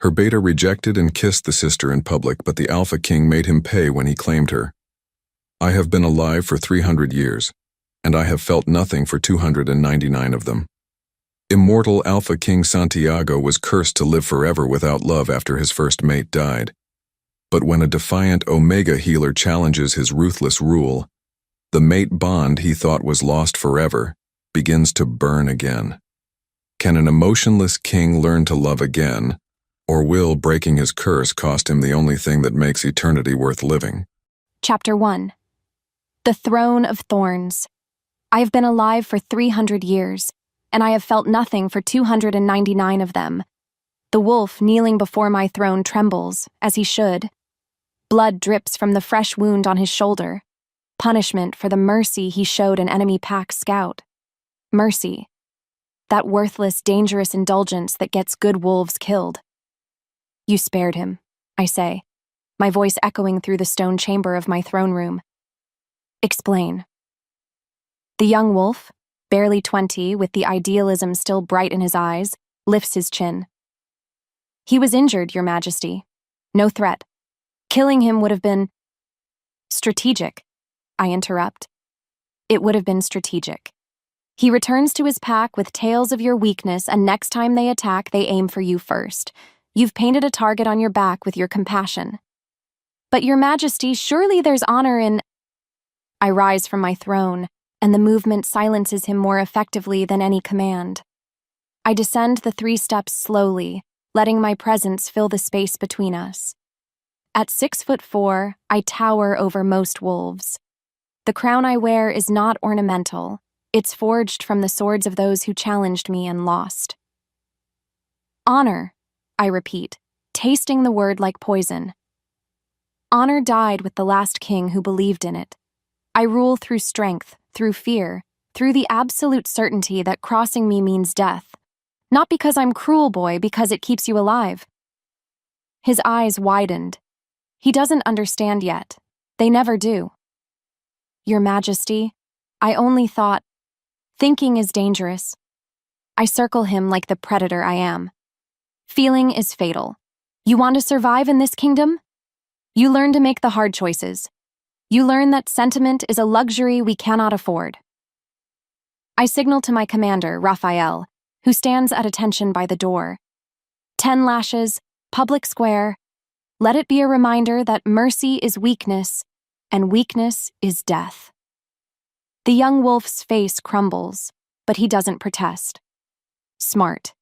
Her beta rejected and kissed the sister in public, but the Alpha King made him pay when he claimed her. I have been alive for 300 years, and I have felt nothing for 299 of them. Immortal Alpha King Santiago was cursed to live forever without love after his first mate died. But when a defiant Omega healer challenges his ruthless rule, the mate bond he thought was lost forever begins to burn again. Can an emotionless king learn to love again, or will breaking his curse cost him the only thing that makes eternity worth living? Chapter 1. The Throne of Thorns. I have been alive for 300 years, and I have felt nothing for 299 of them. The wolf kneeling before my throne trembles, as he should. Blood drips from the fresh wound on his shoulder. Punishment for the mercy he showed an enemy pack scout. Mercy. That worthless, dangerous indulgence that gets good wolves killed. You spared him, I say, my voice echoing through the stone chamber of my throne room. Explain. The young wolf, barely 20, with the idealism still bright in his eyes, lifts his chin. He was injured, Your Majesty. No threat. Killing him would have been strategic, I interrupt. It would have been strategic. He returns to his pack with tales of your weakness, and next time they attack, they aim for you first. You've painted a target on your back with your compassion. But Your Majesty, surely there's honor in... I rise from my throne, and the movement silences him more effectively than any command. I descend the 3 steps slowly, letting my presence fill the space between us. At 6'4", I tower over most wolves. The crown I wear is not ornamental. It's forged from the swords of those who challenged me and lost. Honor, I repeat, tasting the word like poison. Honor died with the last king who believed in it. I rule through strength, through fear, through the absolute certainty that crossing me means death. Not because I'm cruel, boy, because it keeps you alive. His eyes widened. He doesn't understand yet. They never do. Your Majesty, I only thought, thinking is dangerous. I circle him like the predator I am. Feeling is fatal. You want to survive in this kingdom? You learn to make the hard choices. You learn that sentiment is a luxury we cannot afford. I signal to my commander, Raphael, who stands at attention by the door. 10 lashes, public square. Let it be a reminder that mercy is weakness, and weakness is death. The young wolf's face crumbles, but he doesn't protest. Smart.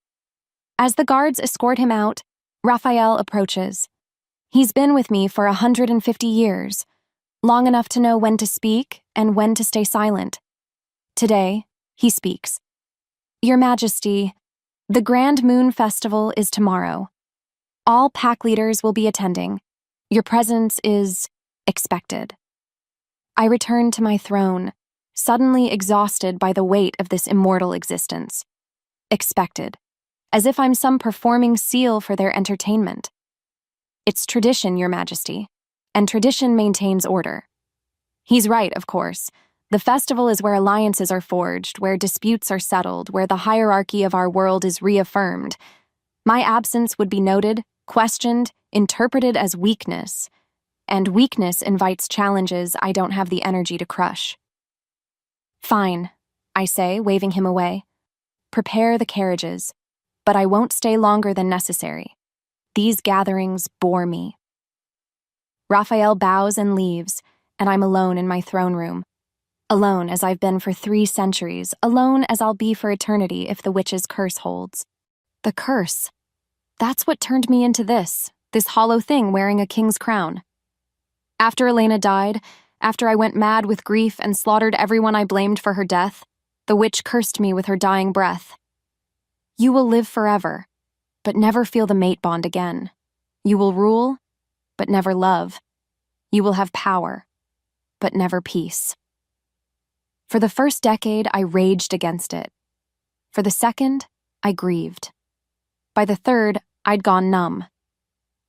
As the guards escort him out, Raphael approaches. He's been with me for 150 years, long enough to know when to speak and when to stay silent. Today, he speaks. Your Majesty, the Grand Moon Festival is tomorrow. All pack leaders will be attending. Your presence is expected. I return to my throne, suddenly exhausted by the weight of this immortal existence. Expected, as if I'm some performing seal for their entertainment. It's tradition, Your Majesty, and tradition maintains order. He's right, of course. The festival is where alliances are forged, where disputes are settled, where the hierarchy of our world is reaffirmed. My absence would be noted, questioned, interpreted as weakness, and weakness invites challenges I don't have the energy to crush. Fine, I say, waving him away. Prepare the carriages, but I won't stay longer than necessary. These gatherings bore me. Raphael bows and leaves, and I'm alone in my throne room. Alone as I've been for 3 centuries, alone as I'll be for eternity if the witch's curse holds. The curse. That's what turned me into this hollow thing wearing a king's crown. After Elena died, after I went mad with grief and slaughtered everyone I blamed for her death, the witch cursed me with her dying breath. You will live forever, but never feel the mate bond again. You will rule, but never love. You will have power, but never peace. For the first decade, I raged against it. For the second, I grieved. By the third, I'd gone numb.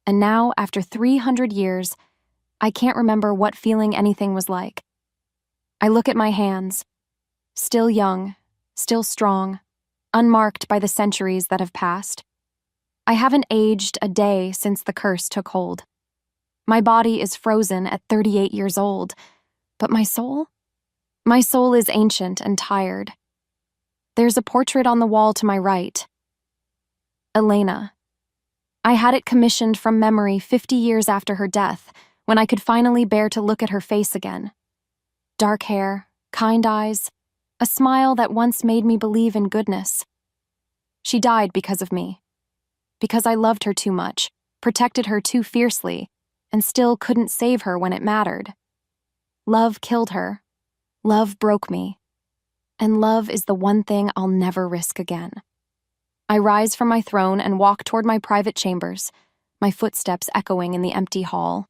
And now, after 300 years, I can't remember what feeling anything was like. I look at my hands, still young, still strong, unmarked by the centuries that have passed. I haven't aged a day since the curse took hold. My body is frozen at 38 years old, but my soul? My soul is ancient and tired. There's a portrait on the wall to my right. Elena. I had it commissioned from memory 50 years after her death, when I could finally bear to look at her face again. Dark hair, kind eyes, a smile that once made me believe in goodness. She died because of me. Because I loved her too much, protected her too fiercely, and still couldn't save her when it mattered. Love killed her. Love broke me. And love is the one thing I'll never risk again. I rise from my throne and walk toward my private chambers, my footsteps echoing in the empty hall.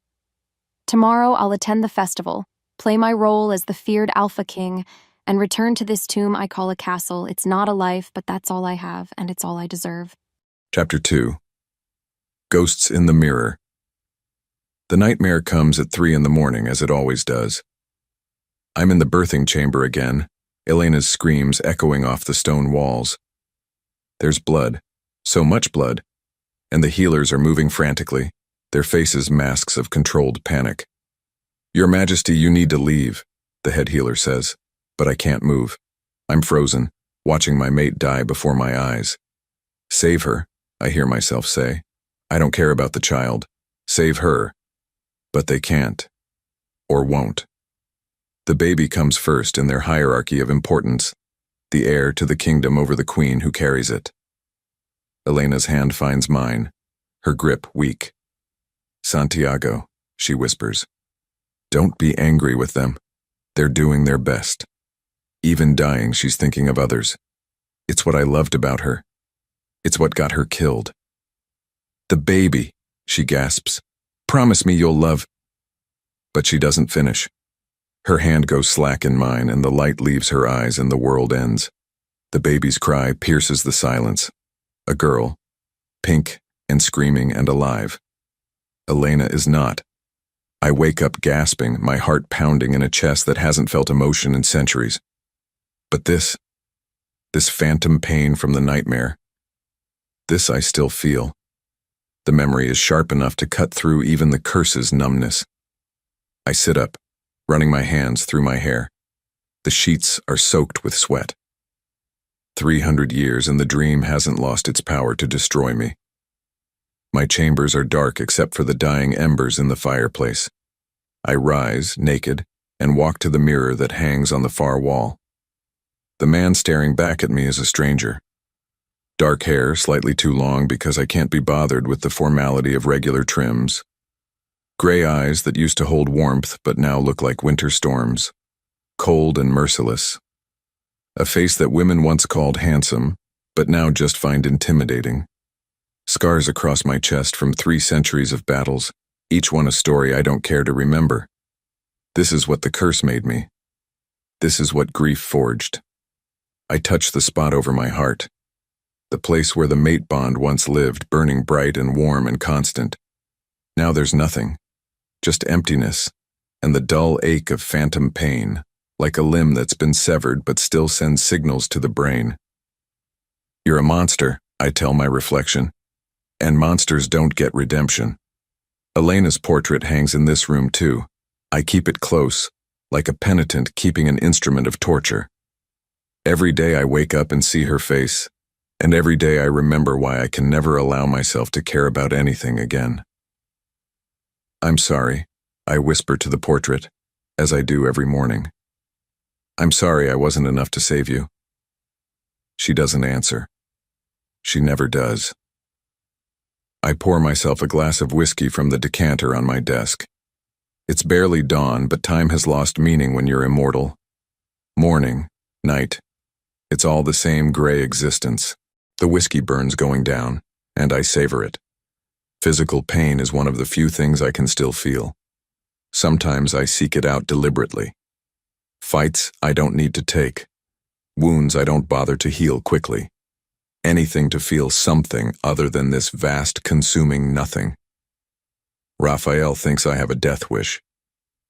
Tomorrow I'll attend the festival, play my role as the feared Alpha King, and return to this tomb I call a castle. It's not a life, but that's all I have, and it's all I deserve. Chapter 2. Ghosts in the Mirror. The nightmare comes at 3 a.m, as it always does. I'm in the birthing chamber again, Elena's screams echoing off the stone walls. There's blood, so much blood, and the healers are moving frantically, their faces masks of controlled panic. Your Majesty, you need to leave, the head healer says, but I can't move. I'm frozen, watching my mate die before my eyes. Save her, I hear myself say. I don't care about the child. Save her. But they can't. Or won't. The baby comes first in their hierarchy of importance, the heir to the kingdom over the queen who carries it. Elena's hand finds mine, her grip weak. Santiago, she whispers. Don't be angry with them. They're doing their best. Even dying, she's thinking of others. It's what I loved about her. It's what got her killed. The baby, she gasps. Promise me you'll love. But she doesn't finish. Her hand goes slack in mine and the light leaves her eyes and the world ends. The baby's cry pierces the silence. A girl, pink and screaming and alive. Elena is not. I wake up gasping, my heart pounding in a chest that hasn't felt emotion in centuries. But this phantom pain from the nightmare, this I still feel. The memory is sharp enough to cut through even the curse's numbness. I sit up, running my hands through my hair. The sheets are soaked with sweat. 300 years and the dream hasn't lost its power to destroy me. My chambers are dark except for the dying embers in the fireplace. I rise, naked, and walk to the mirror that hangs on the far wall. The man staring back at me is a stranger. Dark hair, slightly too long because I can't be bothered with the formality of regular trims. Gray eyes that used to hold warmth but now look like winter storms. Cold and merciless. A face that women once called handsome, but now just find intimidating. Scars across my chest from 3 centuries of battles, each one a story I don't care to remember. This is what the curse made me. This is what grief forged. I touch the spot over my heart. The place where the mate bond once lived, burning bright and warm and constant. Now there's nothing. Just emptiness, and the dull ache of phantom pain, like a limb that's been severed but still sends signals to the brain. You're a monster, I tell my reflection. And monsters don't get redemption. Elena's portrait hangs in this room too. I keep it close, like a penitent keeping an instrument of torture. Every day I wake up and see her face, and every day I remember why I can never allow myself to care about anything again. I'm sorry, I whisper to the portrait, as I do every morning. I'm sorry I wasn't enough to save you. She doesn't answer. She never does. I pour myself a glass of whiskey from the decanter on my desk. It's barely dawn, but time has lost meaning when you're immortal. Morning, night, it's all the same gray existence. The whiskey burns going down, and I savor it. Physical pain is one of the few things I can still feel. Sometimes I seek it out deliberately. Fights I don't need to take. Wounds I don't bother to heal quickly. Anything to feel something other than this vast, consuming nothing. Raphael thinks I have a death wish.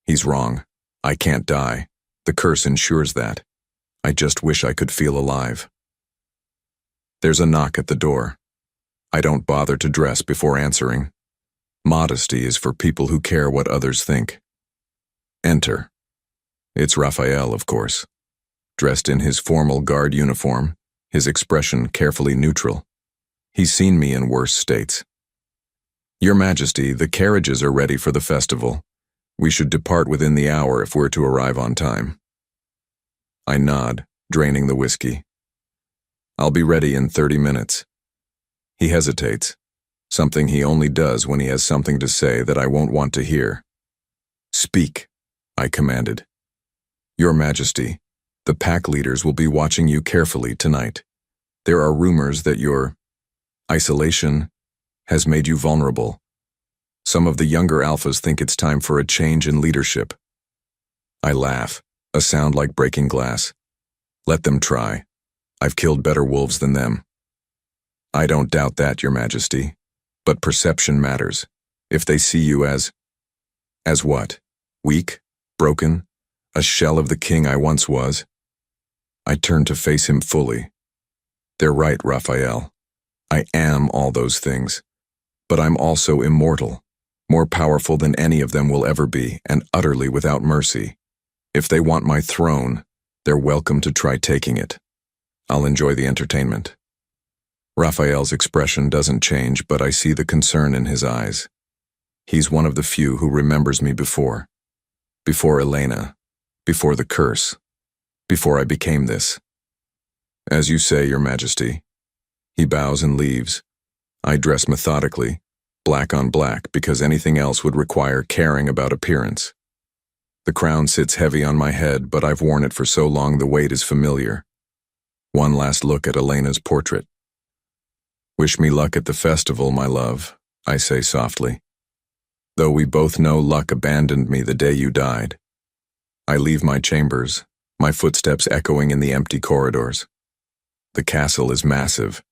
He's wrong. I can't die. The curse ensures that. I just wish I could feel alive. There's a knock at the door. I don't bother to dress before answering. Modesty is for people who care what others think. Enter. It's Raphael, of course. Dressed in his formal guard uniform, his expression carefully neutral. He's seen me in worse states. Your Majesty, the carriages are ready for the festival. We should depart within the hour if we're to arrive on time. I nod, draining the whiskey. I'll be ready in 30 minutes. He hesitates, something he only does when he has something to say that I won't want to hear. Speak, I commanded. Your Majesty, the pack leaders will be watching you carefully tonight. There are rumors that your isolation has made you vulnerable. Some of the younger alphas think it's time for a change in leadership. I laugh, a sound like breaking glass. Let them try. I've killed better wolves than them. I don't doubt that, Your Majesty. But perception matters. If they see you as what? Weak? Broken? A shell of the king I once was? I turn to face him fully. They're right, Raphael. I am all those things. But I'm also immortal, more powerful than any of them will ever be, and utterly without mercy. If they want my throne, they're welcome to try taking it. I'll enjoy the entertainment. Raphael's expression doesn't change, but I see the concern in his eyes. He's one of the few who remembers me before. Before Elena. Before the curse. Before I became this. As you say, Your Majesty. He bows and leaves. I dress methodically, black on black, because anything else would require caring about appearance. The crown sits heavy on my head, but I've worn it for so long the weight is familiar. One last look at Elena's portrait. Wish me luck at the festival, my love, I say softly. Though we both know luck abandoned me the day you died. I leave my chambers, my footsteps echoing in the empty corridors. The castle is massive,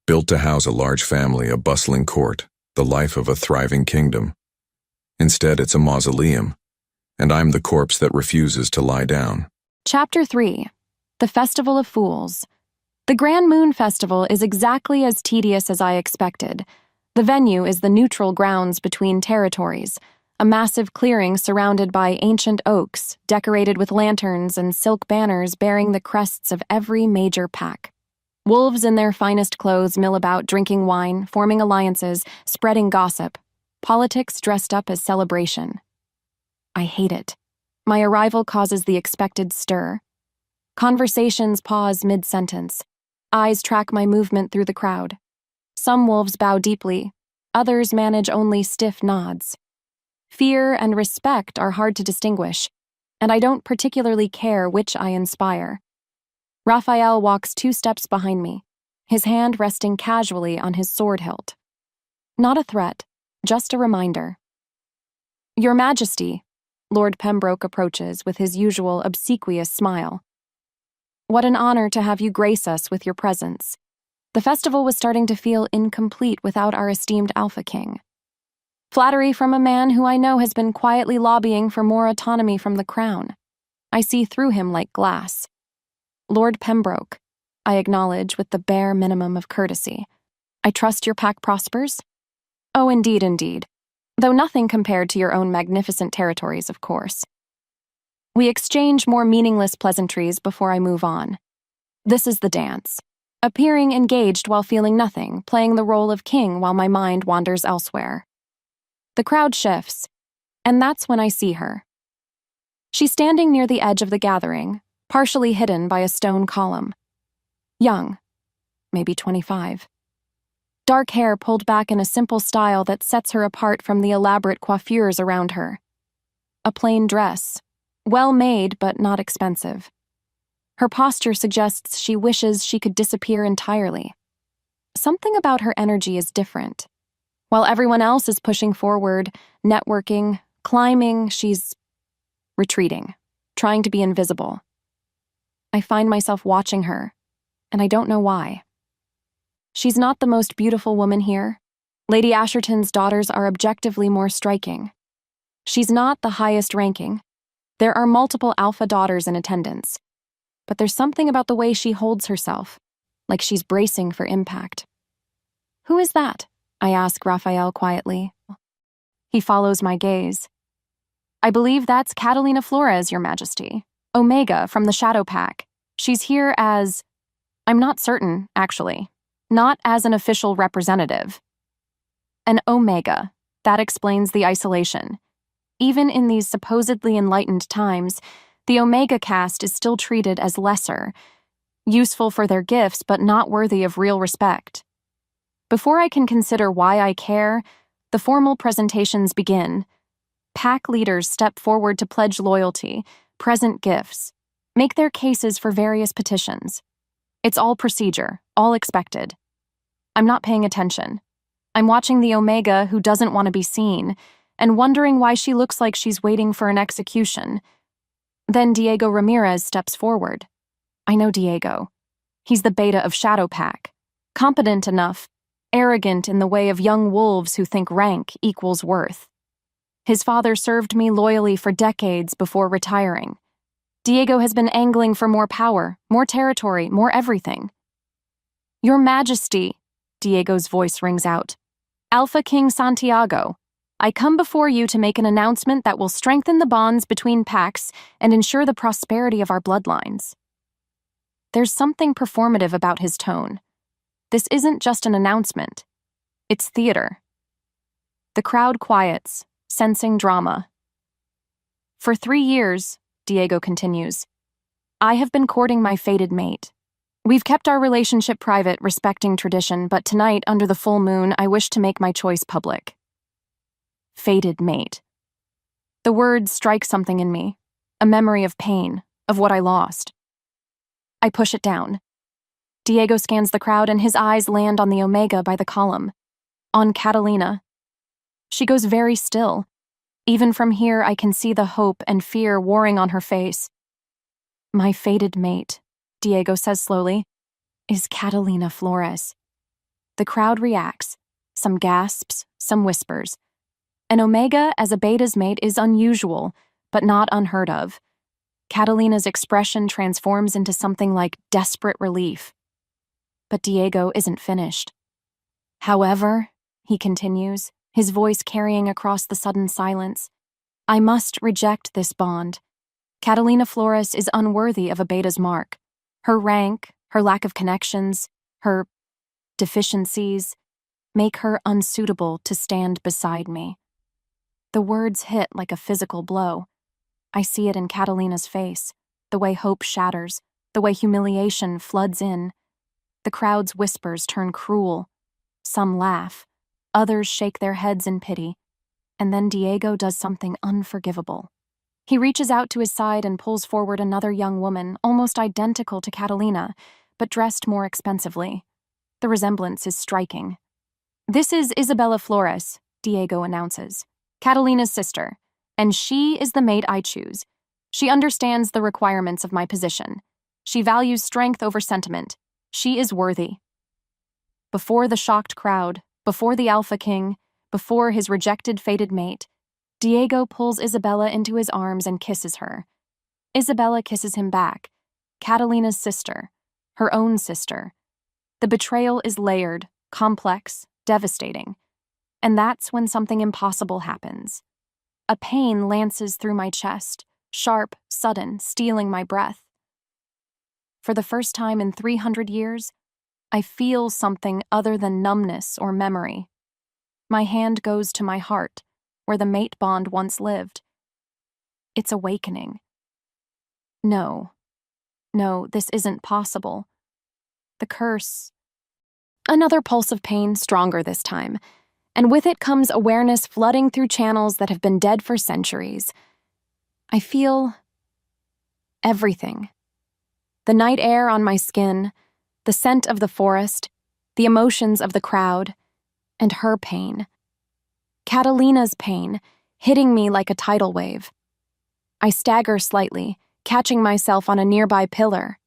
built to house a large family, a bustling court, the life of a thriving kingdom. Instead, it's a mausoleum, and I'm the corpse that refuses to lie down. Chapter 3. The Festival of Fools. The Grand Moon Festival is exactly as tedious as I expected. The venue is the neutral grounds between territories, a massive clearing surrounded by ancient oaks, decorated with lanterns and silk banners bearing the crests of every major pack. Wolves in their finest clothes mill about drinking wine, forming alliances, spreading gossip. Politics dressed up as celebration. I hate it. My arrival causes the expected stir. Conversations pause mid-sentence. Eyes track my movement through the crowd. Some wolves bow deeply, others manage only stiff nods. Fear and respect are hard to distinguish, and I don't particularly care which I inspire. Raphael walks 2 steps behind me, his hand resting casually on his sword hilt. Not a threat, just a reminder. Your Majesty, Lord Pembroke approaches with his usual obsequious smile. What an honor to have you grace us with your presence. The festival was starting to feel incomplete without our esteemed Alpha King. Flattery from a man who I know has been quietly lobbying for more autonomy from the crown. I see through him like glass. Lord Pembroke, I acknowledge with the bare minimum of courtesy. I trust your pack prospers? Oh, indeed, indeed. Though nothing compared to your own magnificent territories, of course. We exchange more meaningless pleasantries before I move on. This is the dance. Appearing engaged while feeling nothing, playing the role of king while my mind wanders elsewhere. The crowd shifts, and that's when I see her. She's standing near the edge of the gathering, partially hidden by a stone column. Young, maybe 25. Dark hair pulled back in a simple style that sets her apart from the elaborate coiffures around her. A plain dress, well made but not expensive. Her posture suggests she wishes she could disappear entirely. Something about her energy is different. While everyone else is pushing forward, networking, climbing, she's retreating, trying to be invisible. I find myself watching her, and I don't know why. She's not the most beautiful woman here. Lady Asherton's daughters are objectively more striking. She's not the highest ranking. There are multiple alpha daughters in attendance. But there's something about the way she holds herself, like she's bracing for impact. Who is that? I ask Raphael quietly. He follows my gaze. I believe that's Catalina Flores, Your Majesty. Omega from the Shadow Pack. She's here as… I'm not certain, actually. Not as an official representative. An Omega. That explains the isolation. Even in these supposedly enlightened times, the Omega caste is still treated as lesser, useful for their gifts but not worthy of real respect. Before I can consider why I care, the formal presentations begin. Pack leaders step forward to pledge loyalty, present gifts, make their cases for various petitions. It's all procedure, all expected. I'm not paying attention. I'm watching the Omega who doesn't want to be seen, and wondering why she looks like she's waiting for an execution. Then Diego Ramirez steps forward. I know Diego. He's the beta of Shadow Pack. Competent enough, arrogant in the way of young wolves who think rank equals worth. His father served me loyally for decades before retiring. Diego has been angling for more power, more territory, more everything. Your Majesty, Diego's voice rings out. Alpha King Santiago, I come before you to make an announcement that will strengthen the bonds between packs and ensure the prosperity of our bloodlines. There's something performative about his tone. This isn't just an announcement. It's theater. The crowd quiets, sensing drama. For 3 years, Diego continues, I have been courting my fated mate. We've kept our relationship private, respecting tradition, but tonight, under the full moon, I wish to make my choice public. Fated mate. The words strike something in me, a memory of pain, of what I lost. I push it down. Diego scans the crowd and his eyes land on the Omega by the column, on Catalina. She goes very still. Even from here, I can see the hope and fear warring on her face. My fated mate, Diego says slowly, is Catalina Flores. The crowd reacts, some gasps, some whispers. An Omega as a beta's mate is unusual, but not unheard of. Catalina's expression transforms into something like desperate relief. But Diego isn't finished. However, he continues, his voice carrying across the sudden silence, I must reject this bond. Catalina Flores is unworthy of a beta's mark. Her rank, her lack of connections, her deficiencies make her unsuitable to stand beside me. The words hit like a physical blow. I see it in Catalina's face, the way hope shatters, the way humiliation floods in. The crowd's whispers turn cruel. Some laugh, others shake their heads in pity, and then Diego does something unforgivable. He reaches out to his side and pulls forward another young woman, almost identical to Catalina, but dressed more expensively. The resemblance is striking. This is Isabella Flores, Diego announces, Catalina's sister, and she is the mate I choose. She understands the requirements of my position. She values strength over sentiment. She is worthy. Before the shocked crowd, before the Alpha King, before his rejected fated mate, Diego pulls Isabella into his arms and kisses her. Isabella kisses him back, Catalina's sister, her own sister. The betrayal is layered, complex, devastating. And that's when something impossible happens. A pain lances through my chest, sharp, sudden, stealing my breath. For the first time in 300 years, I feel something other than numbness or memory. My hand goes to my heart, where the mate bond once lived. It's awakening. No, this isn't possible. The curse. Another pulse of pain, stronger this time, and with it comes awareness flooding through channels that have been dead for centuries. I feel everything. The night air on my skin, the scent of the forest, the emotions of the crowd, and her pain. Catalina's pain, hitting me like a tidal wave. I stagger slightly, catching myself on a nearby pillar.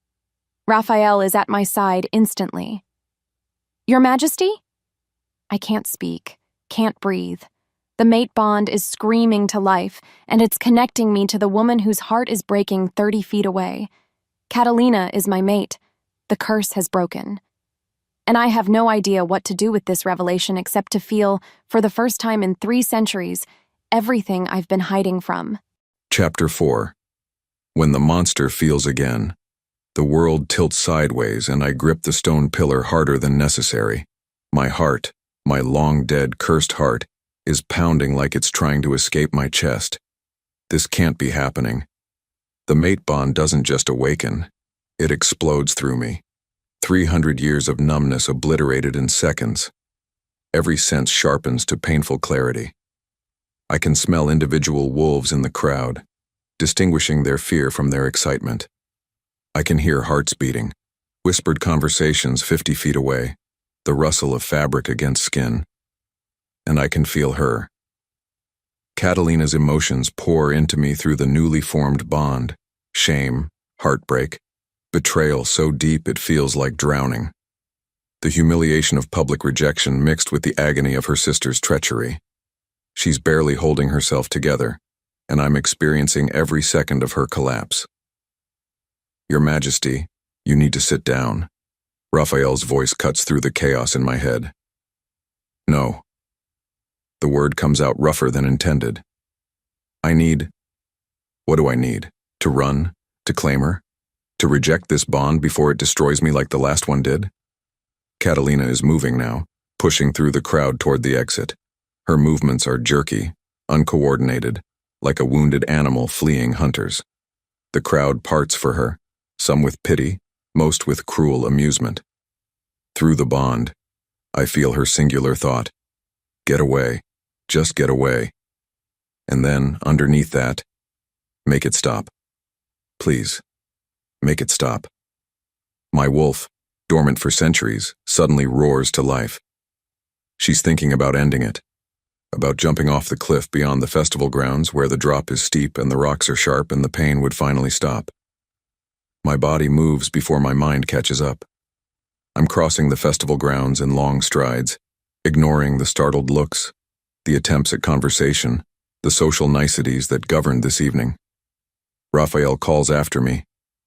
Raphael is at my side instantly. Your Majesty? I can't speak, can't breathe. The mate bond is screaming to life, and it's connecting me to the woman whose heart is breaking 30 feet away. Catalina is my mate. The curse has broken. and I have no idea what to do with this revelation except to feel, for the first time in 3 centuries, everything I've been hiding from. Chapter 4. When the monster feels again. The world tilts sideways and I grip the stone pillar harder than necessary. My heart, my long-dead, cursed heart, is pounding like it's trying to escape my chest. This can't be happening. The mate bond doesn't just awaken. It explodes through me. 300 years of numbness obliterated in seconds. Every sense sharpens to painful clarity. I can smell individual wolves in the crowd, distinguishing their fear from their excitement. I can hear hearts beating, whispered conversations 50 feet away, the rustle of fabric against skin. And I can feel her. Catalina's emotions pour into me through the newly formed bond, shame, heartbreak, betrayal so deep it feels like drowning. The humiliation of public rejection mixed with the agony of her sister's treachery. She's barely holding herself together, and I'm experiencing every second of her collapse. Your Majesty, you need to sit down. Raphael's voice cuts through the chaos in my head. No. The word comes out rougher than intended. What do I need? To run? To claim her? To reject this bond before it destroys me like the last one did? Catalina is moving now, pushing through the crowd toward the exit. Her movements are jerky, uncoordinated, like a wounded animal fleeing hunters. The crowd parts for her, some with pity, most with cruel amusement. Through the bond, I feel her singular thought. Get away. Just get away. And then, underneath that, make it stop. Please, make it stop. My wolf, dormant for centuries, suddenly roars to life. She's thinking about ending it, about jumping off the cliff beyond the festival grounds where the drop is steep and the rocks are sharp and the pain would finally stop. My body moves before my mind catches up. I'm crossing the festival grounds in long strides, ignoring the startled looks, the attempts at conversation, the social niceties that governed this evening. Raphael calls after me,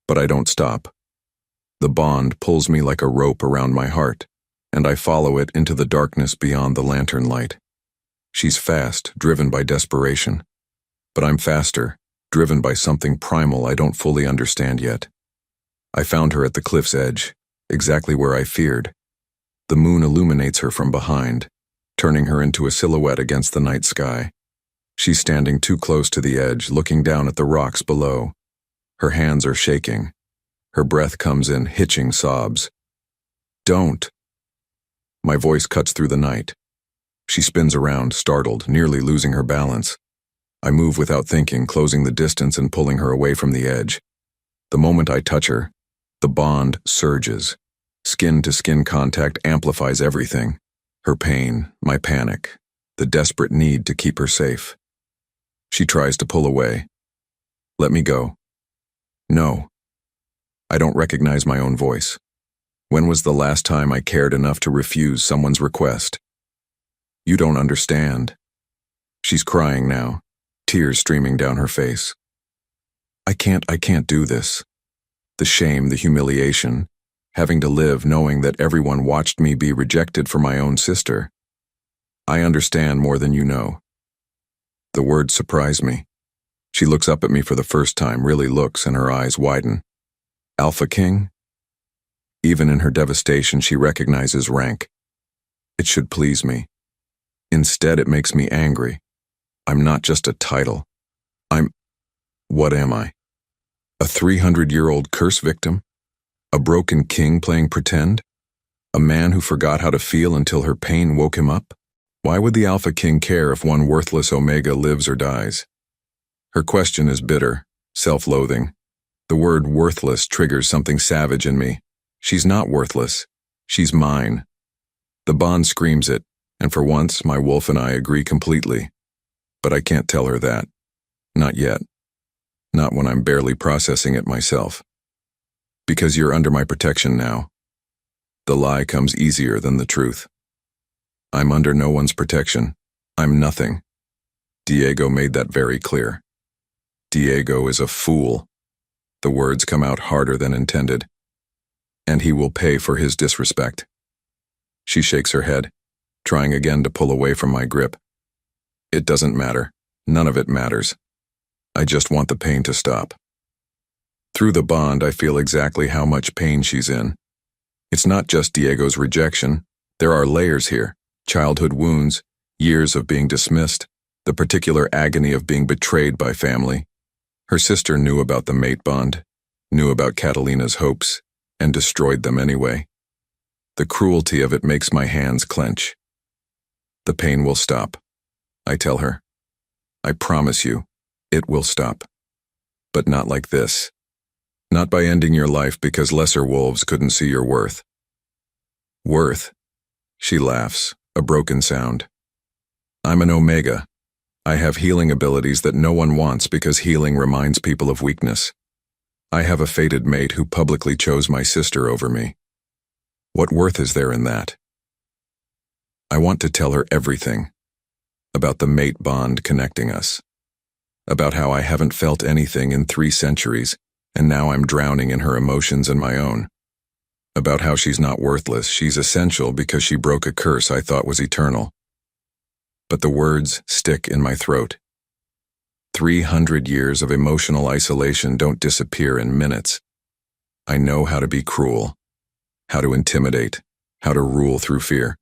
but I don't stop. The bond pulls me like a rope around my heart, and I follow it into the darkness beyond the lantern light. She's fast, driven by desperation. But I'm faster, driven by something primal I don't fully understand yet. I found her at the cliff's edge, exactly where I feared. The moon illuminates her from behind, turning her into a silhouette against the night sky. She's standing too close to the edge, looking down at the rocks below. Her hands are shaking. Her breath comes in hitching sobs. Don't. My voice cuts through the night. She spins around, startled, nearly losing her balance. I move without thinking, closing the distance and pulling her away from the edge. The moment I touch her, the bond surges. Skin-to-skin contact amplifies everything. Her pain, my panic, the desperate need to keep her safe. She tries to pull away. Let me go. No. I don't recognize my own voice. When was the last time I cared enough to refuse someone's request? You don't understand. She's crying now, tears streaming down her face. I can't do this. The shame, the humiliation, having to live knowing that everyone watched me be rejected for my own sister. I understand more than you know. The words surprise me. She looks up at me for the first time, really looks, and her eyes widen. Alpha King? Even in her devastation, she recognizes rank. It should please me. Instead, it makes me angry. I'm not just a title. What am I? A 300-year-old curse victim? A broken king playing pretend? A man who forgot how to feel until her pain woke him up? Why would the Alpha King care if one worthless Omega lives or dies? Her question is bitter, self-loathing. The word worthless triggers something savage in me. She's not worthless. She's mine. The bond screams it, and for once, my wolf and I agree completely. But I can't tell her that. Not yet. Not when I'm barely processing it myself. Because you're under my protection now. The lie comes easier than the truth. I'm under no one's protection. I'm nothing. Diego made that very clear. Diego is a fool. The words come out harder than intended. And he will pay for his disrespect. She shakes her head, trying again to pull away from my grip. It doesn't matter. None of it matters. I just want the pain to stop. Through the bond, I feel exactly how much pain she's in. It's not just Diego's rejection. There are layers here. Childhood wounds, years of being dismissed, the particular agony of being betrayed by family. Her sister knew about the mate bond, knew about Catalina's hopes, and destroyed them anyway. The cruelty of it makes my hands clench. The pain will stop, I tell her. I promise you, it will stop. But not like this. Not by ending your life because lesser wolves couldn't see your worth. Worth? She laughs, a broken sound. I'm an Omega. I have healing abilities that no one wants because healing reminds people of weakness. I have a fated mate who publicly chose my sister over me. What worth is there in that? I want to tell her everything. About the mate bond connecting us. About how I haven't felt anything in 3 centuries, and now I'm drowning in her emotions and my own. About how she's not worthless, she's essential because she broke a curse I thought was eternal. But the words stick in my throat. 300 years of emotional isolation don't disappear in minutes. I know how to be cruel, how to intimidate, how to rule through fear.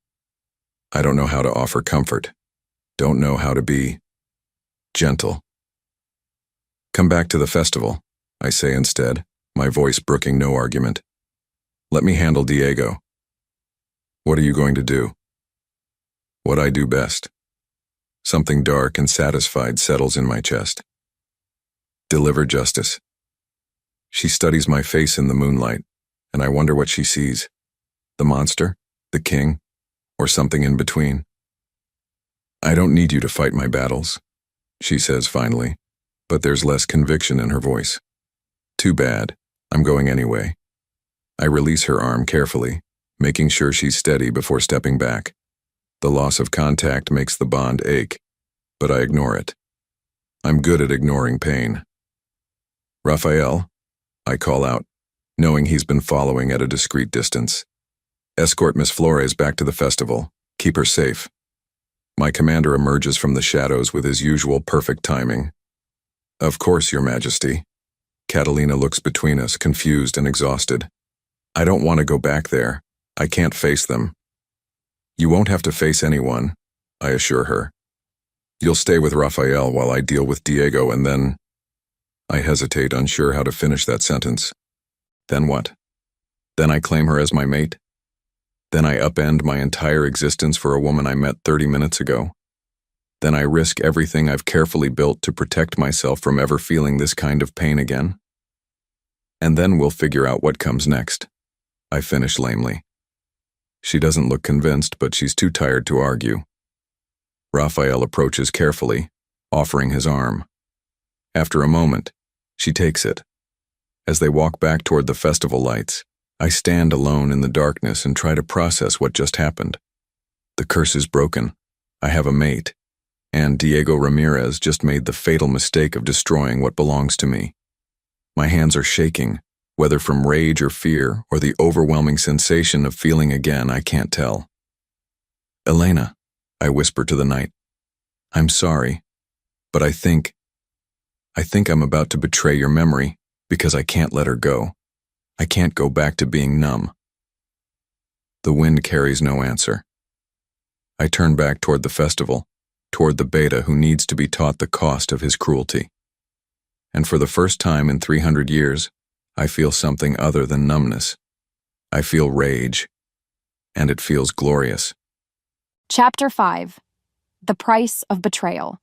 I don't know how to offer comfort, don't know how to be gentle. Come back to the festival, I say instead, my voice brooking no argument. Let me handle Diego. What are you going to do? What I do best. Something dark and satisfied settles in my chest. Deliver justice. She studies my face in the moonlight, and I wonder what she sees. The monster, the king, or something in between. I don't need you to fight my battles, she says finally, but there's less conviction in her voice. Too bad, I'm going anyway. I release her arm carefully, making sure she's steady before stepping back. The loss of contact makes the bond ache, but I ignore it. I'm good at ignoring pain. Raphael, I call out, knowing he's been following at a discreet distance. Escort Miss Flores back to the festival. Keep her safe. My commander emerges from the shadows with his usual perfect timing. Of course, Your Majesty. Catalina looks between us, confused and exhausted. I don't want to go back there. I can't face them. You won't have to face anyone, I assure her. You'll stay with Raphael while I deal with Diego and then… I hesitate, unsure how to finish that sentence. Then what? Then I claim her as my mate? Then I upend my entire existence for a woman I met 30 minutes ago? Then I risk everything I've carefully built to protect myself from ever feeling this kind of pain again? And then we'll figure out what comes next, I finish lamely. She doesn't look convinced, but she's too tired to argue. Raphael approaches carefully, offering his arm. After a moment, she takes it. As they walk back toward the festival lights, I stand alone in the darkness and try to process what just happened. The curse is broken. I have a mate. And Diego Ramirez just made the fatal mistake of destroying what belongs to me. My hands are shaking, whether from rage or fear or the overwhelming sensation of feeling again, I can't tell. Elena, I whisper to the night. I'm sorry, but I think I'm about to betray your memory because I can't let her go. I can't go back to being numb. The wind carries no answer. I turn back toward the festival, toward the beta who needs to be taught the cost of his cruelty. And for the first time in 300 years, I feel something other than numbness. I feel rage, and it feels glorious. Chapter 5. The Price of Betrayal.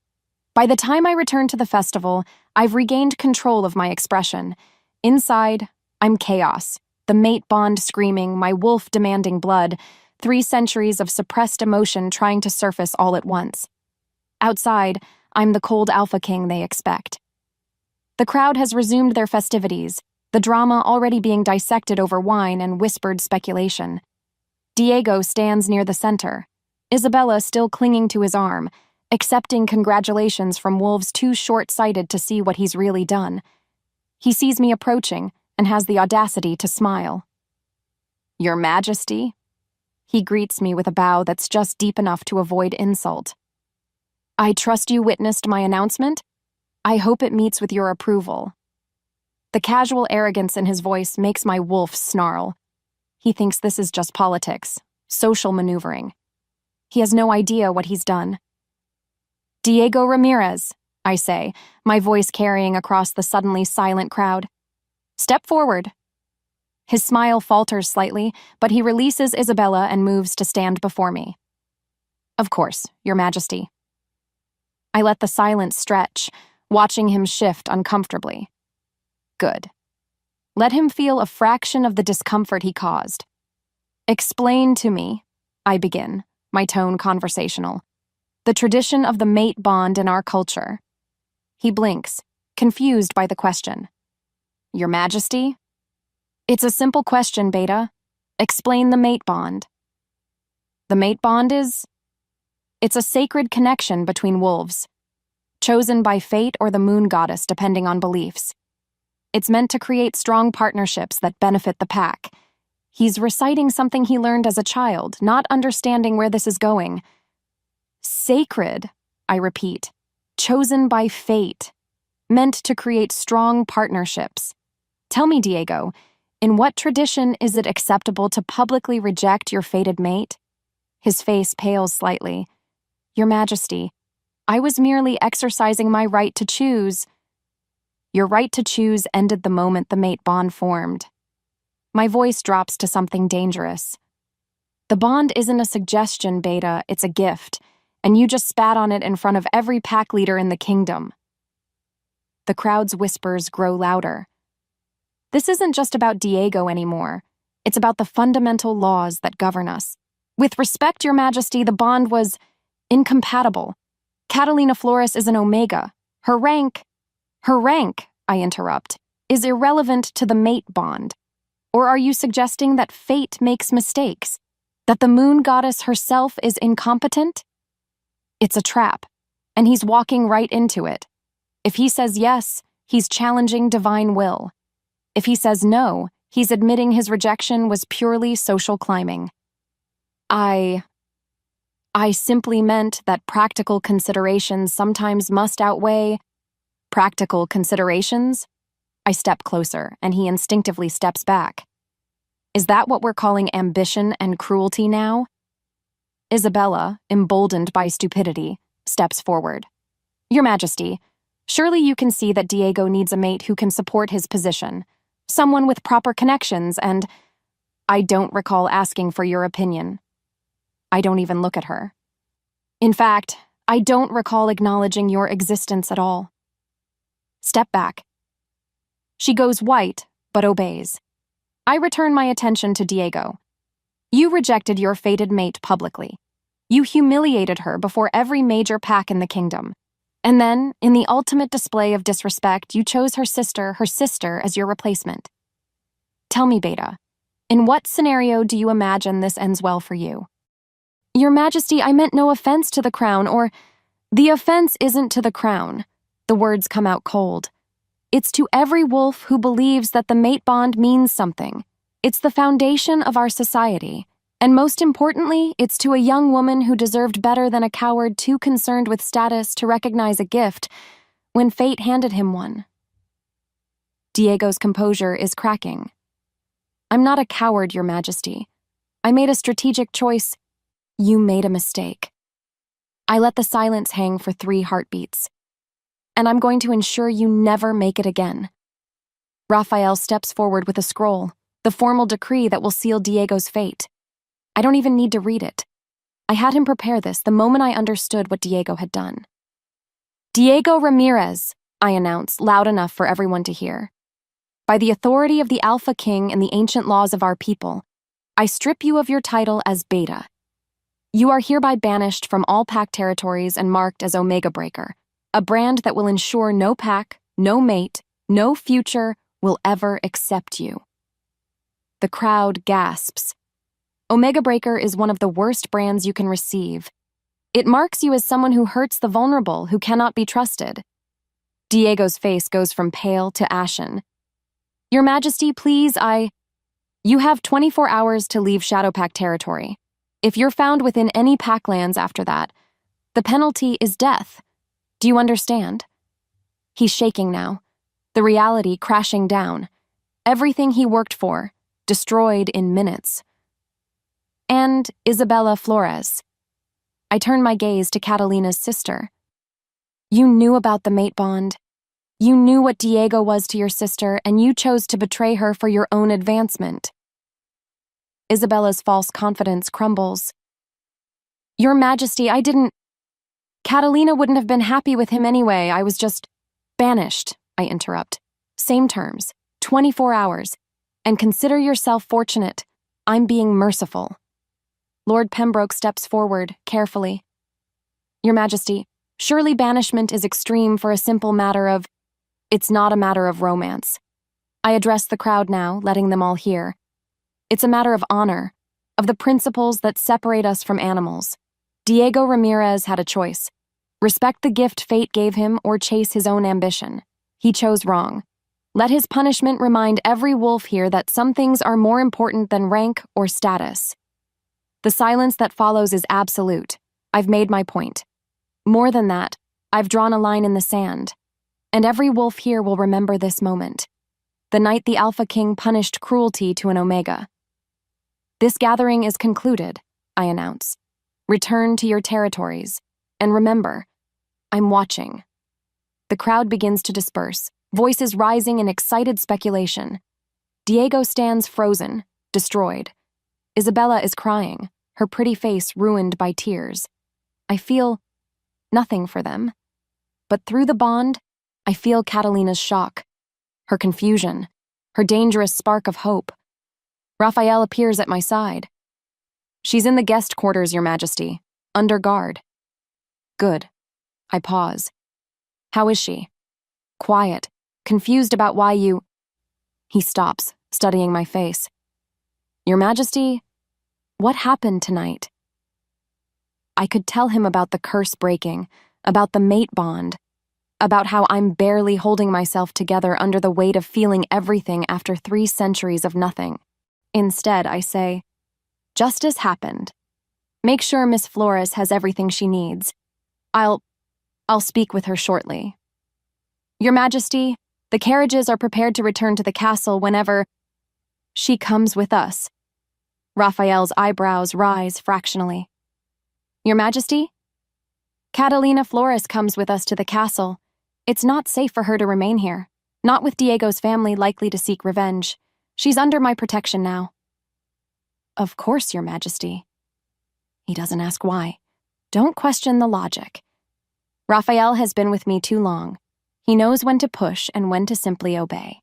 By the time I return to the festival, I've regained control of my expression. Inside, I'm chaos. The mate bond screaming, my wolf demanding blood, 3 centuries of suppressed emotion trying to surface all at once. Outside, I'm the cold alpha king they expect. The crowd has resumed their festivities, the drama already being dissected over wine and whispered speculation. Diego stands near the center, Isabella still clinging to his arm, accepting congratulations from wolves too short-sighted to see what he's really done. He sees me approaching and has the audacity to smile. Your Majesty? He greets me with a bow that's just deep enough to avoid insult. I trust you witnessed my announcement? I hope it meets with your approval. The casual arrogance in his voice makes my wolf snarl. He thinks this is just politics, social maneuvering. He has no idea what he's done. Diego Ramirez, I say, my voice carrying across the suddenly silent crowd. Step forward. His smile falters slightly, but he releases Isabella and moves to stand before me. Of course, Your Majesty. I let the silence stretch, watching him shift uncomfortably. Good. Let him feel a fraction of the discomfort he caused. Explain to me, I begin, my tone conversational, the tradition of the mate bond in our culture. He blinks, confused by the question. Your Majesty? It's a simple question, Beta. Explain the mate bond. The mate bond is? It's a sacred connection between wolves, chosen by fate or the moon goddess depending on beliefs. It's meant to create strong partnerships that benefit the pack. He's reciting something he learned as a child, not understanding where this is going. Sacred, I repeat, chosen by fate, meant to create strong partnerships. Tell me, Diego, in what tradition is it acceptable to publicly reject your fated mate? His face pales slightly. Your Majesty, I was merely exercising my right to choose. Your right to choose ended the moment the mate bond formed. My voice drops to something dangerous. The bond isn't a suggestion, Beta, it's a gift, and you just spat on it in front of every pack leader in the kingdom. The crowd's whispers grow louder. This isn't just about Diego anymore. It's about the fundamental laws that govern us. With respect, Your Majesty, the bond was incompatible. Catalina Flores is an Omega. Her rank, I interrupt, is irrelevant to the mate bond. Or are you suggesting that fate makes mistakes? That the moon goddess herself is incompetent? It's a trap, and he's walking right into it. If he says yes, he's challenging divine will. If he says no, he's admitting his rejection was purely social climbing. I simply meant that practical considerations sometimes must outweigh practical considerations. I step closer, and he instinctively steps back. Is that what we're calling ambition and cruelty now? Isabella, emboldened by stupidity, steps forward. Your Majesty, surely you can see that Diego needs a mate who can support his position, someone with proper connections, and I don't recall asking for your opinion. I don't even look at her. In fact, I don't recall acknowledging your existence at all. Step back. She goes white, but obeys. I return my attention to Diego. You rejected your fated mate publicly. You humiliated her before every major pack in the kingdom. And then, in the ultimate display of disrespect, you chose her sister, as your replacement. Tell me, Beta, in what scenario do you imagine this ends well for you? Your Majesty, I meant no offense to the crown, or the offense isn't to the crown. The words come out cold. It's to every wolf who believes that the mate bond means something. It's the foundation of our society. And most importantly, it's to a young woman who deserved better than a coward too concerned with status to recognize a gift when fate handed him one. Diego's composure is cracking. I'm not a coward, Your Majesty. I made a strategic choice. You made a mistake. I let the silence hang for 3 heartbeats. And I'm going to ensure you never make it again. Raphael steps forward with a scroll, the formal decree that will seal Diego's fate. I don't even need to read it. I had him prepare this the moment I understood what Diego had done. Diego Ramirez, I announce, loud enough for everyone to hear. By the authority of the Alpha King and the ancient laws of our people, I strip you of your title as Beta. You are hereby banished from all pack territories and marked as Omega Breaker, a brand that will ensure no pack, no mate, no future will ever accept you. The crowd gasps. Omega Breaker is one of the worst brands you can receive. It marks you as someone who hurts the vulnerable, who cannot be trusted. Diego's face goes from pale to ashen. Your Majesty, please, You have 24 hours to leave Shadowpack territory. If you're found within any Packlands after that, the penalty is death. Do you understand? He's shaking now, the reality crashing down. Everything he worked for, destroyed in minutes. And Isabella Flores. I turn my gaze to Catalina's sister. You knew about the mate bond. You knew what Diego was to your sister, and you chose to betray her for your own advancement. Isabella's false confidence crumbles. Your Majesty, I didn't... Catalina wouldn't have been happy with him anyway. I was just banished, I interrupt. Same terms, 24 hours. And consider yourself fortunate. I'm being merciful. Lord Pembroke steps forward, carefully. Your Majesty, surely banishment is extreme for a simple matter of... It's not a matter of romance. I address the crowd now, letting them all hear. It's a matter of honor, of the principles that separate us from animals. Diego Ramirez had a choice. Respect the gift fate gave him or chase his own ambition. He chose wrong. Let his punishment remind every wolf here that some things are more important than rank or status. The silence that follows is absolute. I've made my point. More than that, I've drawn a line in the sand. And every wolf here will remember this moment. The night the Alpha King punished cruelty to an Omega. This gathering is concluded, I announce. Return to your territories. And remember, I'm watching. The crowd begins to disperse, voices rising in excited speculation. Diego stands frozen, destroyed. Isabella is crying, her pretty face ruined by tears. I feel nothing for them. But through the bond, I feel Catalina's shock, her confusion, her dangerous spark of hope. Raphael appears at my side. She's in the guest quarters, Your Majesty, under guard. Good. I pause. How is she? Quiet, confused about why you... He stops, studying my face. Your Majesty, what happened tonight? I could tell him about the curse breaking, about the mate bond, about how I'm barely holding myself together under the weight of feeling everything after 3 centuries of nothing. Instead, I say, justice happened. Make sure Miss Flores has everything she needs. I'll speak with her shortly. Your Majesty, the carriages are prepared to return to the castle whenever she comes with us. Raphael's eyebrows rise fractionally. Your Majesty? Catalina Flores comes with us to the castle. It's not safe for her to remain here, not with Diego's family likely to seek revenge. She's under my protection now. Of course, Your Majesty. He doesn't ask why. Don't question the logic. Raphael has been with me too long. He knows when to push and when to simply obey.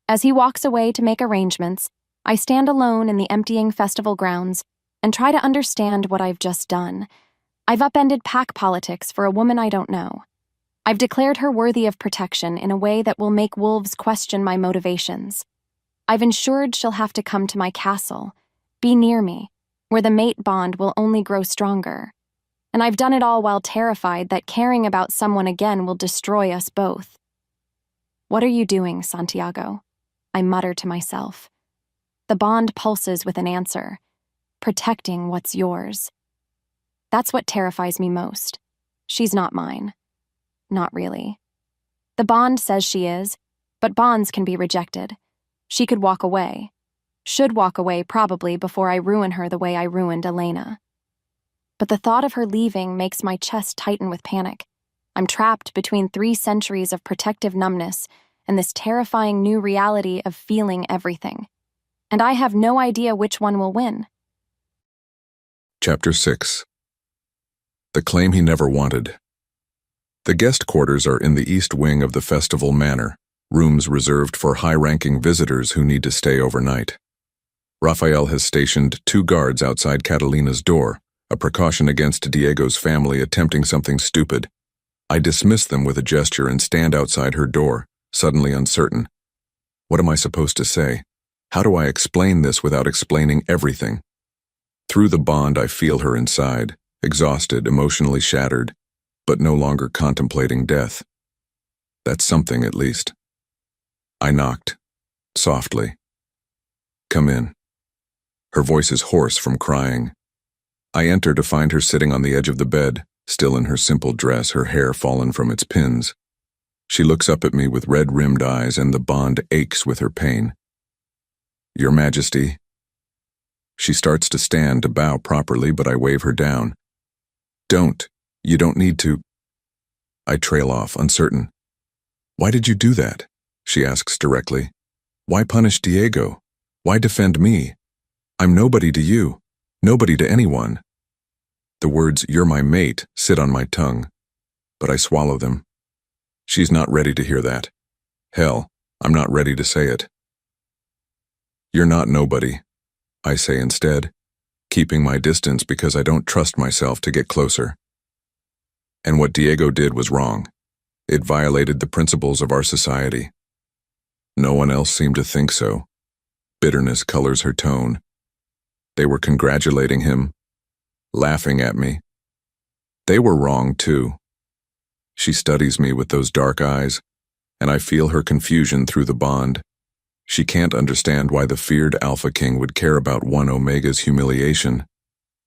As he walks away to make arrangements, I stand alone in the emptying festival grounds and try to understand what I've just done. I've upended pack politics for a woman I don't know. I've declared her worthy of protection in a way that will make wolves question my motivations. I've ensured she'll have to come to my castle, be near me, where the mate bond will only grow stronger. And I've done it all while terrified that caring about someone again will destroy us both. What are you doing, Santiago? I mutter to myself. The bond pulses with an answer, protecting what's yours. That's what terrifies me most. She's not mine. Not really. The bond says she is, but bonds can be rejected. She could walk away. Should walk away probably before I ruin her the way I ruined Elena. But the thought of her leaving makes my chest tighten with panic. I'm trapped between 3 centuries of protective numbness and this terrifying new reality of feeling everything. And I have no idea which one will win. Chapter 6. The claim he never wanted. The guest quarters are in the east wing of the festival manor, rooms reserved for high-ranking visitors who need to stay overnight. Raphael has stationed 2 guards outside Catalina's door, a precaution against Diego's family attempting something stupid. I dismiss them with a gesture and stand outside her door, suddenly uncertain. What am I supposed to say? How do I explain this without explaining everything? Through the bond, I feel her inside, exhausted, emotionally shattered, but no longer contemplating death. That's something, at least. I knocked, softly. Come in. Her voice is hoarse from crying, I enter to find her sitting on the edge of the bed, still in her simple dress, her hair fallen from its pins. She looks up at me with red-rimmed eyes, and the bond aches with her pain. "Your Majesty." She starts to stand to bow properly, but I wave her down. "Don't. You don't need to." I trail off, uncertain. "Why did you do that?" she asks directly. "Why punish Diego? Why defend me? I'm nobody to you, nobody to anyone." The words, "You're my mate," sit on my tongue, but I swallow them. She's not ready to hear that. Hell, I'm not ready to say it. "You're not nobody," I say instead, keeping my distance because I don't trust myself to get closer. And what Diego did was wrong. It violated the principles of our society. No one else seemed to think so. Bitterness colors her tone. They were congratulating him, laughing at me. They were wrong, too. She studies me with those dark eyes, and I feel her confusion through the bond. She can't understand why the feared Alpha King would care about one Omega's humiliation.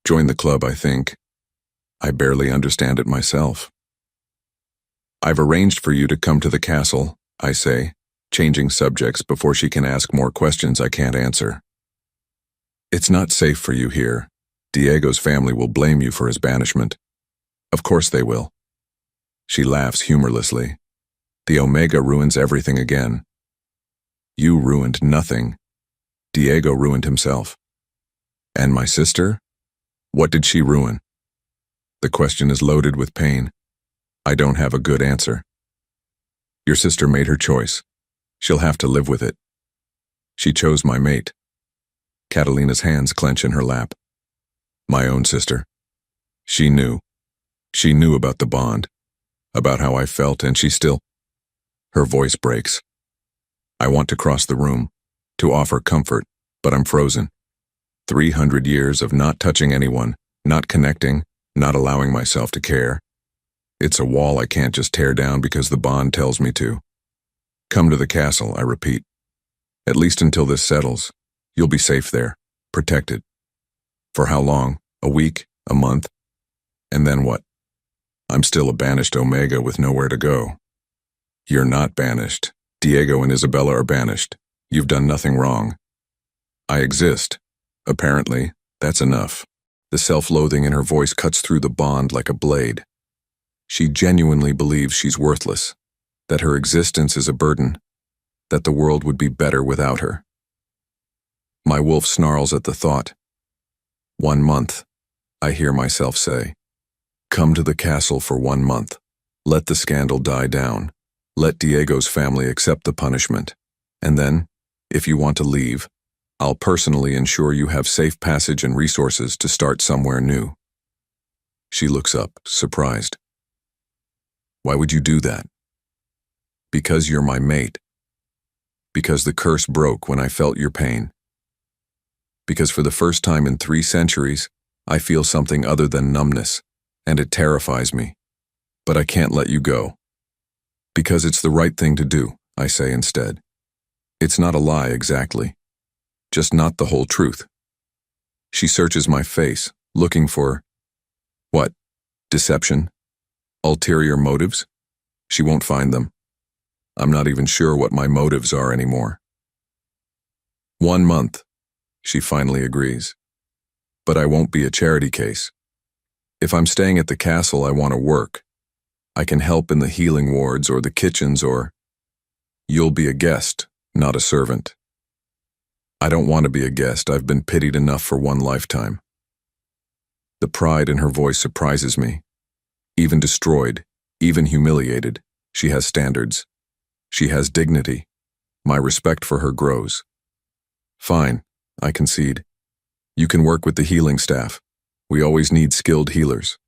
Join the club, I think. I barely understand it myself. "I've arranged for you to come to the castle," I say, changing subjects before she can ask more questions I can't answer. "It's not safe for you here. Diego's family will blame you for his banishment." "Of course they will." She laughs humorlessly. "The Omega ruins everything again." "You ruined nothing. Diego ruined himself." "And my sister? What did she ruin?" The question is loaded with pain. I don't have a good answer. "Your sister made her choice. She'll have to live with it. She chose my mate." Catalina's hands clench in her lap. "My own sister. She knew. She knew about the bond, about how I felt, and she still..." Her voice breaks. I want to cross the room, to offer comfort, but I'm frozen. 300 years of not touching anyone, not connecting, not allowing myself to care. It's a wall I can't just tear down because the bond tells me to. "Come to the castle," I repeat. "At least until this settles. You'll be safe there, protected." "For how long? A week? A month? And then what?" "I'm still a banished Omega with nowhere to go." "You're not banished. Diego and Isabella are banished. You've done nothing wrong." "I exist. Apparently, that's enough." The self-loathing in her voice cuts through the bond like a blade. She genuinely believes she's worthless, that her existence is a burden, that the world would be better without her. My wolf snarls at the thought. 1 month, I hear myself say. Come to the castle for 1 month. Let the scandal die down. Let Diego's family accept the punishment. And then, if you want to leave, I'll personally ensure you have safe passage and resources to start somewhere new. She looks up, surprised. Why would you do that? Because you're my mate. Because the curse broke when I felt your pain. Because for the first time in 3 centuries, I feel something other than numbness, and it terrifies me. But I can't let you go. Because it's the right thing to do, I say instead. It's not a lie exactly. Just not the whole truth. She searches my face, looking for... what? Deception? Ulterior motives? She won't find them. I'm not even sure what my motives are anymore. 1 month, she finally agrees. But I won't be a charity case. If I'm staying at the castle, I want to work. I can help in the healing wards or the kitchens or... You'll be a guest, not a servant. I don't want to be a guest. I've been pitied enough for 1 lifetime. The pride in her voice surprises me. Even destroyed, even humiliated, she has standards. She has dignity. My respect for her grows. Fine, I concede. You can work with the healing staff. We always need skilled healers.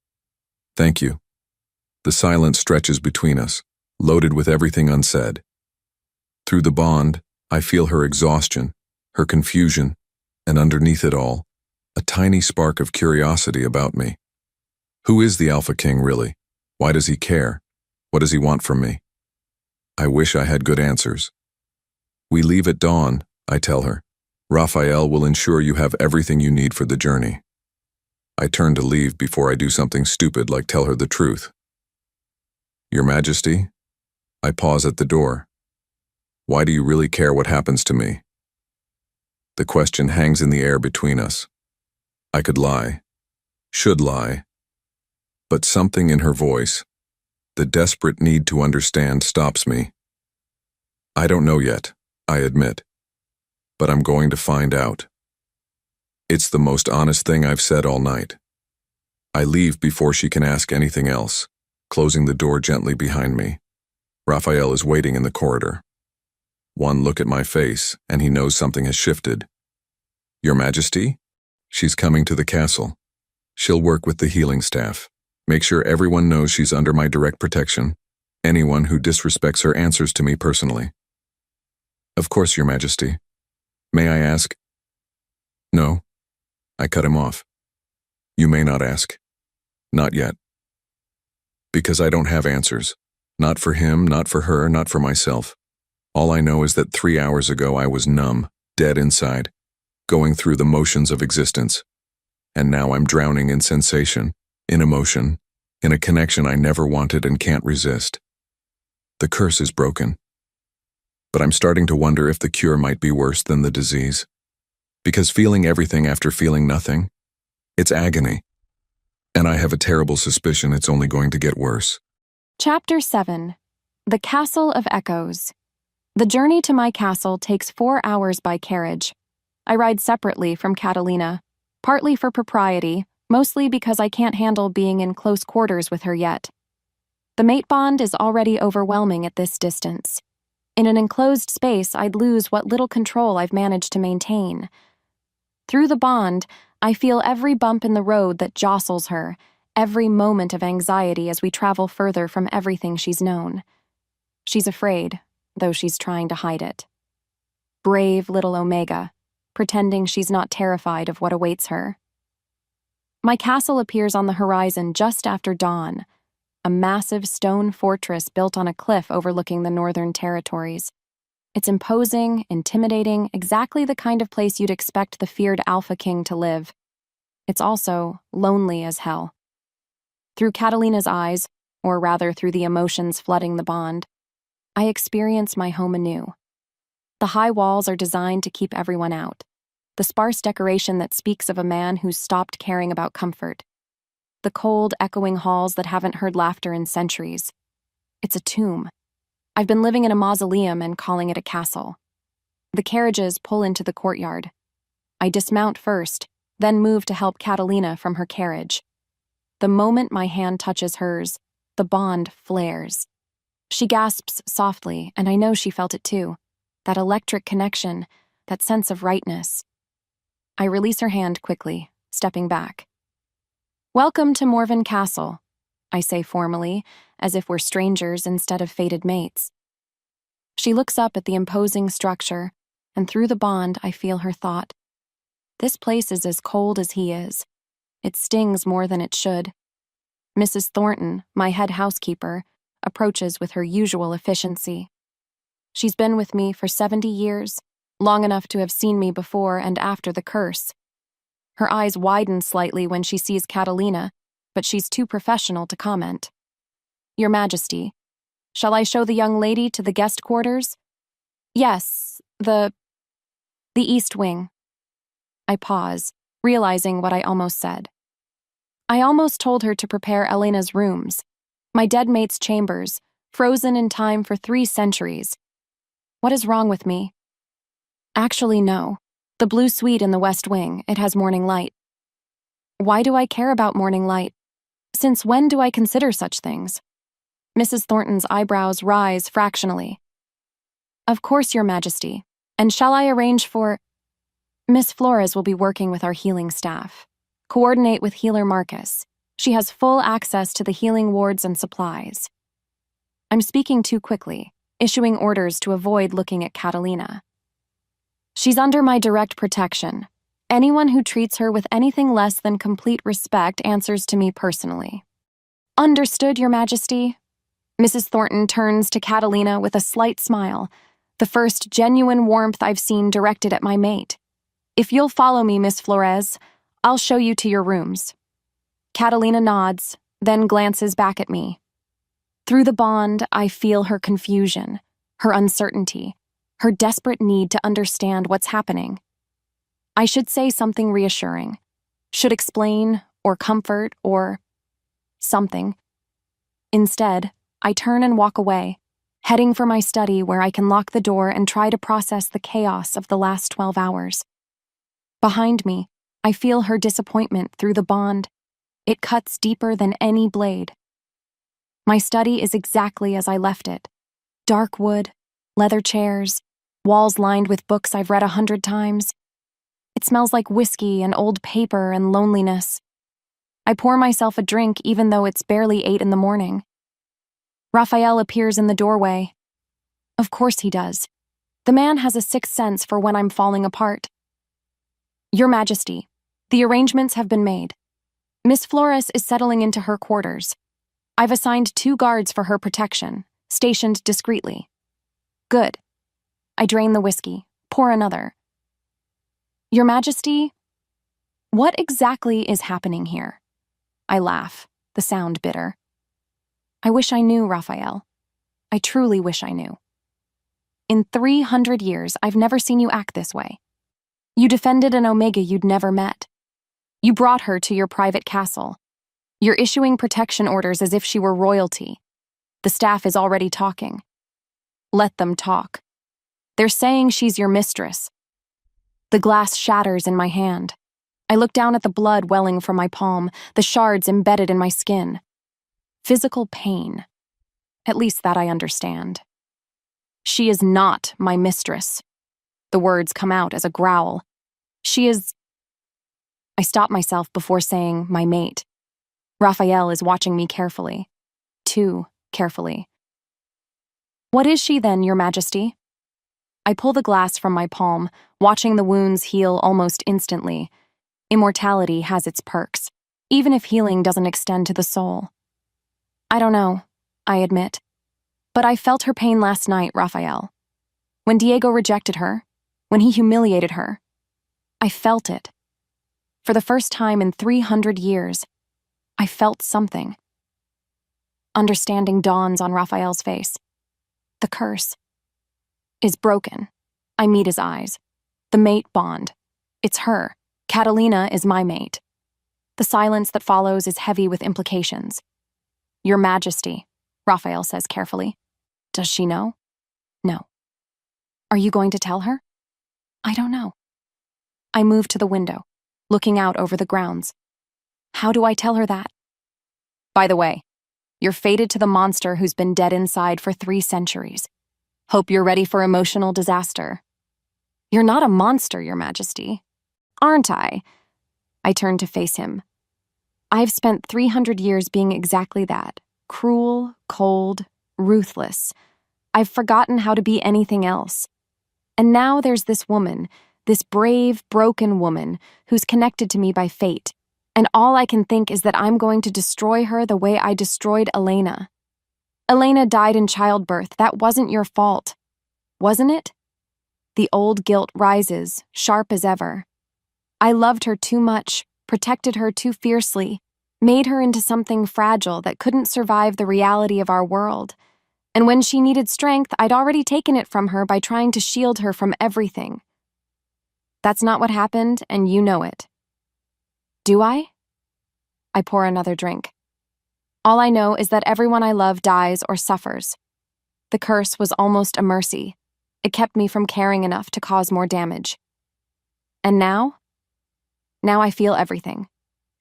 Thank you. The silence stretches between us, loaded with everything unsaid. Through the bond, I feel her exhaustion, her confusion, and underneath it all, a tiny spark of curiosity about me. Who is the Alpha King, really? Why does he care? What does he want from me? I wish I had good answers. We leave at dawn, I tell her. Raphael will ensure you have everything you need for the journey. I turn to leave before I do something stupid like tell her the truth. Your Majesty? I pause at the door. Why do you really care what happens to me? The question hangs in the air between us. I could lie, should lie, but something in her voice, the desperate need to understand, stops me. I don't know yet, I admit, but I'm going to find out. It's the most honest thing I've said all night. I leave before she can ask anything else, closing the door gently behind me. Raphael is waiting in the corridor. One look at my face, and he knows something has shifted. Your Majesty? She's coming to the castle. She'll work with the healing staff. Make sure everyone knows she's under my direct protection. Anyone who disrespects her answers to me personally. Of course, Your Majesty. May I ask? No. I cut him off. You may not ask. Not yet. Because I don't have answers. Not for him, not for her, not for myself. All I know is that 3 hours ago I was numb, dead inside, going through the motions of existence. And now I'm drowning in sensation, in emotion, in a connection I never wanted and can't resist. The curse is broken. But I'm starting to wonder if the cure might be worse than the disease. Because feeling everything after feeling nothing, it's agony. And I have a terrible suspicion it's only going to get worse. Chapter 7. The Castle of Echoes. The journey to my castle takes 4 hours by carriage. I ride separately from Catalina, partly for propriety, mostly because I can't handle being in close quarters with her yet. The mate bond is already overwhelming at this distance. In an enclosed space, I'd lose what little control I've managed to maintain. Through the bond, I feel every bump in the road that jostles her, every moment of anxiety as we travel further from everything she's known. She's afraid, though she's trying to hide it. Brave little Omega, pretending she's not terrified of what awaits her. My castle appears on the horizon just after dawn, a massive stone fortress built on a cliff overlooking the northern territories. It's imposing, intimidating, exactly the kind of place you'd expect the feared Alpha King to live. It's also lonely as hell. Through Catalina's eyes, or rather through the emotions flooding the bond, I experience my home anew. The high walls are designed to keep everyone out, the sparse decoration that speaks of a man who's stopped caring about comfort, the cold, echoing halls that haven't heard laughter in centuries. It's a tomb. I've been living in a mausoleum and calling it a castle. The carriages pull into the courtyard. I dismount first, then move to help Catalina from her carriage. The moment my hand touches hers, the bond flares. She gasps softly, and I know she felt it too. That electric connection, that sense of rightness. I release her hand quickly, stepping back. Welcome to Morven Castle, I say formally, as if we're strangers instead of fated mates. She looks up at the imposing structure, and through the bond I feel her thought. This place is as cold as he is. It stings more than it should. Mrs. Thornton, my head housekeeper, approaches with her usual efficiency. She's been with me for 70 years, long enough to have seen me before and after the curse. Her eyes widen slightly when she sees Catalina, but she's too professional to comment. Your Majesty, shall I show the young lady to the guest quarters? Yes, the East Wing. I pause, realizing what I almost said. I almost told her to prepare Elena's rooms, my dead mate's chambers, frozen in time for 3 centuries. What is wrong with me? Actually, no. The blue suite in the West Wing, it has morning light. Why do I care about morning light? Since when do I consider such things? Mrs. Thornton's eyebrows rise fractionally. Of course, Your Majesty. And shall I arrange for... Miss Flores will be working with our healing staff. Coordinate with healer Marcus. She has full access to the healing wards and supplies. I'm speaking too quickly, issuing orders to avoid looking at Catalina. She's under my direct protection. Anyone who treats her with anything less than complete respect answers to me personally. Understood, Your Majesty. Mrs. Thornton turns to Catalina with a slight smile, the first genuine warmth I've seen directed at my mate. If you'll follow me, Miss Flores, I'll show you to your rooms. Catalina nods, then glances back at me. Through the bond, I feel her confusion, her uncertainty, her desperate need to understand what's happening. I should say something reassuring, should explain or comfort or something. Instead, I turn and walk away, heading for my study where I can lock the door and try to process the chaos of the last 12 hours. Behind me, I feel her disappointment through the bond. It cuts deeper than any blade. My study is exactly as I left it. Dark wood, leather chairs, walls lined with books I've read 100 times. It smells like whiskey and old paper and loneliness. I pour myself a drink even though it's barely 8 in the morning. Raphael appears in the doorway. Of course he does. The man has a sixth sense for when I'm falling apart. Your Majesty, the arrangements have been made. Miss Flores is settling into her quarters. I've assigned 2 guards for her protection, stationed discreetly. Good. I drain the whiskey, pour another. Your Majesty, what exactly is happening here? I laugh, the sound bitter. I wish I knew, Raphael. I truly wish I knew. In 300 years, I've never seen you act this way. You defended an Omega you'd never met. You brought her to your private castle. You're issuing protection orders as if she were royalty. The staff is already talking. Let them talk. They're saying she's your mistress. The glass shatters in my hand. I look down at the blood welling from my palm, the shards embedded in my skin. Physical pain. At least that I understand. She is not my mistress. The words come out as a growl. She is... I stop myself before saying my mate. Raphael is watching me carefully. Too carefully. What is she then, Your Majesty? I pull the glass from my palm, watching the wounds heal almost instantly. Immortality has its perks, even if healing doesn't extend to the soul. I don't know, I admit. But I felt her pain last night, Raphael. When Diego rejected her, when he humiliated her, I felt it. For the first time in 300 years, I felt something. Understanding dawns on Raphael's face. The curse is broken. I meet his eyes. The mate bond. It's her. Catalina is my mate. The silence that follows is heavy with implications. Your Majesty, Raphael says carefully. Does she know? No. Are you going to tell her? I don't know. I move to the window, looking out over the grounds. How do I tell her that? By the way, you're fated to the monster who's been dead inside for 3 centuries. Hope you're ready for emotional disaster. You're not a monster, Your Majesty. Aren't I? I turn to face him. I've spent 300 years being exactly that. Cruel, cold, ruthless. I've forgotten how to be anything else. And now there's this woman, this brave, broken woman, who's connected to me by fate. And all I can think is that I'm going to destroy her the way I destroyed Elena. Elena died in childbirth. That wasn't your fault. Wasn't it? The old guilt rises, sharp as ever. I loved her too much, protected her too fiercely, made her into something fragile that couldn't survive the reality of our world. And when she needed strength, I'd already taken it from her by trying to shield her from everything. That's not what happened, and you know it. Do I? I pour another drink. All I know is that everyone I love dies or suffers. The curse was almost a mercy. It kept me from caring enough to cause more damage. And now? Now I feel everything.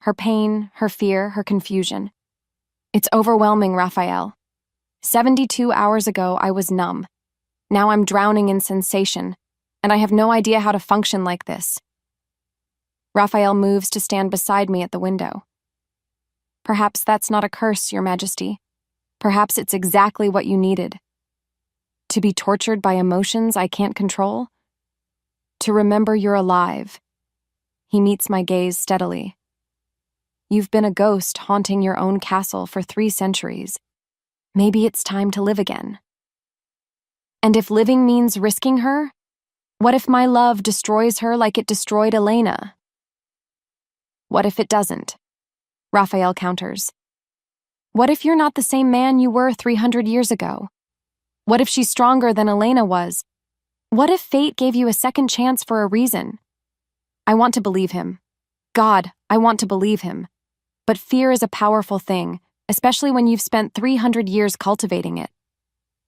Her pain, her fear, her confusion. It's overwhelming, Raphael. 72 hours ago, I was numb. Now I'm drowning in sensation, and I have no idea how to function like this. Raphael moves to stand beside me at the window. Perhaps that's not a curse, Your Majesty. Perhaps it's exactly what you needed. To be tortured by emotions I can't control? To remember you're alive. He meets my gaze steadily. You've been a ghost haunting your own castle for 3 centuries. Maybe it's time to live again. And if living means risking her, what if my love destroys her like it destroyed Elena? What if it doesn't? Raphael counters. What if you're not the same man you were 300 years ago? What if she's stronger than Elena was? What if fate gave you a second chance for a reason? I want to believe him. God, I want to believe him. But fear is a powerful thing, especially when you've spent 300 years cultivating it.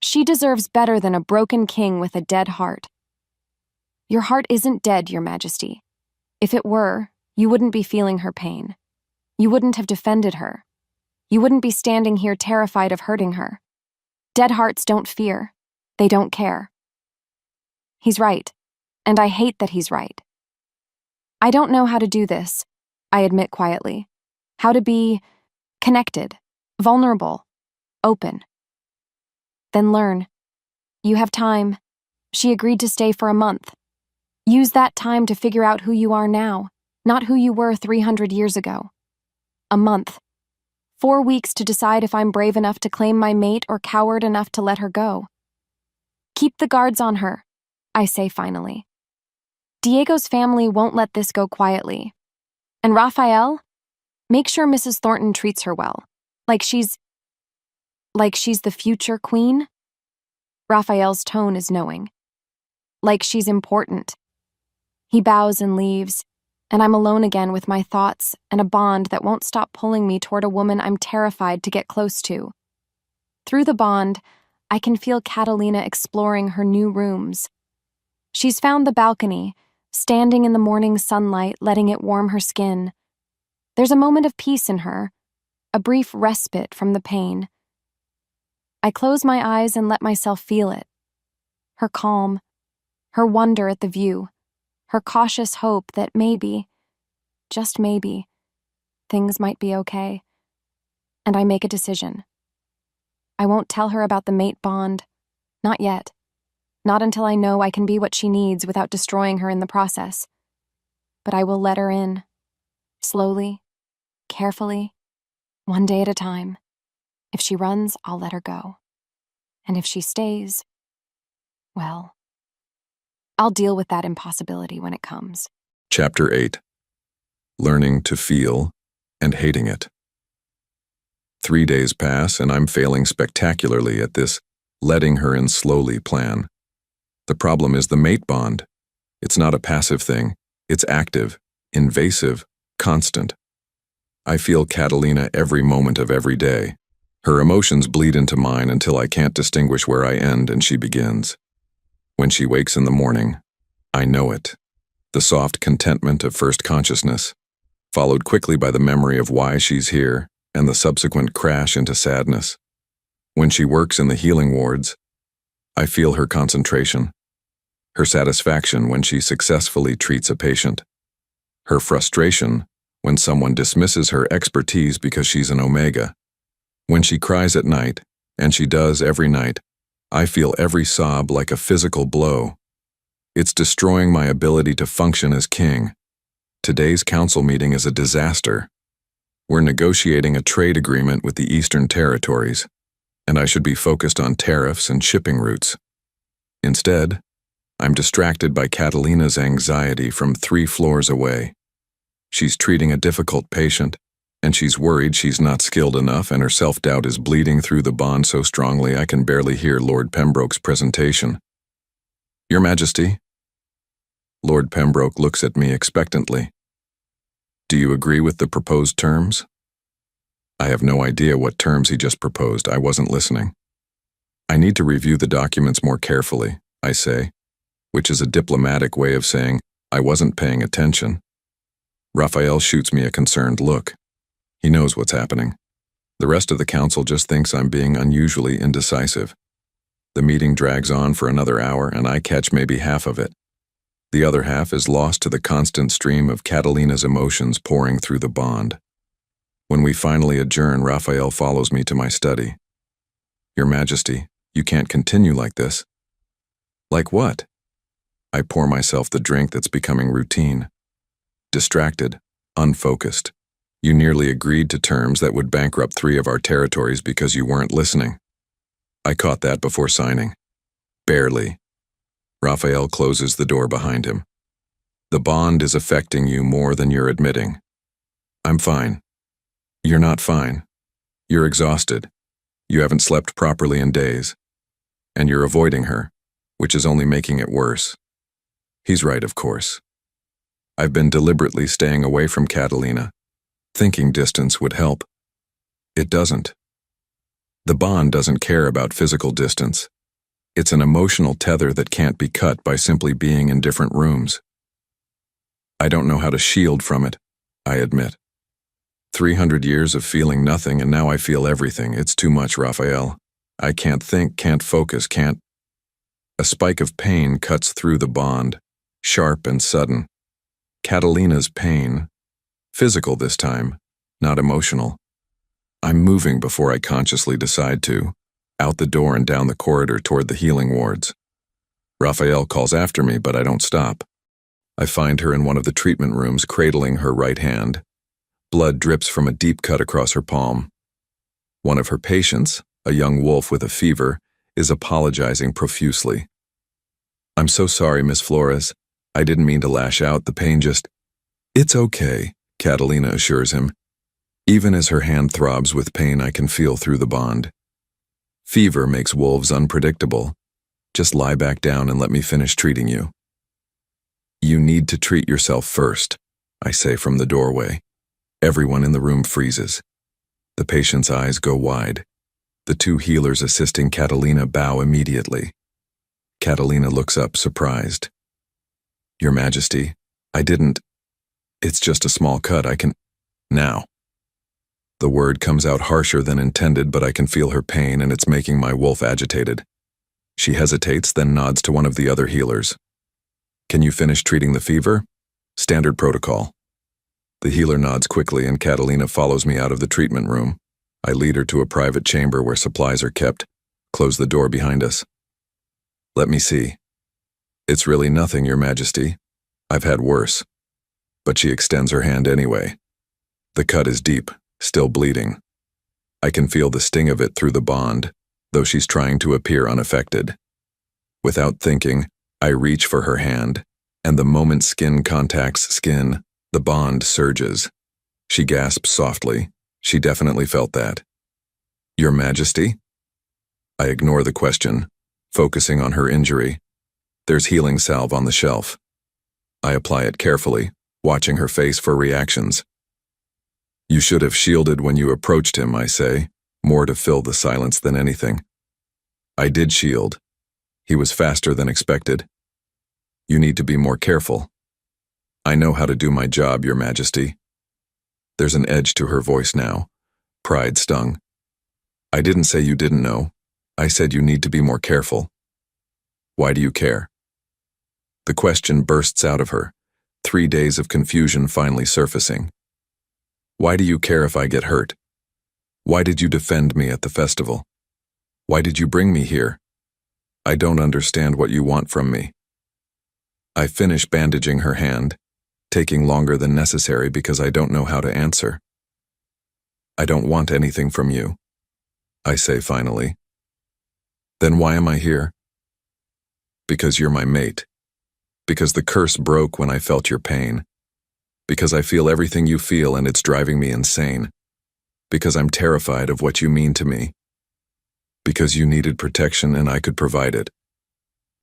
She deserves better than a broken king with a dead heart. Your heart isn't dead, Your Majesty. If it were, you wouldn't be feeling her pain. You wouldn't have defended her. You wouldn't be standing here terrified of hurting her. Dead hearts don't fear. They don't care. He's right, and I hate that he's right. I don't know how to do this, I admit quietly. How to be connected, vulnerable, open. Then learn. You have time. She agreed to stay for a month. Use that time to figure out who you are now, not who you were 300 years ago. A month. 4 weeks to decide if I'm brave enough to claim my mate or coward enough to let her go. Keep the guards on her, I say finally. Diego's family won't let this go quietly. And Raphael? Make sure Mrs. Thornton treats her well. Like she's the future queen? Raphael's tone is knowing. Like she's important. He bows and leaves, and I'm alone again with my thoughts and a bond that won't stop pulling me toward a woman I'm terrified to get close to. Through the bond, I can feel Catalina exploring her new rooms. She's found the balcony, standing in the morning sunlight, letting it warm her skin. There's a moment of peace in her, a brief respite from the pain. I close my eyes and let myself feel it. Her calm, her wonder at the view, her cautious hope that maybe, just maybe, things might be okay. And I make a decision. I won't tell her about the mate bond. Not yet. Not until I know I can be what she needs without destroying her in the process. But I will let her in. Slowly, carefully, one day at a time. If she runs, I'll let her go. And if she stays, well, I'll deal with that impossibility when it comes. Chapter 8. Learning to feel and hating it. 3 days pass and I'm failing spectacularly at this letting her in slowly plan. The problem is the mate bond. It's not a passive thing. It's active, invasive, constant. I feel Catalina every moment of every day. Her emotions bleed into mine until I can't distinguish where I end and she begins. When she wakes in the morning, I know it. The soft contentment of first consciousness, followed quickly by the memory of why she's here and the subsequent crash into sadness. When she works in the healing wards, I feel her concentration, her satisfaction when she successfully treats a patient, her frustration when someone dismisses her expertise because she's an omega. When she cries at night, and she does every night, I feel every sob like a physical blow. It's destroying my ability to function as king. Today's council meeting is a disaster. We're negotiating a trade agreement with the Eastern Territories, and I should be focused on tariffs and shipping routes. Instead, I'm distracted by Catalina's anxiety from 3 floors away. She's treating a difficult patient, and she's worried she's not skilled enough, and her self-doubt is bleeding through the bond so strongly I can barely hear Lord Pembroke's presentation. Your Majesty? Lord Pembroke looks at me expectantly. Do you agree with the proposed terms? I have no idea what terms he just proposed. I wasn't listening. I need to review the documents more carefully, I say, which is a diplomatic way of saying I wasn't paying attention. Raphael shoots me a concerned look. He knows what's happening. The rest of the council just thinks I'm being unusually indecisive. The meeting drags on for another hour and I catch maybe half of it. The other half is lost to the constant stream of Catalina's emotions pouring through the bond. When we finally adjourn, Raphael follows me to my study. Your Majesty, you can't continue like this. Like what? I pour myself the drink that's becoming routine. Distracted, unfocused. You nearly agreed to terms that would bankrupt 3 of our territories because you weren't listening. I caught that before signing. Barely. Raphael closes the door behind him. The bond is affecting you more than you're admitting. I'm fine. You're not fine. You're exhausted. You haven't slept properly in days. And you're avoiding her, which is only making it worse. He's right, of course. I've been deliberately staying away from Catalina, thinking distance would help. It doesn't. The bond doesn't care about physical distance. It's an emotional tether that can't be cut by simply being in different rooms. I don't know how to shield from it, I admit. 300 years of feeling nothing, and now I feel everything. It's too much, Raphael. I can't think, can't focus, can't. A spike of pain cuts through the bond, sharp and sudden. Catalina's pain, physical this time, not emotional. I'm moving before I consciously decide to, out the door and down the corridor toward the healing wards. Raphael calls after me, but I don't stop. I find her in one of the treatment rooms, cradling her right hand. Blood drips from a deep cut across her palm. One of her patients, a young wolf with a fever, is apologizing profusely. "I'm so sorry, Miss Flores. I didn't mean to lash out. The pain just—" "It's okay," Catalina assures him. Even as her hand throbs with pain, I can feel through the bond. Fever makes wolves unpredictable. Just lie back down and let me finish treating you. "You need to treat yourself first," I say from the doorway. Everyone in the room freezes. The patient's eyes go wide. The two healers assisting Catalina bow immediately. Catalina looks up, surprised. "Your Majesty, I didn't. It's just a small cut. I can—" "Now." The word comes out harsher than intended, but I can feel her pain, and it's making my wolf agitated. She hesitates, then nods to one of the other healers. "Can you finish treating the fever? Standard protocol." The healer nods quickly, and Catalina follows me out of the treatment room. I lead her to a private chamber where supplies are kept, close the door behind us. "Let me see." "It's really nothing, Your Majesty. I've had worse." But she extends her hand anyway. The cut is deep, still bleeding. I can feel the sting of it through the bond, though she's trying to appear unaffected. Without thinking, I reach for her hand, and the moment skin contacts skin, the bond surges. She gasps softly. She definitely felt that. "Your Majesty?" I ignore the question, focusing on her injury. There's healing salve on the shelf. I apply it carefully, watching her face for reactions. "You should have shielded when you approached him," I say, more to fill the silence than anything. "I did shield. He was faster than expected. You need to be more careful." "I know how to do my job, Your Majesty." There's an edge to her voice now, pride stung. "I didn't say you didn't know. I said you need to be more careful." "Why do you care?" The question bursts out of her, 3 days of confusion finally surfacing. "Why do you care if I get hurt? Why did you defend me at the festival? Why did you bring me here? I don't understand what you want from me." I finish bandaging her hand, taking longer than necessary because I don't know how to answer. "I don't want anything from you," I say finally. "Then why am I here?" "Because you're my mate. Because the curse broke when I felt your pain. Because I feel everything you feel and it's driving me insane. Because I'm terrified of what you mean to me. Because you needed protection and I could provide it."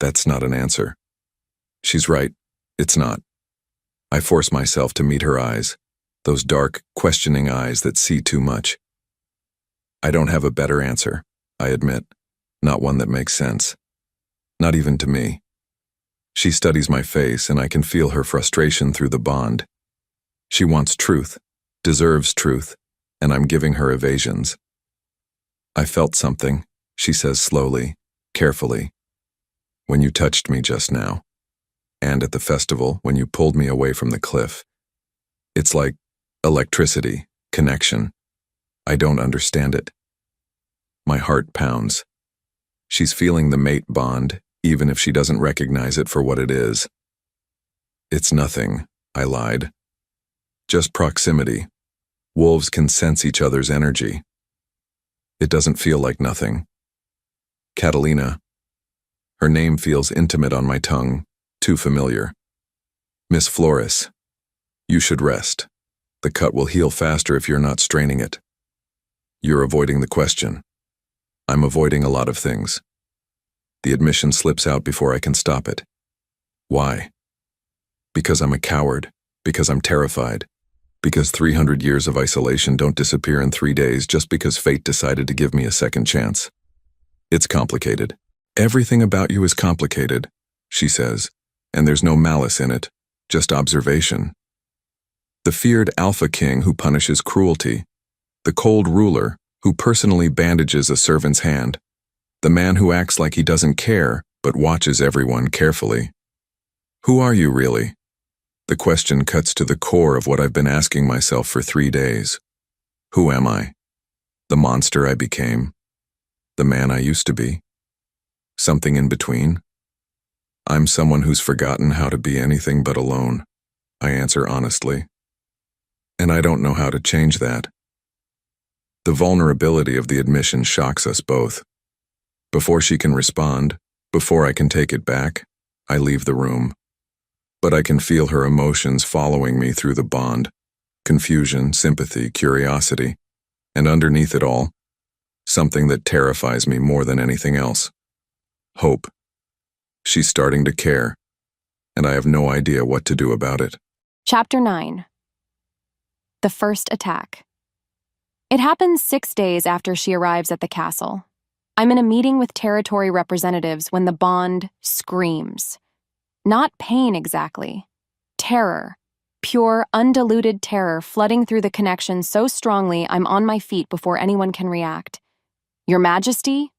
That's not an answer. She's right, it's not. I force myself to meet her eyes, those dark, questioning eyes that see too much. I don't have a better answer, I admit, not one that makes sense. Not even to me. She studies my face, and I can feel her frustration through the bond. She wants truth, deserves truth, and I'm giving her evasions. "I felt something," she says slowly, carefully. "When you touched me just now. And at the festival, when you pulled me away from the cliff. It's like electricity, connection. I don't understand it." My heart pounds. She's feeling the mate bond, even if she doesn't recognize it for what it is. "It's nothing," I lied. "Just proximity. Wolves can sense each other's energy." "It doesn't feel like nothing." Catalina. Her name feels intimate on my tongue, too familiar. "Miss Flores, you should rest." The cut will heal faster if you're not straining it. You're avoiding the question. I'm avoiding a lot of things. The admission slips out before I can stop it. Why? Because I'm a coward, because I'm terrified, because 300 years of isolation don't disappear in 3 days just because fate decided to give me a second chance. It's complicated. Everything about you is complicated, she says, and there's no malice in it, just observation. The feared alpha king who punishes cruelty, the cold ruler who personally bandages a servant's hand, the man who acts like he doesn't care but watches everyone carefully. Who are you really? The question cuts to the core of what I've been asking myself for 3 days. Who am I? The monster I became? The man I used to be? Something in between? I'm someone who's forgotten how to be anything but alone, I answer honestly. And I don't know how to change that. The vulnerability of the admission shocks us both. Before she can respond, before I can take it back, I leave the room. But I can feel her emotions following me through the bond, confusion, sympathy, curiosity, and underneath it all, something that terrifies me more than anything else. Hope. She's starting to care, and I have no idea what to do about it. Chapter 9. The first attack. It happens 6 days after she arrives at the castle. I'm in a meeting with territory representatives when the bond screams. Not pain exactly. Terror. Pure, undiluted terror flooding through the connection so strongly I'm on my feet before anyone can react. Your Majesty?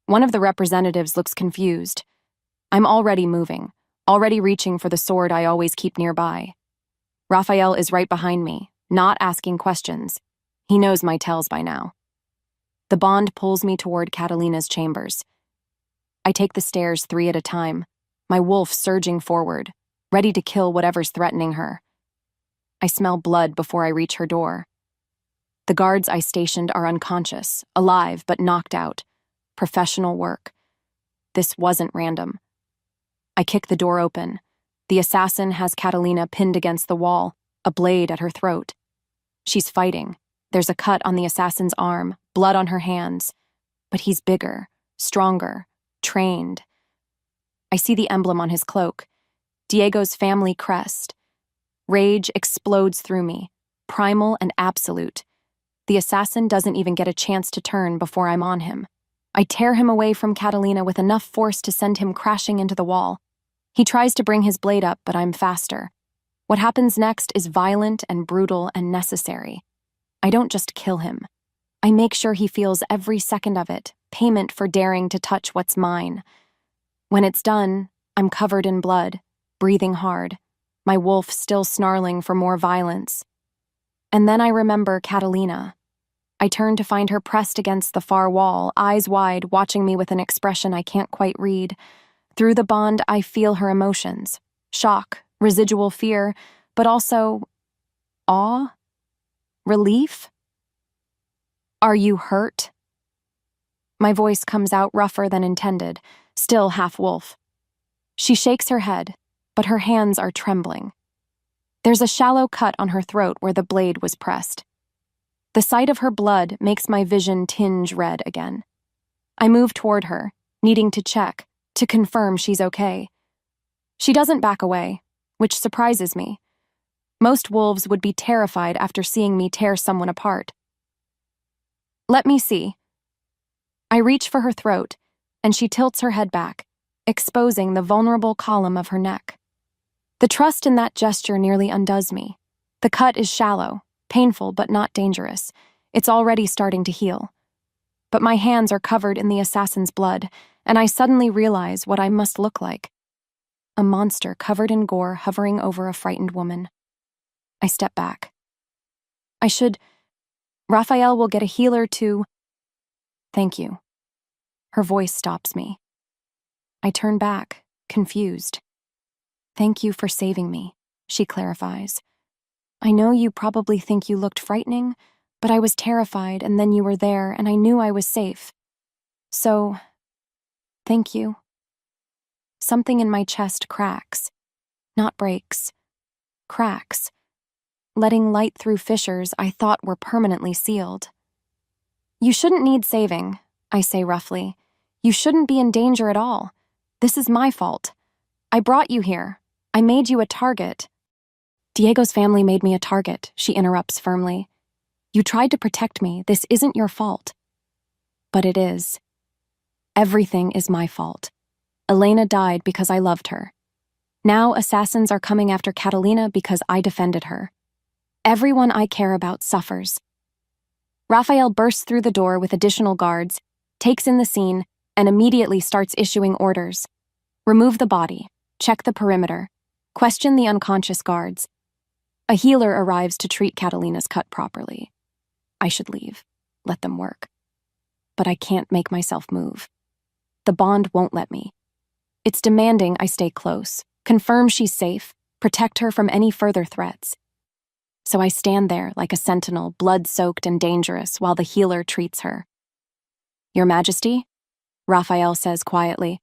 One of the representatives looks confused. I'm already moving, already reaching for the sword I always keep nearby. Raphael is right behind me, not asking questions. He knows my tells by now. The bond pulls me toward Catalina's chambers. I take the stairs 3 at a time, my wolf surging forward, ready to kill whatever's threatening her. I smell blood before I reach her door. The guards I stationed are unconscious, alive but knocked out. Professional work. This wasn't random. I kick the door open. The assassin has Catalina pinned against the wall, a blade at her throat. She's fighting. There's a cut on the assassin's arm, blood on her hands. But he's bigger, stronger, trained. I see the emblem on his cloak, Diego's family crest. Rage explodes through me, primal and absolute. The assassin doesn't even get a chance to turn before I'm on him. I tear him away from Catalina with enough force to send him crashing into the wall. He tries to bring his blade up, but I'm faster. What happens next is violent and brutal and necessary. I don't just kill him. I make sure he feels every second of it, payment for daring to touch what's mine. When it's done, I'm covered in blood, breathing hard, my wolf still snarling for more violence. And then I remember Catalina. I turn to find her pressed against the far wall, eyes wide, watching me with an expression I can't quite read. Through the bond, I feel her emotions. Shock, residual fear, but also awe? Relief? Are you hurt? My voice comes out rougher than intended, still half wolf. She shakes her head, but her hands are trembling. There's a shallow cut on her throat where the blade was pressed. The sight of her blood makes my vision tinge red again. I move toward her, needing to check, to confirm she's okay. She doesn't back away, which surprises me. Most wolves would be terrified after seeing me tear someone apart. Let me see. I reach for her throat, and she tilts her head back, exposing the vulnerable column of her neck. The trust in that gesture nearly undoes me. The cut is shallow, painful but not dangerous. It's already starting to heal. But my hands are covered in the assassin's blood, and I suddenly realize what I must look like. A monster covered in gore hovering over a frightened woman. I step back. Raphael will get a healer to... Thank you. Her voice stops me. I turn back, confused. Thank you for saving me, she clarifies. I know you probably think you looked frightening, but I was terrified and then you were there and I knew I was safe. So, thank you. Something in my chest cracks. Not breaks. Cracks. letting light through fissures I thought were permanently sealed. "You shouldn't need saving," I say roughly. "You shouldn't be in danger at all. This is my fault. I brought you here. I made you a target." "Diego's family made me a target," she interrupts firmly. "You tried to protect me. This isn't your fault." But it is. Everything is my fault. Elena died because I loved her. Now assassins are coming after Catalina because I defended her. Everyone I care about suffers. Raphael bursts through the door with additional guards, takes in the scene, and immediately starts issuing orders. Remove the body, check the perimeter, question the unconscious guards. A healer arrives to treat Catalina's cut properly. I should leave, let them work. But I can't make myself move. The bond won't let me. It's demanding I stay close, confirm she's safe, protect her from any further threats. So I stand there like a sentinel, blood-soaked and dangerous, while the healer treats her. "Your Majesty," Raphael says quietly,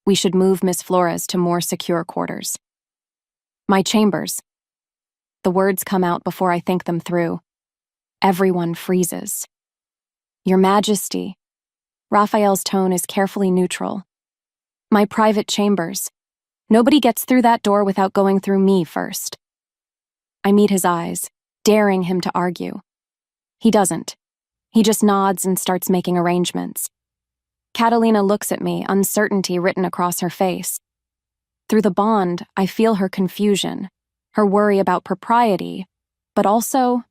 "we should move Miss Flores to more secure quarters." "My chambers." The words come out before I think them through. Everyone freezes. "Your Majesty." Raphael's tone is carefully neutral. "My private chambers. Nobody gets through that door without going through me first." I meet his eyes, daring him to argue. He doesn't. He just nods and starts making arrangements. Catalina looks at me, uncertainty written across her face. Through the bond, I feel her confusion, her worry about propriety, but also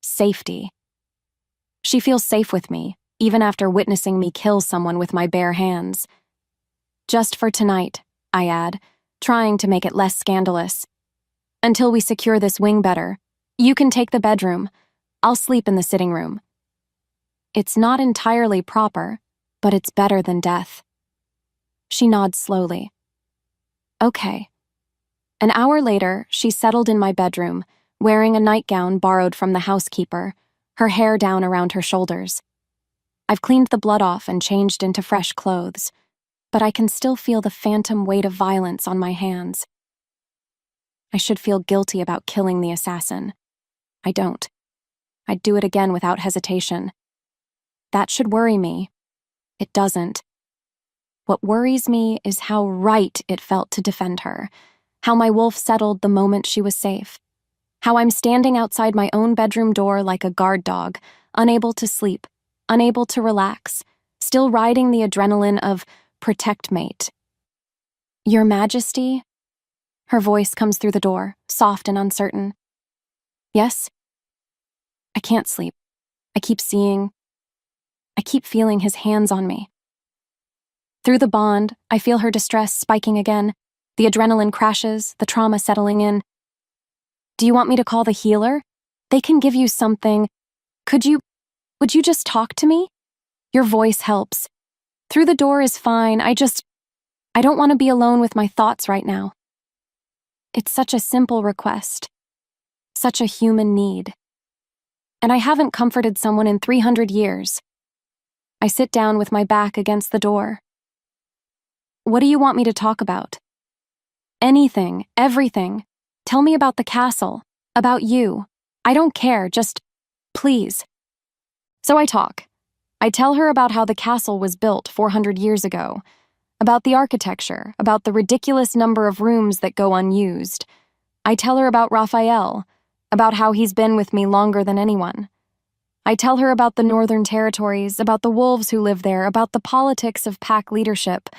safety. She feels safe with me, even after witnessing me kill someone with my bare hands. "Just for tonight," I add, trying to make it less scandalous. "Until we secure this wing better, you can take the bedroom. I'll sleep in the sitting room." It's not entirely proper, but it's better than death. She nods slowly. "Okay." An hour later, she's settled in my bedroom, wearing a nightgown borrowed from the housekeeper, her hair down around her shoulders. I've cleaned the blood off and changed into fresh clothes, but I can still feel the phantom weight of violence on my hands. I should feel guilty about killing the assassin. I don't. I'd do it again without hesitation. That should worry me. It doesn't. What worries me is how right it felt to defend her, how my wolf settled the moment she was safe, how I'm standing outside my own bedroom door like a guard dog, unable to sleep, unable to relax, still riding the adrenaline of protect mate. "Your Majesty?" Her voice comes through the door, soft and uncertain. "Yes?" I can't sleep. I keep feeling his hands on me. Through the bond, I feel her distress spiking again, the adrenaline crashes, the trauma settling in. "Do you want me to call the healer? They can give you something. Would you just talk to me? Your voice helps. Through the door is fine, I don't want to be alone with my thoughts right now." It's such a simple request, such a human need. And I haven't comforted someone in 300 years. I sit down with my back against the door. "What do you want me to talk about?" "Anything, everything. Tell me about the castle, about you. I don't care, just please." So I talk. I tell her about how the castle was built 400 years ago, about the architecture, about the ridiculous number of rooms that go unused. I tell her about Raphael, about how he's been with me longer than anyone. I tell her about the Northern Territories, about the wolves who live there, about the politics of pack leadership.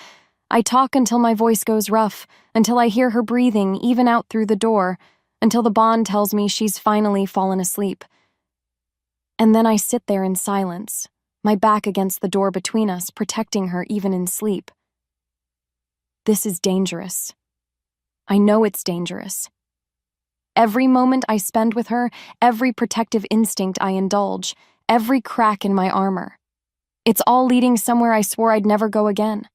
I talk until my voice goes rough, until I hear her breathing even out through the door, until the bond tells me she's finally fallen asleep. And then I sit there in silence, my back against the door between us, protecting her even in sleep. This is dangerous. I know it's dangerous. Every moment I spend with her, every protective instinct I indulge, every crack in my armor. It's all leading somewhere I swore I'd never go again.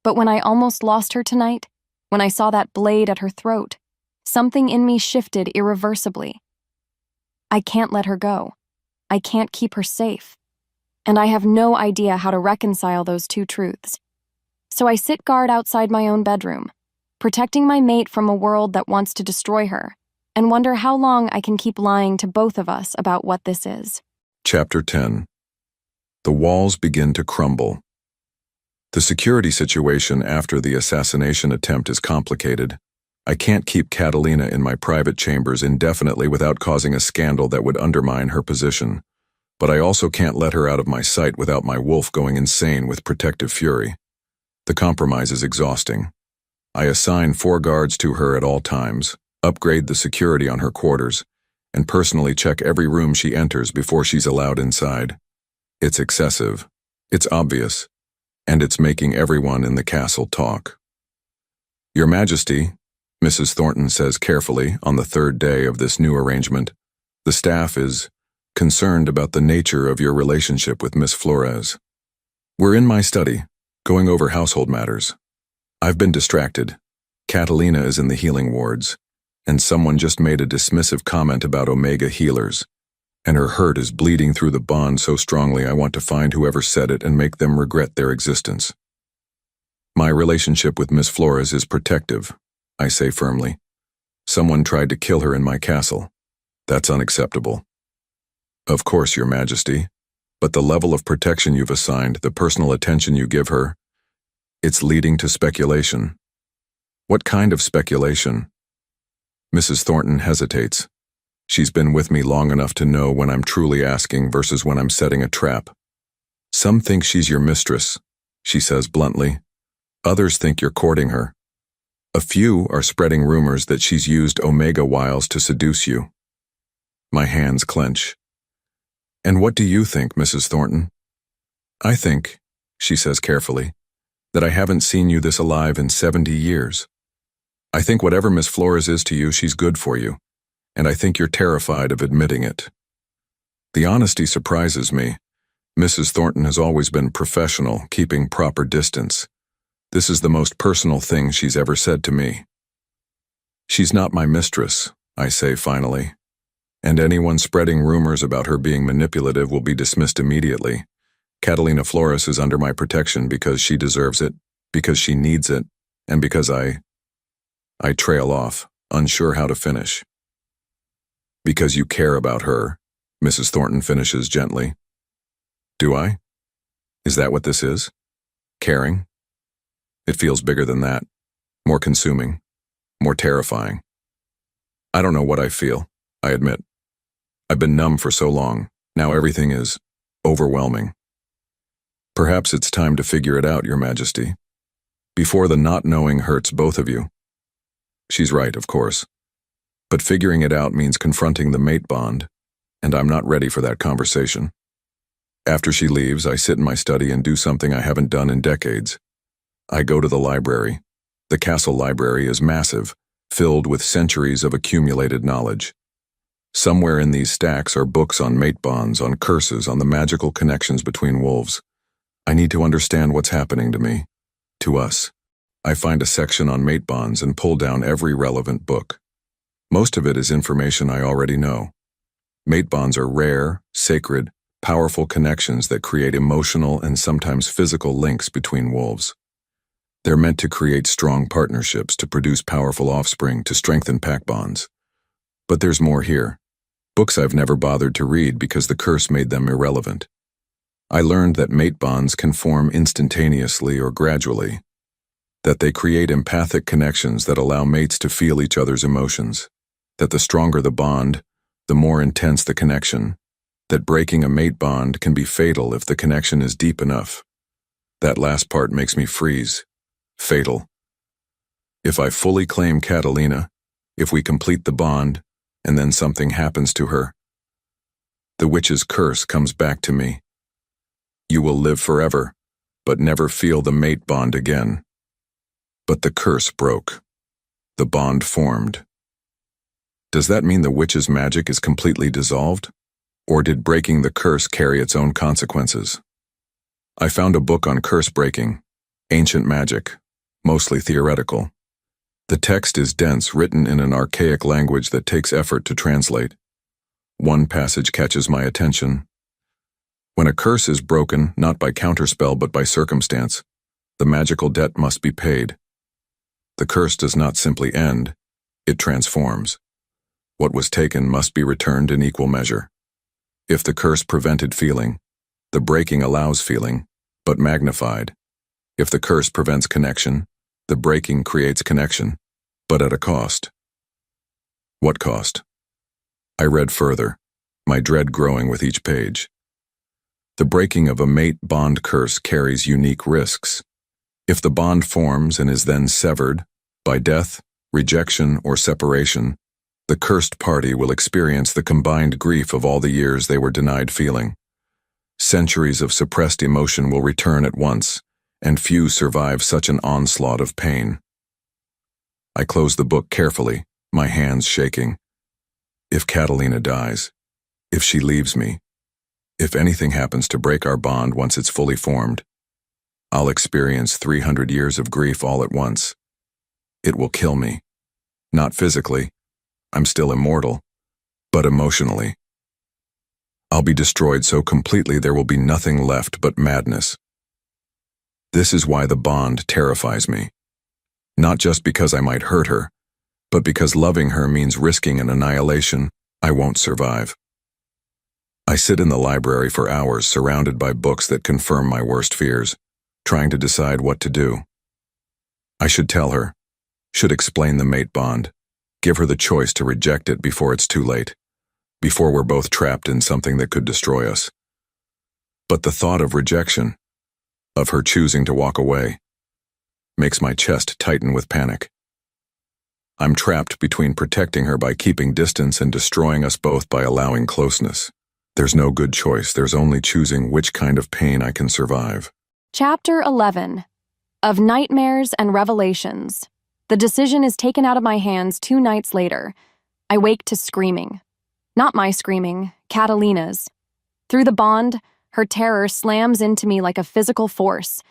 But when I almost lost her tonight, when I saw that blade at her throat, something in me shifted irreversibly. I can't let her go. I can't keep her safe. And I have no idea how to reconcile those two truths. So I sit guard outside my own bedroom, protecting my mate from a world that wants to destroy her, and wonder how long I can keep lying to both of us about what this is. Chapter 10. The walls begin to crumble. The security situation after the assassination attempt is complicated. I can't keep Catalina in my private chambers indefinitely without causing a scandal that would undermine her position. But I also can't let her out of my sight without my wolf going insane with protective fury. The compromise is exhausting. I assign 4 guards to her at all times, upgrade the security on her quarters, and personally check every room she enters before she's allowed inside. It's excessive, it's obvious, and it's making everyone in the castle talk. Your Majesty, Mrs. Thornton says carefully on the 3rd day of this new arrangement, the staff is concerned about the nature of your relationship with Miss Flores. We're in my study, going over household matters. I've been distracted. Catalina is in the healing wards, and someone just made a dismissive comment about Omega healers, and her hurt is bleeding through the bond so strongly I want to find whoever said it and make them regret their existence. My relationship with Miss Flores is protective, I say firmly. Someone tried to kill her in my castle. That's unacceptable. Of course, Your Majesty, but the level of protection you've assigned, the personal attention you give her, it's leading to speculation. What kind of speculation? Mrs. Thornton hesitates. She's been with me long enough to know when I'm truly asking versus when I'm setting a trap. Some think she's your mistress, she says bluntly. Others think you're courting her. A few are spreading rumors that she's used Omega wiles to seduce you. My hands clench. And what do you think, Mrs. Thornton? I think, she says carefully, that I haven't seen you this alive in 70 years. I think whatever Miss Flores is to you, she's good for you, and I think you're terrified of admitting it. The honesty surprises me. Mrs. Thornton has always been professional, keeping proper distance. This is the most personal thing she's ever said to me. She's not my mistress, I say finally, and anyone spreading rumors about her being manipulative will be dismissed immediately. Catalina Flores is under my protection because she deserves it, because she needs it, and because I trail off, unsure how to finish. Because you care about her, Mrs. Thornton finishes gently. Do I? Is that what this is? Caring? It feels bigger than that, more consuming, more terrifying. I don't know what I feel, I admit. I've been numb for so long, now everything is overwhelming. Perhaps it's time to figure it out, Your Majesty, before the not knowing hurts both of you. She's right, of course, but figuring it out means confronting the mate bond, and I'm not ready for that conversation. After she leaves, I sit in my study and do something I haven't done in decades. I go to the library. The castle library is massive, filled with centuries of accumulated knowledge. Somewhere in these stacks are books on mate bonds, on curses, on the magical connections between wolves. I need to understand what's happening to me, to us. I find a section on mate bonds and pull down every relevant book. Most of it is information I already know. Mate bonds are rare, sacred, powerful connections that create emotional and sometimes physical links between wolves. They're meant to create strong partnerships, to produce powerful offspring, to strengthen pack bonds. But there's more here. Books I've never bothered to read because the curse made them irrelevant. I learned that mate bonds can form instantaneously or gradually, that they create empathic connections that allow mates to feel each other's emotions, that the stronger the bond, the more intense the connection, that breaking a mate bond can be fatal if the connection is deep enough. That last part makes me freeze. Fatal. If I fully claim Catalina, if we complete the bond, and then something happens to her, the witch's curse comes back to me. You will live forever, but never feel the mate bond again. But the curse broke. The bond formed. Does that mean the witch's magic is completely dissolved? Or did breaking the curse carry its own consequences? I found a book on curse breaking, ancient magic, mostly theoretical. The text is dense, written in an archaic language that takes effort to translate. One passage catches my attention. When a curse is broken, not by counterspell but by circumstance, the magical debt must be paid. The curse does not simply end, it transforms. What was taken must be returned in equal measure. If the curse prevented feeling, the breaking allows feeling, but magnified. If the curse prevents connection, the breaking creates connection, but at a cost. What cost? I read further, my dread growing with each page. The breaking of a mate bond curse carries unique risks. If the bond forms and is then severed, by death, rejection, or separation, the cursed party will experience the combined grief of all the years they were denied feeling. Centuries of suppressed emotion will return at once, and few survive such an onslaught of pain. I close the book carefully, my hands shaking. If Catalina dies, if she leaves me, if anything happens to break our bond once it's fully formed, I'll experience 300 years of grief all at once. It will kill me. Not physically, I'm still immortal, but emotionally. I'll be destroyed so completely there will be nothing left but madness. This is why the bond terrifies me. Not just because I might hurt her, but because loving her means risking an annihilation I won't survive. I sit in the library for hours surrounded by books that confirm my worst fears, trying to decide what to do. I should tell her, should explain the mate bond, give her the choice to reject it before it's too late, before we're both trapped in something that could destroy us. But the thought of rejection, of her choosing to walk away, makes my chest tighten with panic. I'm trapped between protecting her by keeping distance and destroying us both by allowing closeness. There's no good choice, there's only choosing which kind of pain I can survive. Chapter 11. Of Nightmares and Revelations. The decision is taken out of my hands 2 nights later. I wake to screaming. Not my screaming, Catalina's. Through the bond, her terror slams into me like a physical force.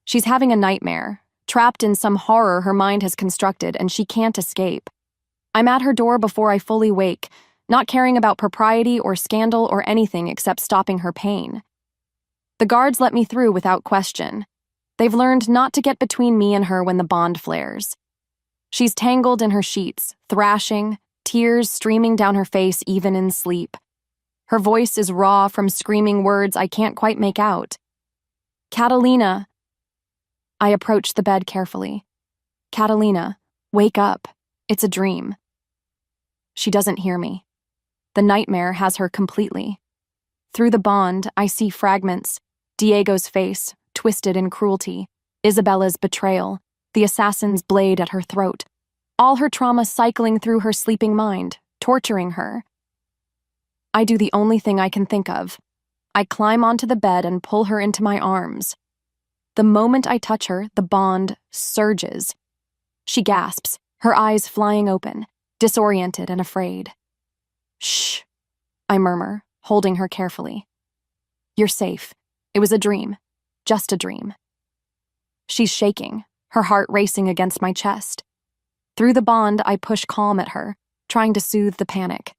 She's having a nightmare, trapped in some horror her mind has constructed, and she can't escape. I'm at her door before I fully wake, not caring about propriety or scandal or anything except stopping her pain. The guards let me through without question. They've learned not to get between me and her when the bond flares. She's tangled in her sheets, thrashing, tears streaming down her face even in sleep. Her voice is raw from screaming words I can't quite make out. Catalina. I approach the bed carefully. Catalina, wake up. It's a dream. She doesn't hear me. The nightmare has her completely. Through the bond, I see fragments. Diego's face, twisted in cruelty. Isabella's betrayal. The assassin's blade at her throat. All her trauma cycling through her sleeping mind, torturing her. I do the only thing I can think of. I climb onto the bed and pull her into my arms. The moment I touch her, the bond surges. She gasps, her eyes flying open, disoriented and afraid. Shh, I murmur, holding her carefully. You're safe. It was a dream. Just a dream. She's shaking, her heart racing against my chest. Through the bond, I push calm at her, trying to soothe the panic.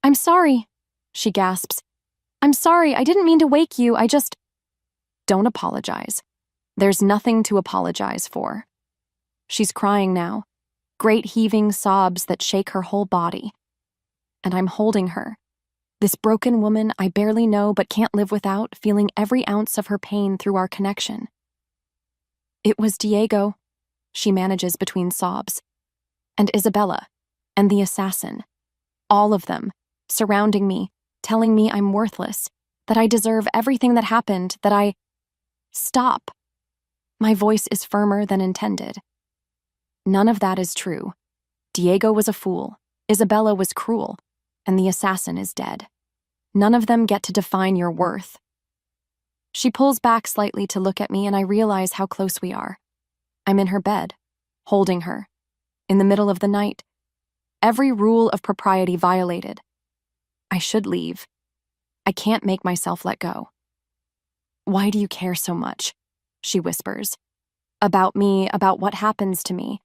I'm sorry, she gasps. I'm sorry, I didn't mean to wake you, I just... Don't apologize. There's nothing to apologize for. She's crying now, great heaving sobs that shake her whole body. And I'm holding her, this broken woman I barely know but can't live without, feeling every ounce of her pain through our connection. It was Diego, she manages between sobs, and Isabella, and the assassin. All of them, surrounding me, telling me I'm worthless, that I deserve everything that happened, that I... Stop. My voice is firmer than intended. None of that is true. Diego was a fool, Isabella was cruel, and the assassin is dead. None of them get to define your worth. She pulls back slightly to look at me, and I realize how close we are. I'm in her bed, holding her, in the middle of the night. Every rule of propriety violated. I should leave. I can't make myself let go. Why do you care so much? She whispers. About me, about what happens to me.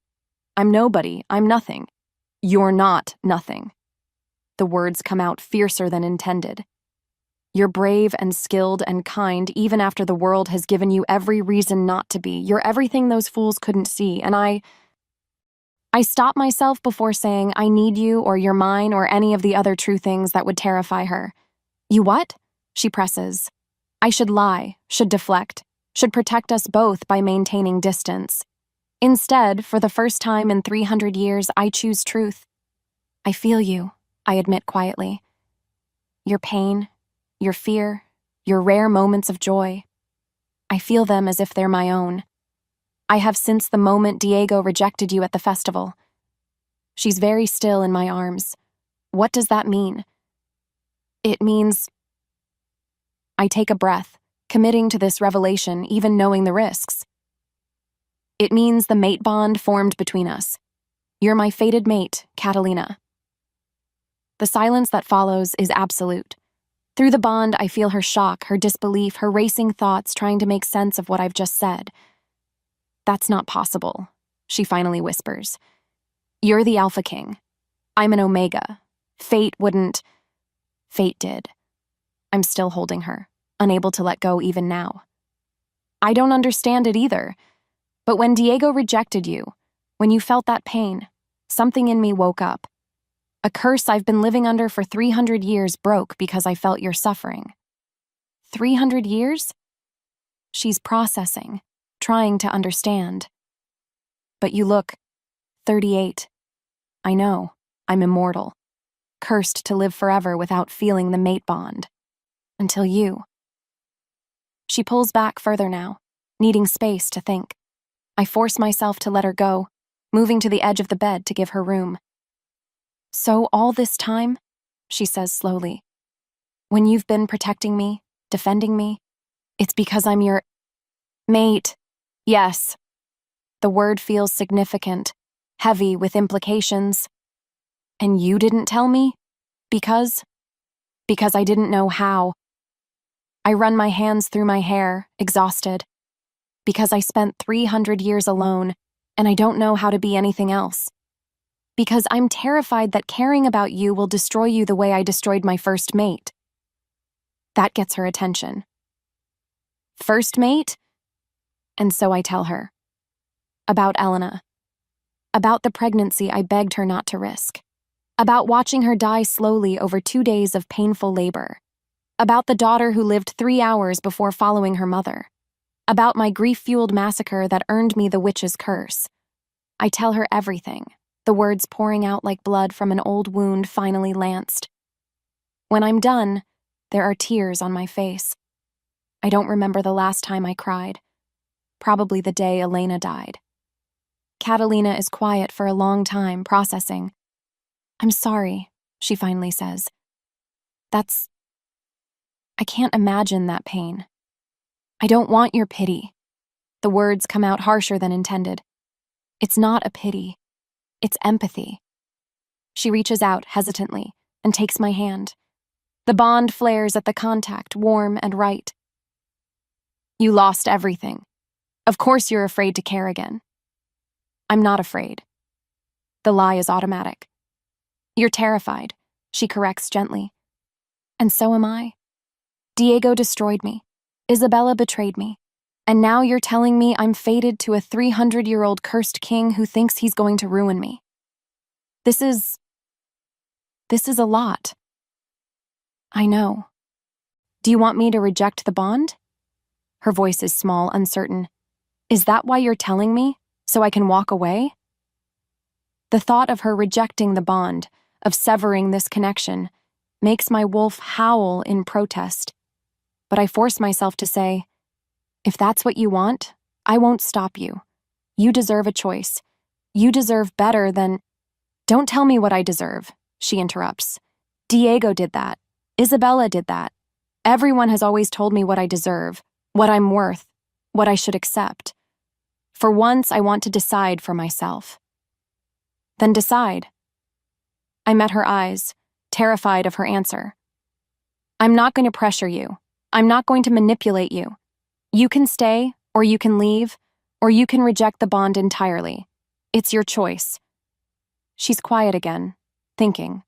I'm nobody, I'm nothing. You're not nothing. The words come out fiercer than intended. You're brave and skilled and kind even after the world has given you every reason not to be. You're everything those fools couldn't see, and I stop myself before saying, I need you or you're mine or any of the other true things that would terrify her. You what? She presses. I should lie, should deflect, should protect us both by maintaining distance. Instead, for the first time in 300 years, I choose truth. I feel you, I admit quietly. Your pain, your fear, your rare moments of joy. I feel them as if they're my own. I have since the moment Diego rejected you at the festival. She's very still in my arms. What does that mean? It means I take a breath, committing to this revelation even knowing the risks. It means the mate bond formed between us. You're my fated mate, Catalina. The silence that follows is absolute. Through the bond, I feel her shock, her disbelief, her racing thoughts trying to make sense of what I've just said. That's not possible, she finally whispers. You're the Alpha King. I'm an Omega. Fate wouldn't. Fate did. I'm still holding her, unable to let go even now. I don't understand it either. But when Diego rejected you, when you felt that pain, something in me woke up. A curse I've been living under for 300 years broke because I felt your suffering. 300 years? She's processing, trying to understand. But you look 38. I know, I'm immortal, cursed to live forever without feeling the mate bond. Until you. She pulls back further now, needing space to think. I force myself to let her go, moving to the edge of the bed to give her room. So all this time, she says slowly, when you've been protecting me, defending me, it's because I'm your mate. Yes. The word feels significant, heavy with implications. And you didn't tell me? Because I didn't know how. I run my hands through my hair, exhausted. Because I spent 300 years alone, and I don't know how to be anything else. Because I'm terrified that caring about you will destroy you the way I destroyed my first mate. That gets her attention. First mate? And so I tell her. About Elena. About the pregnancy I begged her not to risk. About watching her die slowly over 2 days of painful labor. About the daughter who lived 3 hours before following her mother. About my grief-fueled massacre that earned me the witch's curse. I tell her everything, the words pouring out like blood from an old wound finally lanced. When I'm done, there are tears on my face. I don't remember the last time I cried. Probably the day Elena died. Catalina is quiet for a long time, processing. I'm sorry, she finally says. I can't imagine that pain. I don't want your pity. The words come out harsher than intended. It's not a pity. It's empathy. She reaches out hesitantly and takes my hand. The bond flares at the contact, warm and right. You lost everything. Of course you're afraid to care again. I'm not afraid. The lie is automatic. You're terrified, she corrects gently. And so am I. Diego destroyed me. Isabella betrayed me. And now you're telling me I'm fated to a 300-year-old cursed king who thinks he's going to ruin me. This is a lot. I know. Do you want me to reject the bond? Her voice is small, uncertain. Is that why you're telling me? So I can walk away? The thought of her rejecting the bond, of severing this connection, makes my wolf howl in protest. But I force myself to say, if that's what you want, I won't stop you. You deserve a choice. You deserve better than... Don't tell me what I deserve, she interrupts. Diego did that. Isabella did that. Everyone has always told me what I deserve, what I'm worth, what I should accept. For once, I want to decide for myself. Then decide. I met her eyes, terrified of her answer. I'm not going to pressure you. I'm not going to manipulate you. You can stay, or you can leave, or you can reject the bond entirely. It's your choice. She's quiet again, thinking.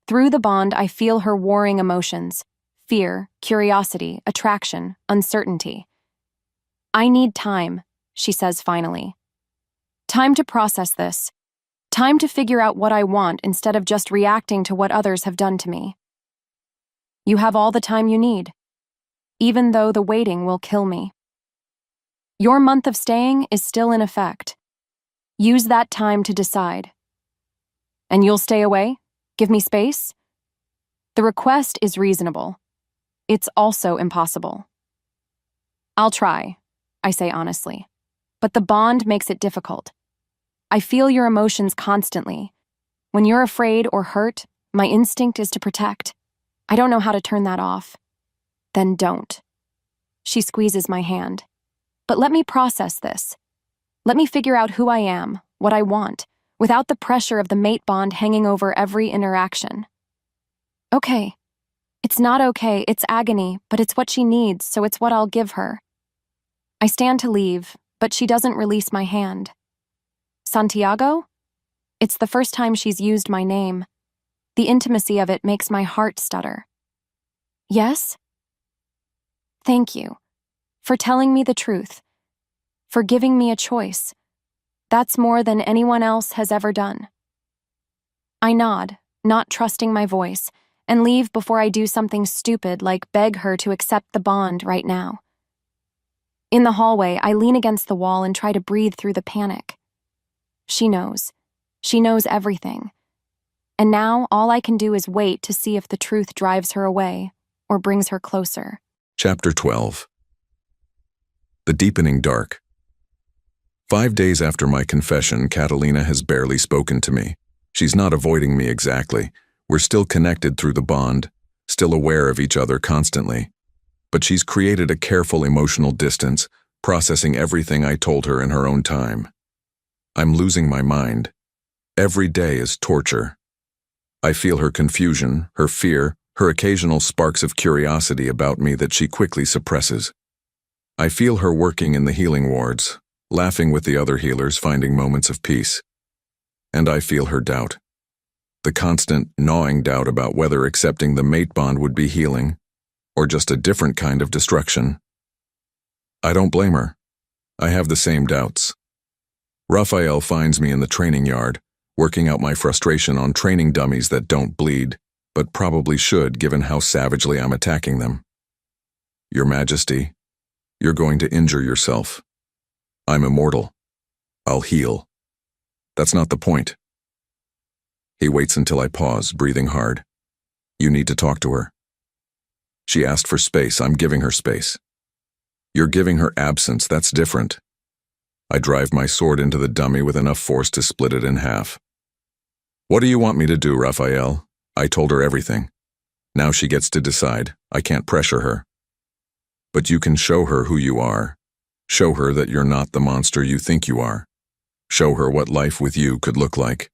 Through the bond, I feel her warring emotions: fear, curiosity, attraction, uncertainty. I need time, she says finally. Time to process this, Time to figure out what I want instead of just reacting to what others have done to me. You have all the time you need, even though the waiting will kill me. Your month of staying is still in effect. Use that time to decide. And you'll stay away? Give me space? The request is reasonable. It's also impossible. I'll try, I say honestly, but the bond makes it difficult. I feel your emotions constantly. When you're afraid or hurt, my instinct is to protect. I don't know how to turn that off. Then don't. She squeezes my hand. But let me process this. Let me figure out who I am, what I want, without the pressure of the mate bond hanging over every interaction. Okay. It's not okay, it's agony, but it's what she needs, so it's what I'll give her. I stand to leave, but she doesn't release my hand. Santiago? It's the first time she's used my name. The intimacy of it makes my heart stutter. Yes? Thank you. For telling me the truth. For giving me a choice. That's more than anyone else has ever done. I nod, not trusting my voice, and leave before I do something stupid like beg her to accept the bond right now. In the hallway, I lean against the wall and try to breathe through the panic. She knows. She knows everything. And now all I can do is wait to see if the truth drives her away or brings her closer. Chapter 12. The deepening dark. 5 days after my confession, Catalina has barely spoken to me. She's not avoiding me exactly. We're still connected through the bond, still aware of each other constantly. But she's created a careful emotional distance, processing everything I told her in her own time. I'm losing my mind. Every day is torture. I feel her confusion, her fear, her occasional sparks of curiosity about me that she quickly suppresses. I feel her working in the healing wards, laughing with the other healers, finding moments of peace. And I feel her doubt. The constant, gnawing doubt about whether accepting the mate bond would be healing, or just a different kind of destruction. I don't blame her. I have the same doubts. Raphael finds me in the training yard, working out my frustration on training dummies that don't bleed, but probably should given how savagely I'm attacking them. Your Majesty, you're going to injure yourself. I'm immortal. I'll heal. That's not the point. He waits until I pause, breathing hard. You need to talk to her. She asked for space. I'm giving her space. You're giving her absence. That's different. I drive my sword into the dummy with enough force to split it in half. What do you want me to do, Raphael? I told her everything. Now she gets to decide. I can't pressure her. But you can show her who you are. Show her that you're not the monster you think you are. Show her what life with you could look like.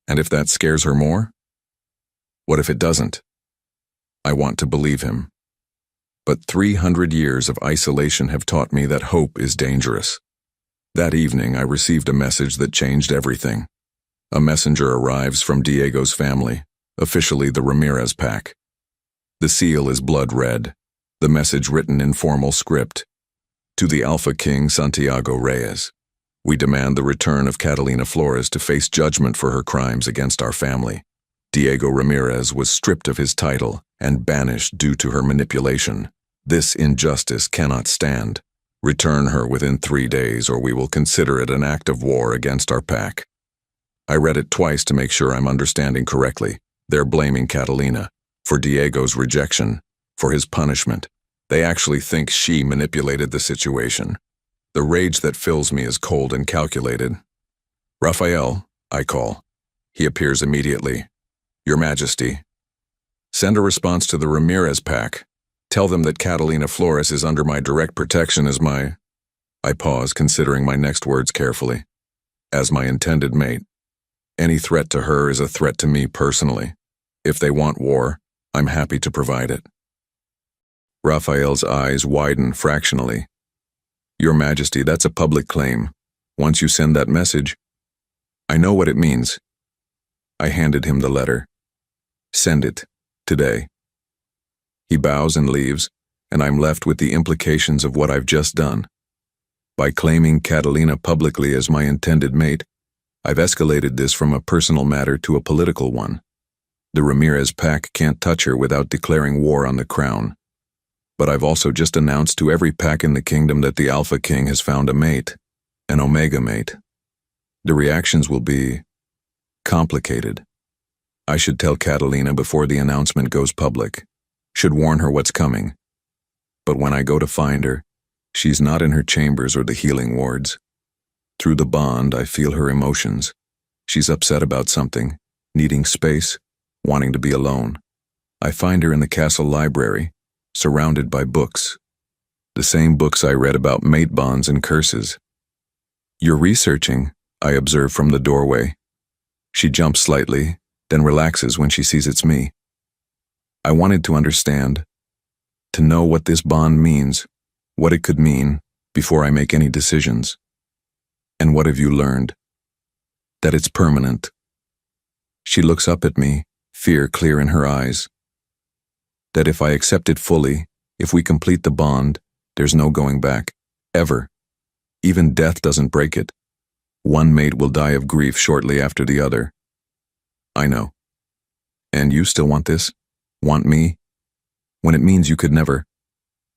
And if that scares her more? What if it doesn't? I want to believe him. But 300 years of isolation have taught me that hope is dangerous. That evening, I received a message that changed everything. A messenger arrives from Diego's family, officially the Ramirez pack. The seal is blood red, the message written in formal script. To the Alpha King Santiago Reyes, we demand the return of Catalina Flores to face judgment for her crimes against our family. Diego Ramirez was stripped of his title and banished due to her manipulation. This injustice cannot stand. Return her within 3 days or we will consider it an act of war against our pack. I read it twice to make sure I'm understanding correctly. They're blaming Catalina for Diego's rejection, for his punishment. They actually think she manipulated the situation. The rage that fills me is cold and calculated. Raphael, I call. He appears immediately. Your Majesty. Send a response to the Ramirez pack. Tell them that Catalina Flores is under my direct protection as my... I pause, considering my next words carefully. As my intended mate. Any threat to her is a threat to me personally. If they want war, I'm happy to provide it. Raphael's eyes widen fractionally. Your Majesty, that's a public claim. Once you send that message, I know what it means. I handed him the letter. Send it, today. He bows and leaves, and I'm left with the implications of what I've just done. By claiming Catalina publicly as my intended mate, I've escalated this from a personal matter to a political one. The Ramirez pack can't touch her without declaring war on the crown. But I've also just announced to every pack in the kingdom that the Alpha King has found a mate, an Omega mate. The reactions will be complicated. I should tell Catalina before the announcement goes public, should warn her what's coming. But when I go to find her, she's not in her chambers or the healing wards. Through the bond, I feel her emotions. She's upset about something, needing space, wanting to be alone. I find her in the castle library, surrounded by books. The same books I read about mate bonds and curses. You're researching, I observe from the doorway. She jumps slightly, then relaxes when she sees it's me. I wanted to understand, to know what this bond means, what it could mean, before I make any decisions. And what have you learned? That it's permanent. She looks up at me, fear clear in her eyes. That if I accept it fully, if we complete the bond, there's no going back, ever. Even death doesn't break it. One mate will die of grief shortly after the other. I know. And you still want this? Want me? When it means you could never.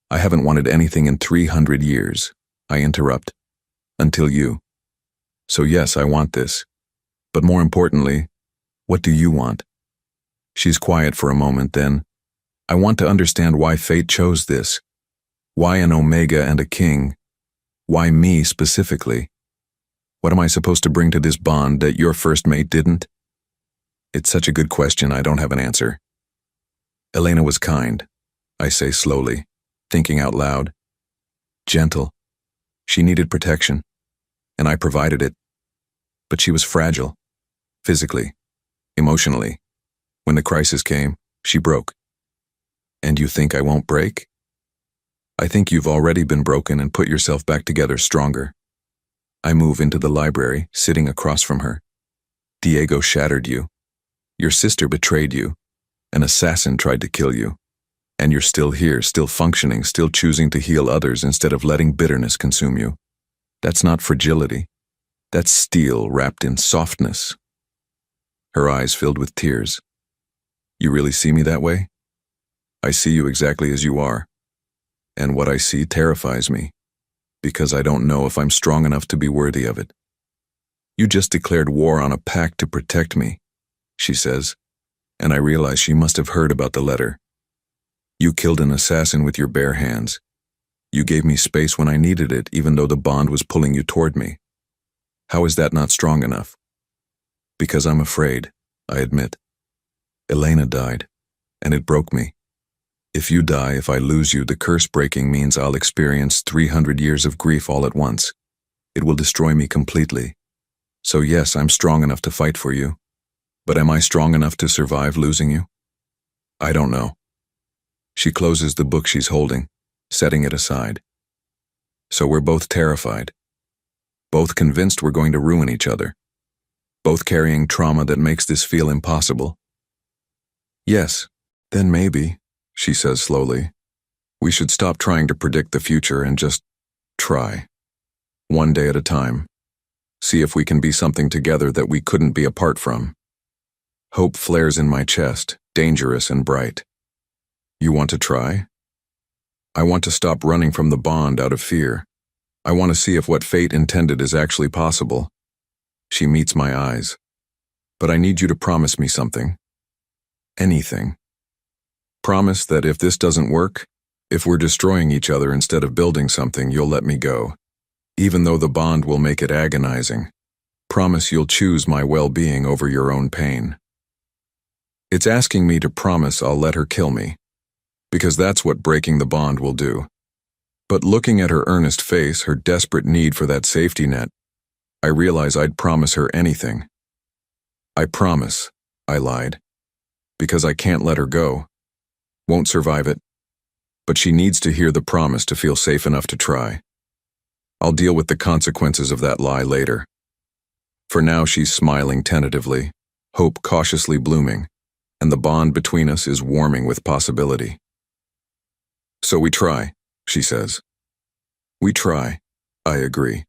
I haven't wanted anything in 300 years, I interrupt. Until you. So yes, I want this. But more importantly, what do you want? She's quiet for a moment, then. I want to understand why fate chose this. Why an Omega and a King? Why me specifically? What am I supposed to bring to this bond that your first mate didn't? It's such a good question, I don't have an answer. Elena was kind, I say slowly, thinking out loud. Gentle. She needed protection, and I provided it. But she was fragile, physically, emotionally. When the crisis came, she broke. And you think I won't break? I think you've already been broken and put yourself back together stronger. I move into the library, sitting across from her. Diego shattered you. Your sister betrayed you. An assassin tried to kill you. And you're still here, still functioning, still choosing to heal others instead of letting bitterness consume you. That's not fragility. That's steel wrapped in softness. Her eyes filled with tears. You really see me that way? I see you exactly as you are. And what I see terrifies me, because I don't know if I'm strong enough to be worthy of it. You just declared war on a pack to protect me, she says, and I realize she must have heard about the letter. You killed an assassin with your bare hands. You gave me space when I needed it, even though the bond was pulling you toward me. How is that not strong enough? Because I'm afraid, I admit. Elena died, and it broke me. If you die, if I lose you, the curse breaking means I'll experience 300 years of grief all at once. It will destroy me completely. So yes, I'm strong enough to fight for you. But am I strong enough to survive losing you? I don't know. She closes the book she's holding, setting it aside. So we're both terrified. Both convinced we're going to ruin each other. Both carrying trauma that makes this feel impossible. Yes, then maybe, she says slowly, we should stop trying to predict the future and just try. One day at a time. See if we can be something together that we couldn't be apart from. Hope flares in my chest, dangerous and bright. You want to try? I want to stop running from the bond out of fear. I want to see if what fate intended is actually possible. She meets my eyes. But I need you to promise me something. Anything. Promise that if this doesn't work, if we're destroying each other instead of building something, you'll let me go. Even though the bond will make it agonizing. Promise you'll choose my well-being over your own pain. It's asking me to promise I'll let her kill me. Because that's what breaking the bond will do. But looking at her earnest face, her desperate need for that safety net, I realize I'd promise her anything. I promise, I lied. Because I can't let her go. Won't survive it. But she needs to hear the promise to feel safe enough to try. I'll deal with the consequences of that lie later. For now she's smiling tentatively, hope cautiously blooming, and the bond between us is warming with possibility. So we try, she says. We try, I agree.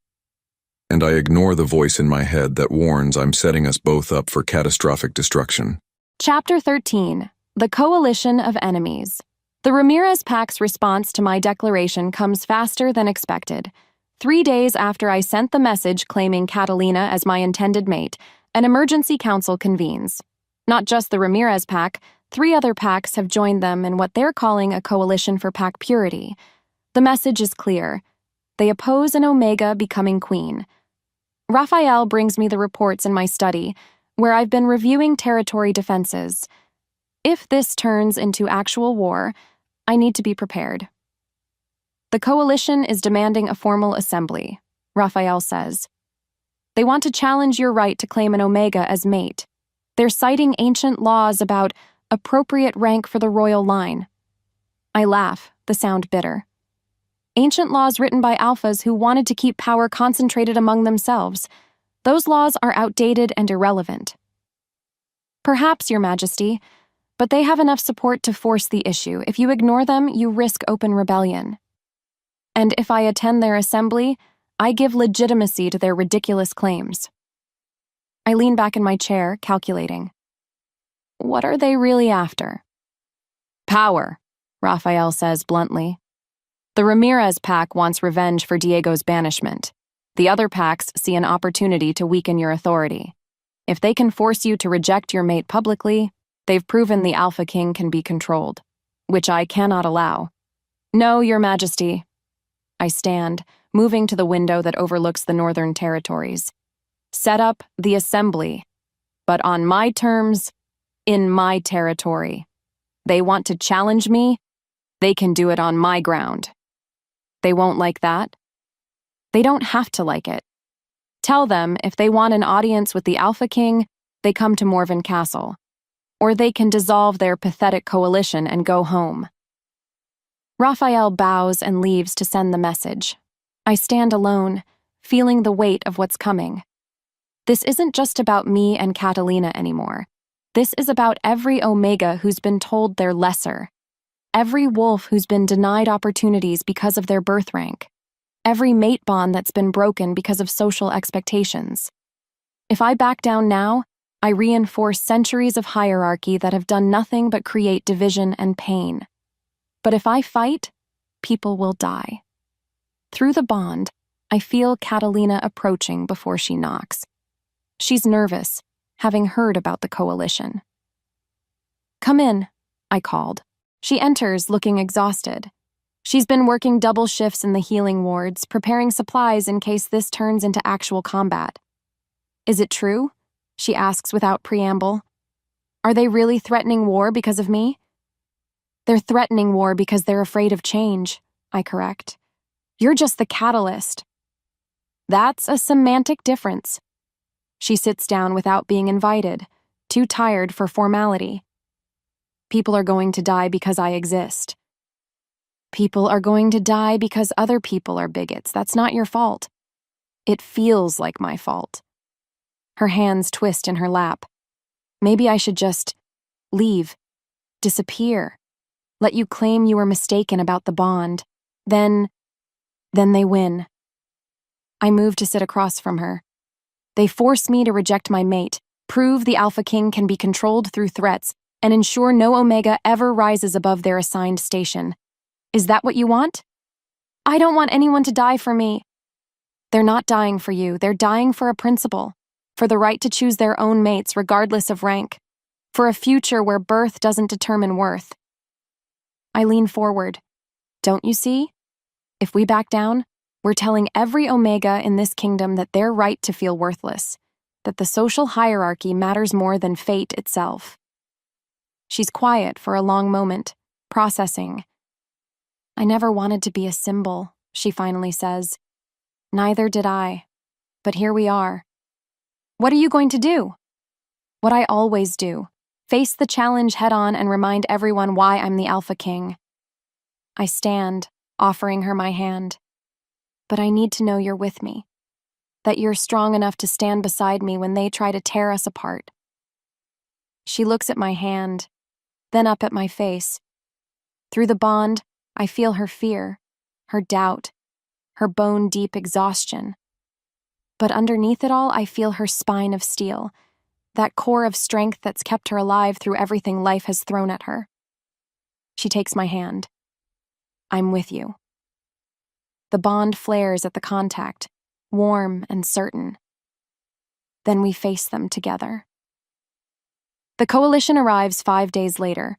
and I ignore the voice in my head that warns I'm setting us both up for catastrophic destruction. Chapter 13. The Coalition of Enemies. The Ramirez Pac's response to my declaration comes faster than expected. 3 days after I sent the message claiming Catalina as my intended mate, an emergency council convenes. Not just the Ramirez Pac, 3 other Pacs have joined them in what they're calling a coalition for Pac purity. The message is clear. They oppose an Omega becoming queen. Raphael brings me the reports in my study, where I've been reviewing territory defenses. If this turns into actual war, I need to be prepared. The coalition is demanding a formal assembly, Raphael says. They want to challenge your right to claim an Omega as mate. They're citing ancient laws about appropriate rank for the royal line. I laugh, the sound bitter. Ancient laws written by alphas who wanted to keep power concentrated among themselves. Those laws are outdated and irrelevant. Perhaps, Your Majesty, but they have enough support to force the issue. If you ignore them, you risk open rebellion. And if I attend their assembly, I give legitimacy to their ridiculous claims. I lean back in my chair, calculating. What are they really after? Power, Raphael says bluntly. The Ramirez Pac wants revenge for Diego's banishment. The other Pacs see an opportunity to weaken your authority. If they can force you to reject your mate publicly, they've proven the Alpha King can be controlled, which I cannot allow. No, Your Majesty. I stand, moving to the window that overlooks the Northern Territories. Set up the assembly, but on my terms, in my territory. They want to challenge me? They can do it on my ground. They won't like that? They don't have to like it. Tell them if they want an audience with the Alpha King, they come to Morven Castle. Or they can dissolve their pathetic coalition and go home. Raphael bows and leaves to send the message. I stand alone, feeling the weight of what's coming. This isn't just about me and Catalina anymore. This is about every Omega who's been told they're lesser. Every wolf who's been denied opportunities because of their birth rank. Every mate bond that's been broken because of social expectations. If I back down now, I reinforce centuries of hierarchy that have done nothing but create division and pain. But if I fight, people will die. Through the bond, I feel Catalina approaching before she knocks. She's nervous, having heard about the coalition. Come in, I called. She enters, looking exhausted. She's been working double shifts in the healing wards, preparing supplies in case this turns into actual combat. Is it true? She asks without preamble. Are they really threatening war because of me? They're threatening war because they're afraid of change, I correct. You're just the catalyst. That's a semantic difference. She sits down without being invited, too tired for formality. People are going to die because I exist. People are going to die because other people are bigots. That's not your fault. It feels like my fault. Her hands twist in her lap. Maybe I should just leave, disappear, let you claim you were mistaken about the bond. Then they win. I move to sit across from her. They force me to reject my mate, prove the Alpha King can be controlled through threats, and ensure no Omega ever rises above their assigned station. Is that what you want? I don't want anyone to die for me. They're not dying for you. They're dying for a principle, for the right to choose their own mates regardless of rank, for a future where birth doesn't determine worth. I lean forward. Don't you see? If we back down, we're telling every Omega in this kingdom that they're right to feel worthless, that the social hierarchy matters more than fate itself. She's quiet for a long moment, processing. I never wanted to be a symbol, she finally says. Neither did I. But here we are. What are you going to do? What I always do. Face the challenge head-on and remind everyone why I'm the Alpha King. I stand, offering her my hand. But I need to know you're with me. That you're strong enough to stand beside me when they try to tear us apart. She looks at my hand, then up at my face. Through the bond, I feel her fear, her doubt, her bone-deep exhaustion. But underneath it all, I feel her spine of steel, that core of strength that's kept her alive through everything life has thrown at her. She takes my hand. I'm with you. The bond flares at the contact, warm and certain. Then we face them together. The coalition arrives 5 days later.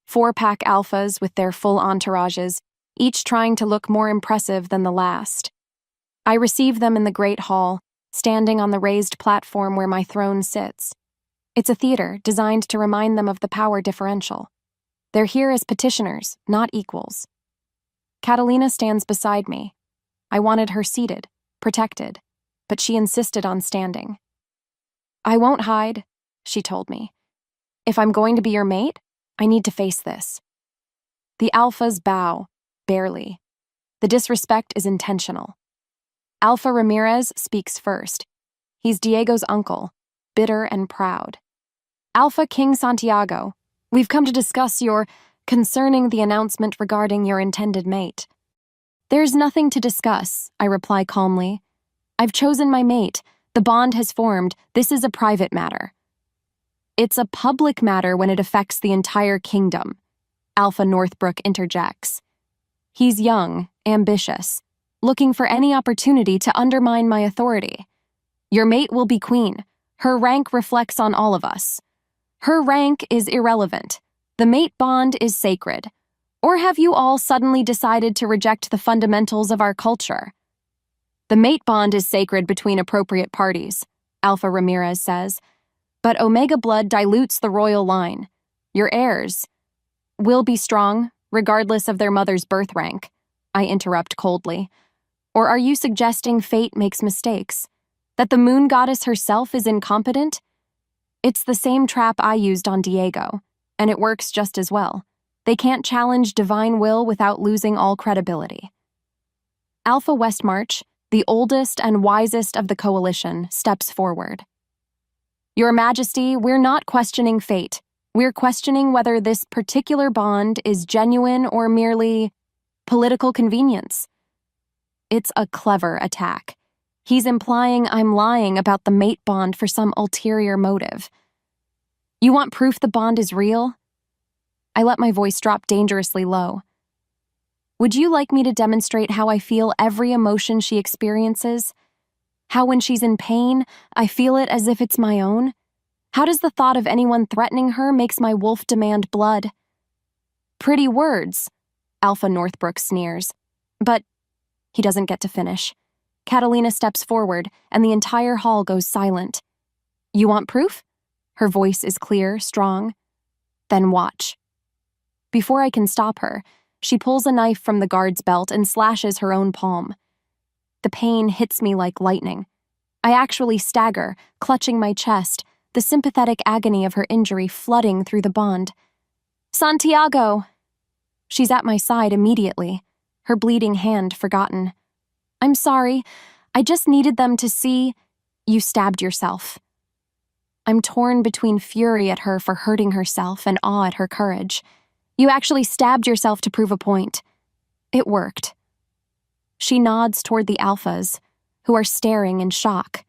4-pack alphas with their full entourages, each trying to look more impressive than the last. I receive them in the great hall, standing on the raised platform where my throne sits. It's a theater designed to remind them of the power differential. They're here as petitioners, not equals. Catalina stands beside me. I wanted her seated, protected, but she insisted on standing. I won't hide, she told me. If I'm going to be your mate, I need to face this. The alphas bow, barely. The disrespect is intentional. Alpha Ramirez speaks first. He's Diego's uncle, bitter and proud. Alpha King Santiago, we've come to discuss concerning the announcement regarding your intended mate. There's nothing to discuss, I reply calmly. I've chosen my mate. The bond has formed. This is a private matter. It's a public matter when it affects the entire kingdom, Alpha Northbrook interjects. He's young, ambitious, looking for any opportunity to undermine my authority. Your mate will be queen. Her rank reflects on all of us. Her rank is irrelevant. The mate bond is sacred. Or have you all suddenly decided to reject the fundamentals of our culture? The mate bond is sacred between appropriate parties, Alpha Ramirez says. But Omega blood dilutes the royal line. Your heirs will be strong, regardless of their mother's birth rank, I interrupt coldly. Or are you suggesting fate makes mistakes? That the moon goddess herself is incompetent? It's the same trap I used on Diego, and it works just as well. They can't challenge divine will without losing all credibility. Alpha Westmarch, the oldest and wisest of the coalition, steps forward. Your Majesty, we're not questioning fate. We're questioning whether this particular bond is genuine or merely political convenience. It's a clever attack. He's implying I'm lying about the mate bond for some ulterior motive. You want proof the bond is real? I let my voice drop dangerously low. Would you like me to demonstrate how I feel every emotion she experiences? How when she's in pain, I feel it as if it's my own? How does the thought of anyone threatening her makes my wolf demand blood? Pretty words, Alpha Northbrook sneers. But he doesn't get to finish. Catalina steps forward, and the entire hall goes silent. You want proof? Her voice is clear, strong. Then watch. Before I can stop her, she pulls a knife from the guard's belt and slashes her own palm. The pain hits me like lightning. I actually stagger, clutching my chest, the sympathetic agony of her injury flooding through the bond. Santiago! She's at my side immediately, her bleeding hand forgotten. I'm sorry, I just needed them to see you stabbed yourself. I'm torn between fury at her for hurting herself and awe at her courage. You actually stabbed yourself to prove a point. It worked. She nods toward the alphas, who are staring in shock.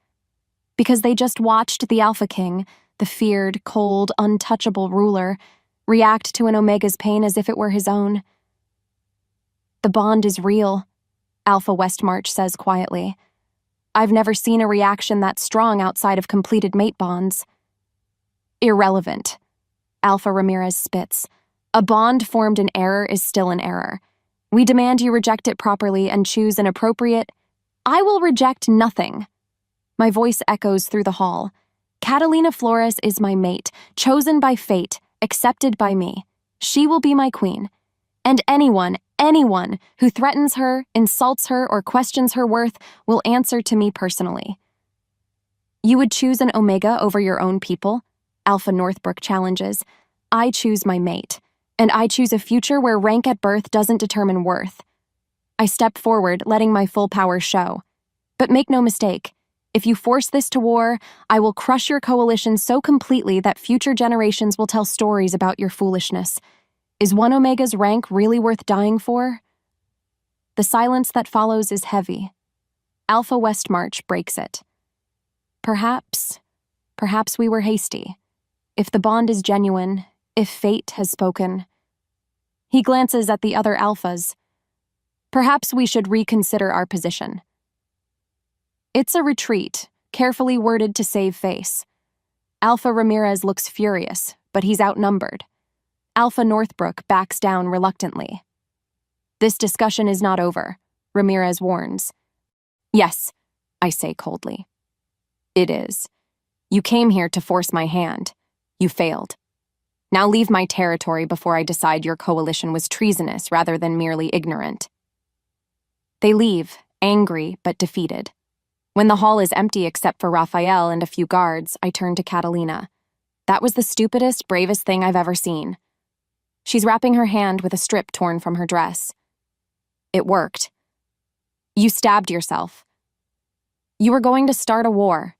Because they just watched the Alpha King, the feared, cold, untouchable ruler, react to an Omega's pain as if it were his own. The bond is real, Alpha Westmarch says quietly. I've never seen a reaction that strong outside of completed mate bonds. Irrelevant, Alpha Ramirez spits. A bond formed in error is still an error. We demand you reject it properly and choose an appropriate. I will reject nothing. My voice echoes through the hall. Catalina Flores is my mate, chosen by fate, accepted by me. She will be my queen. And anyone who threatens her, insults her, or questions her worth will answer to me personally. You would choose an Omega over your own people? Alpha Northbrook challenges. I choose my mate. And I choose a future where rank at birth doesn't determine worth. I step forward, letting my full power show. But make no mistake, if you force this to war, I will crush your coalition so completely that future generations will tell stories about your foolishness. Is one Omega's rank really worth dying for? The silence that follows is heavy. Alpha Westmarch breaks it. Perhaps we were hasty. If the bond is genuine, if fate has spoken. He glances at the other alphas. Perhaps we should reconsider our position. It's a retreat, carefully worded to save face. Alpha Ramirez looks furious, but he's outnumbered. Alpha Northbrook backs down reluctantly. This discussion is not over, Ramirez warns. Yes, I say coldly. It is. You came here to force my hand. You failed. Now leave my territory before I decide your coalition was treasonous rather than merely ignorant. They leave, angry but defeated. When the hall is empty except for Raphael and a few guards, I turn to Catalina. That was the stupidest, bravest thing I've ever seen. She's wrapping her hand with a strip torn from her dress. It worked. You stabbed yourself. You were going to start a war.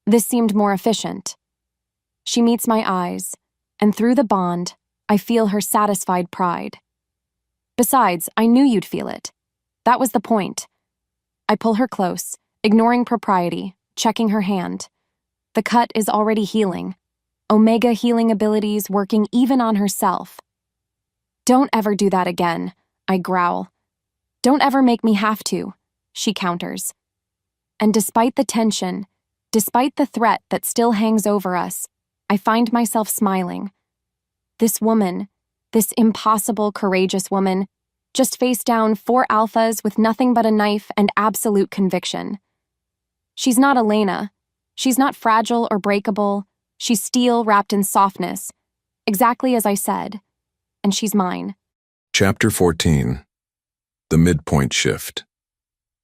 This seemed more efficient. She meets my eyes, and through the bond, I feel her satisfied pride. Besides, I knew you'd feel it. That was the point. I pull her close, ignoring propriety, checking her hand. The cut is already healing. Omega healing abilities working even on herself. Don't ever do that again, I growl. Don't ever make me have to, she counters. And despite the tension, despite the threat that still hangs over us, I find myself smiling. This woman, this impossible, courageous woman, just faced down 4 alphas with nothing but a knife and absolute conviction. She's not Elena. She's not fragile or breakable. She's steel wrapped in softness, exactly as I said. And she's mine. Chapter 14. The Midpoint Shift.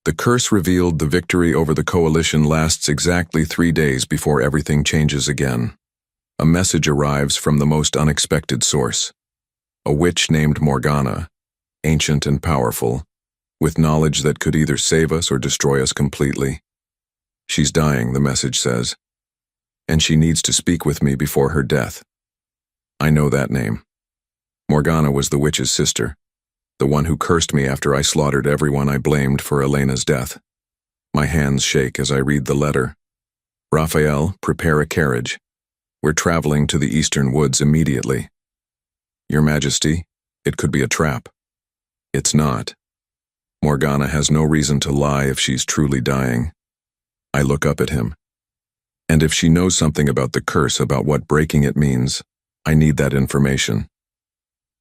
The curse revealed the victory over the coalition lasts exactly 3 days before everything changes again. A message arrives from the most unexpected source. A witch named Morgana, ancient and powerful, with knowledge that could either save us or destroy us completely. She's dying, the message says, and she needs to speak with me before her death. I know that name. Morgana was the witch's sister, the one who cursed me after I slaughtered everyone I blamed for Elena's death. My hands shake as I read the letter. Raphael, prepare a carriage. We're traveling to the eastern woods immediately. Your Majesty, it could be a trap. It's not. Morgana has no reason to lie if she's truly dying. I look up at him. And if she knows something about the curse, about what breaking it means, I need that information.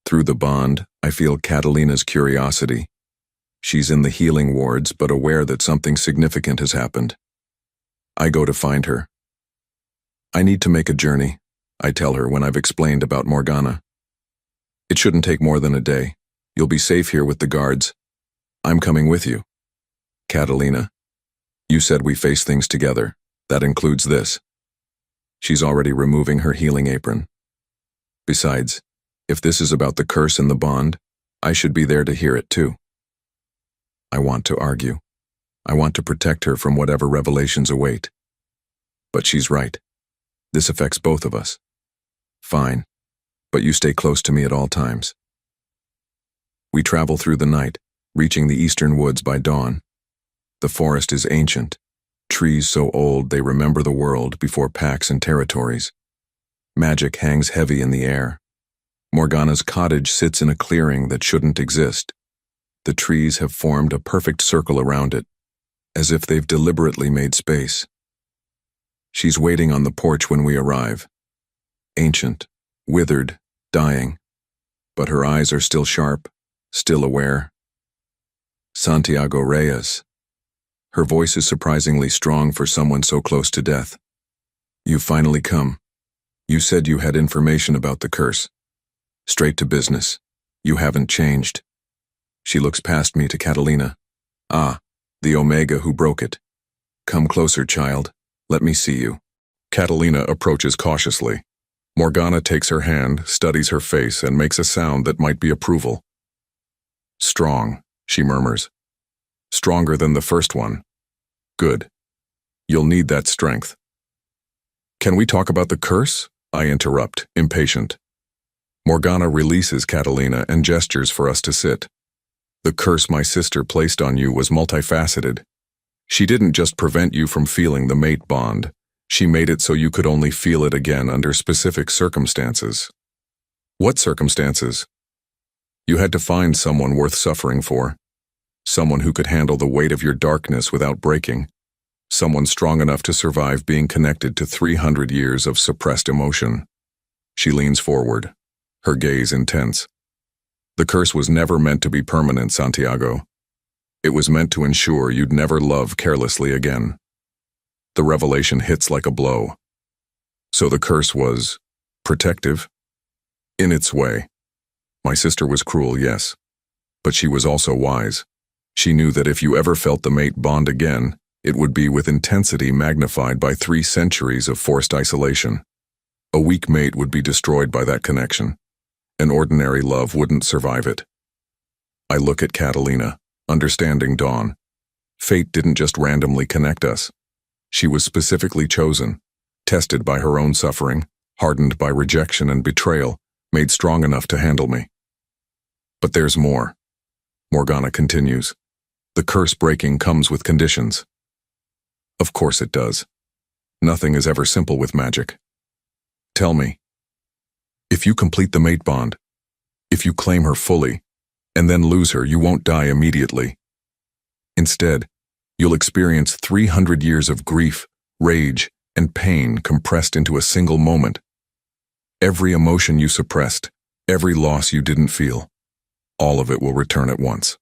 Through the bond, I feel Catalina's curiosity. She's in the healing wards, but aware that something significant has happened. I go to find her. I need to make a journey, I tell her when I've explained about Morgana. It shouldn't take more than a day. You'll be safe here with the guards. I'm coming with you. Catalina, you said we face things together. That includes this. She's already removing her healing apron. Besides, if this is about the curse and the bond, I should be there to hear it too. I want to argue. I want to protect her from whatever revelations await. But she's right. This affects both of us. Fine, but you stay close to me at all times. We travel through the night, reaching the eastern woods by dawn. The forest is ancient, trees so old they remember the world before packs and territories. Magic hangs heavy in the air. Morgana's cottage sits in a clearing that shouldn't exist. The trees have formed a perfect circle around it, as if they've deliberately made space. She's waiting on the porch when we arrive. Ancient, withered, dying, but her eyes are still sharp, still aware. Santiago Reyes. Her voice is surprisingly strong for someone so close to death. You've finally come. You said you had information about the curse. Straight to business. You haven't changed. She looks past me to Catalina. Ah, the Omega who broke it. Come closer, child. Let me see you. Catalina approaches cautiously. Morgana takes her hand, studies her face, and makes a sound that might be approval. Strong, she murmurs. Stronger than the first one. Good. You'll need that strength. Can we talk about the curse? I interrupt, impatient. Morgana releases Catalina and gestures for us to sit. The curse my sister placed on you was multifaceted. She didn't just prevent you from feeling the mate bond. She made it so you could only feel it again under specific circumstances. What circumstances? You had to find someone worth suffering for. Someone who could handle the weight of your darkness without breaking. Someone strong enough to survive being connected to 300 years of suppressed emotion. She leans forward, her gaze intense. The curse was never meant to be permanent, Santiago. It was meant to ensure you'd never love carelessly again. The revelation hits like a blow. So the curse was protective? In its way. My sister was cruel, yes. But she was also wise. She knew that if you ever felt the mate bond again, it would be with intensity magnified by 3 centuries of forced isolation. A weak mate would be destroyed by that connection. An ordinary love wouldn't survive it. I look at Catalina, understanding dawn. Fate didn't just randomly connect us. She was specifically chosen, tested by her own suffering, hardened by rejection and betrayal, made strong enough to handle me. But there's more. Morgana continues. The curse breaking comes with conditions. Of course it does. Nothing is ever simple with magic. Tell me. If you complete the mate bond, if you claim her fully, and then lose her, you won't die immediately. Instead, you'll experience 300 years of grief, rage, and pain compressed into a single moment. Every emotion you suppressed, every loss you didn't feel, all of it will return at once.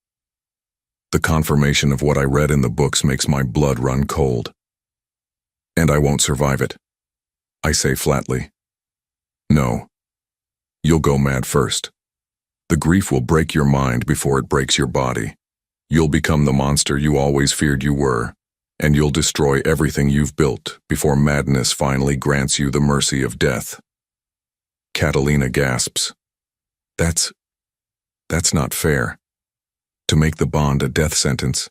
The confirmation of what I read in the books makes my blood run cold. And I won't survive it. I say flatly. No. You'll go mad first. The grief will break your mind before it breaks your body. You'll become the monster you always feared you were, and you'll destroy everything you've built before madness finally grants you the mercy of death. Catalina gasps. That's not fair. To make the bond a death sentence.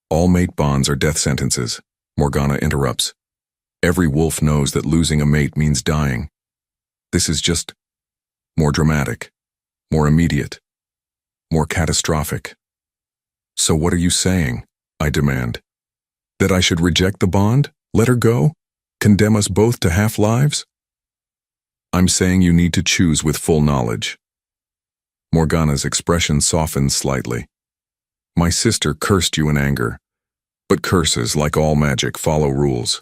All mate bonds are death sentences, Morgana interrupts. Every wolf knows that losing a mate means dying. This is just more dramatic, more immediate, more catastrophic. So what are you saying? I demand. That I should reject the bond? Let her go? Condemn us both to half-lives? I'm saying you need to choose with full knowledge. Morgana's expression softens slightly. My sister cursed you in anger. But curses, like all magic, follow rules.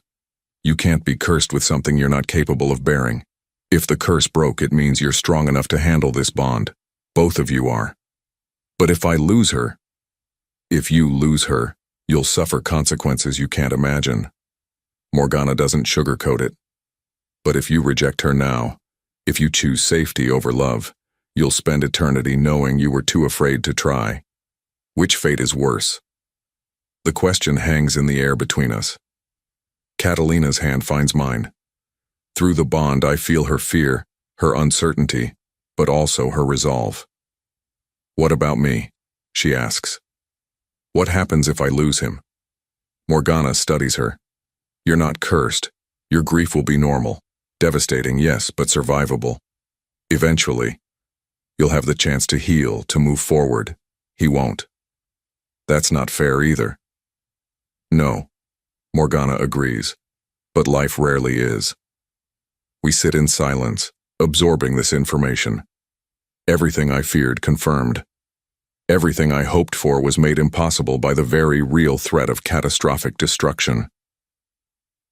You can't be cursed with something you're not capable of bearing. If the curse broke, it means you're strong enough to handle this bond. Both of you are. But if you lose her, you'll suffer consequences you can't imagine. Morgana doesn't sugarcoat it. But if you reject her now, if you choose safety over love, you'll spend eternity knowing you were too afraid to try. Which fate is worse? The question hangs in the air between us. Catalina's hand finds mine. Through the bond, I feel her fear, her uncertainty, but also her resolve. What about me? She asks. What happens if I lose him? Morgana studies her. You're not cursed. Your grief will be normal. Devastating, yes, but survivable. Eventually, you'll have the chance to heal, to move forward. He won't. That's not fair either. No, Morgana agrees, but life rarely is. We sit in silence, absorbing this information. Everything I feared confirmed. Everything I hoped for was made impossible by the very real threat of catastrophic destruction.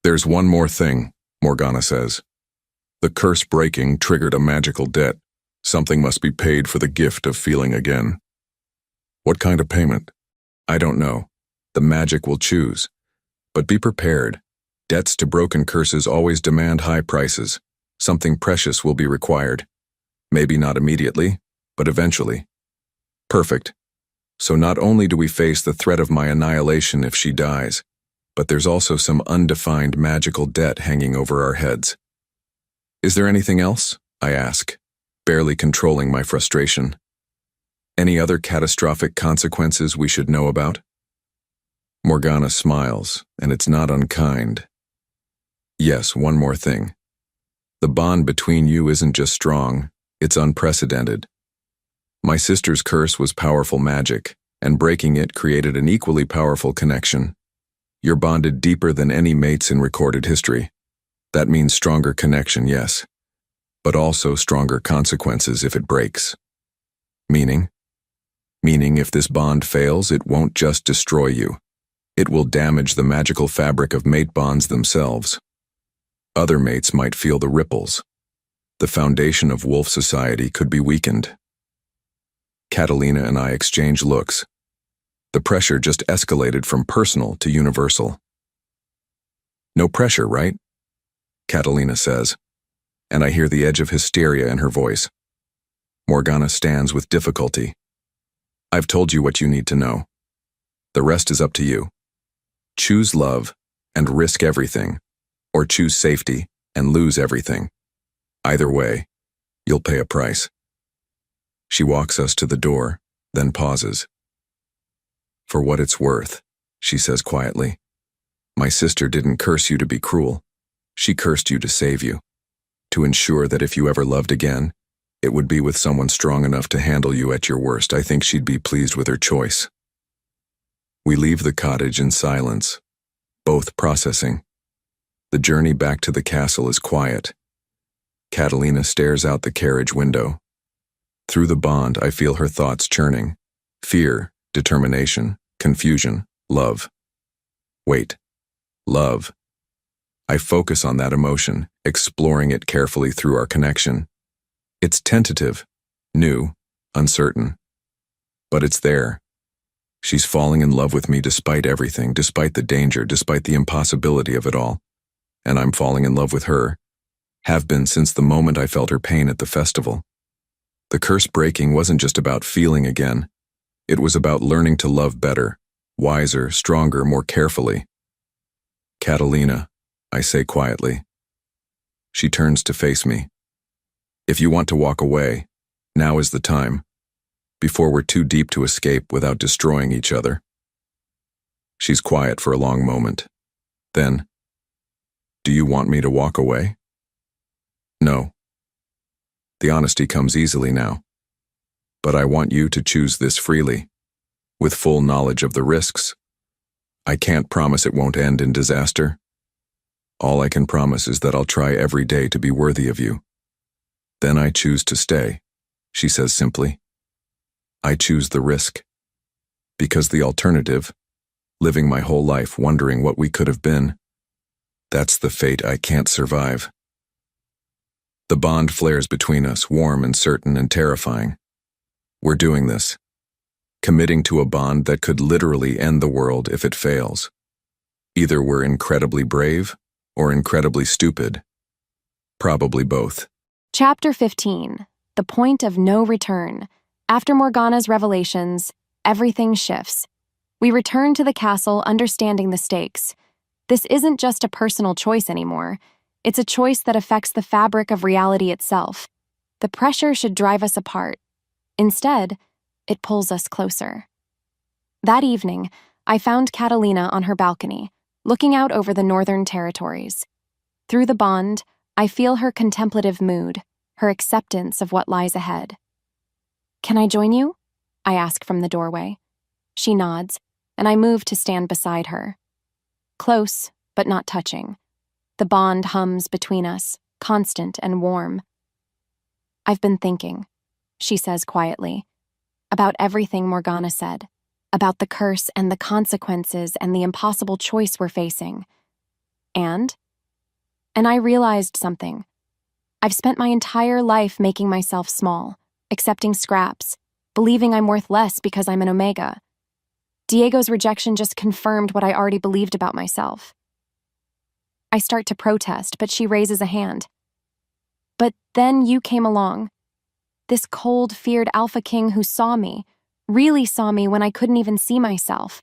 There's one more thing, Morgana says. The curse breaking triggered a magical debt. Something must be paid for the gift of feeling again. What kind of payment? I don't know. The magic will choose. But be prepared. Debts to broken curses always demand high prices. Something precious will be required. Maybe not immediately, but eventually. Perfect. So not only do we face the threat of my annihilation if she dies, but there's also some undefined magical debt hanging over our heads. Is there anything else? I ask, barely controlling my frustration. Any other catastrophic consequences we should know about? Morgana smiles, and it's not unkind. Yes, one more thing. The bond between you isn't just strong, it's unprecedented. My sister's curse was powerful magic, and breaking it created an equally powerful connection. You're bonded deeper than any mates in recorded history. That means stronger connection, yes, but also stronger consequences if it breaks. Meaning? Meaning if this bond fails, it won't just destroy you. It will damage the magical fabric of mate bonds themselves. Other mates might feel the ripples. The foundation of wolf society could be weakened. Catalina and I exchange looks. The pressure just escalated from personal to universal. No pressure, right? Catalina says, and I hear the edge of hysteria in her voice. Morgana stands with difficulty. I've told you what you need to know. The rest is up to you. Choose love and risk everything, or choose safety and lose everything. Either way, you'll pay a price. She walks us to the door, then pauses. For what it's worth, she says quietly, my sister didn't curse you to be cruel. She cursed you to save you, to ensure that if you ever loved again, it would be with someone strong enough to handle you at your worst. I think she'd be pleased with her choice. We leave the cottage in silence, both processing. The journey back to the castle is quiet. Catalina stares out the carriage window. Through the bond, I feel her thoughts churning. Fear, determination, confusion, love. Wait. Love. I focus on that emotion, exploring it carefully through our connection. It's tentative, new, uncertain. But it's there. She's falling in love with me despite everything, despite the danger, despite the impossibility of it all. And I'm falling in love with her. Have been since the moment I felt her pain at the festival. The curse breaking wasn't just about feeling again. It was about learning to love better, wiser, stronger, more carefully. Catalina, I say quietly. She turns to face me. If you want to walk away, now is the time, before we're too deep to escape without destroying each other. She's quiet for a long moment. Then, do you want me to walk away? No. The honesty comes easily now. But I want you to choose this freely, with full knowledge of the risks. I can't promise it won't end in disaster. All I can promise is that I'll try every day to be worthy of you. Then I choose to stay, she says simply. I choose the risk. Because the alternative, living my whole life wondering what we could have been, that's the fate I can't survive. The bond flares between us, warm and certain and terrifying. We're doing this, committing to a bond that could literally end the world if it fails. Either we're incredibly brave or incredibly stupid. Probably both. Chapter 15. The Point of No Return. After Morgana's revelations, everything shifts. We return to the castle understanding the stakes. This isn't just a personal choice anymore. It's a choice that affects the fabric of reality itself. The pressure should drive us apart. Instead, it pulls us closer. That evening, I found Catalina on her balcony, looking out over the northern territories. Through the bond, I feel her contemplative mood, her acceptance of what lies ahead. Can I join you? I ask from the doorway. She nods, and I move to stand beside her. Close, but not touching. The bond hums between us, constant and warm. I've been thinking, she says quietly, about everything Morgana said, about the curse and the consequences and the impossible choice we're facing. And I realized something. I've spent my entire life making myself small, accepting scraps, believing I'm worth less because I'm an Omega. Diego's rejection just confirmed what I already believed about myself. I start to protest, but she raises a hand. But then you came along. This cold, feared alpha king who saw me, really saw me when I couldn't even see myself.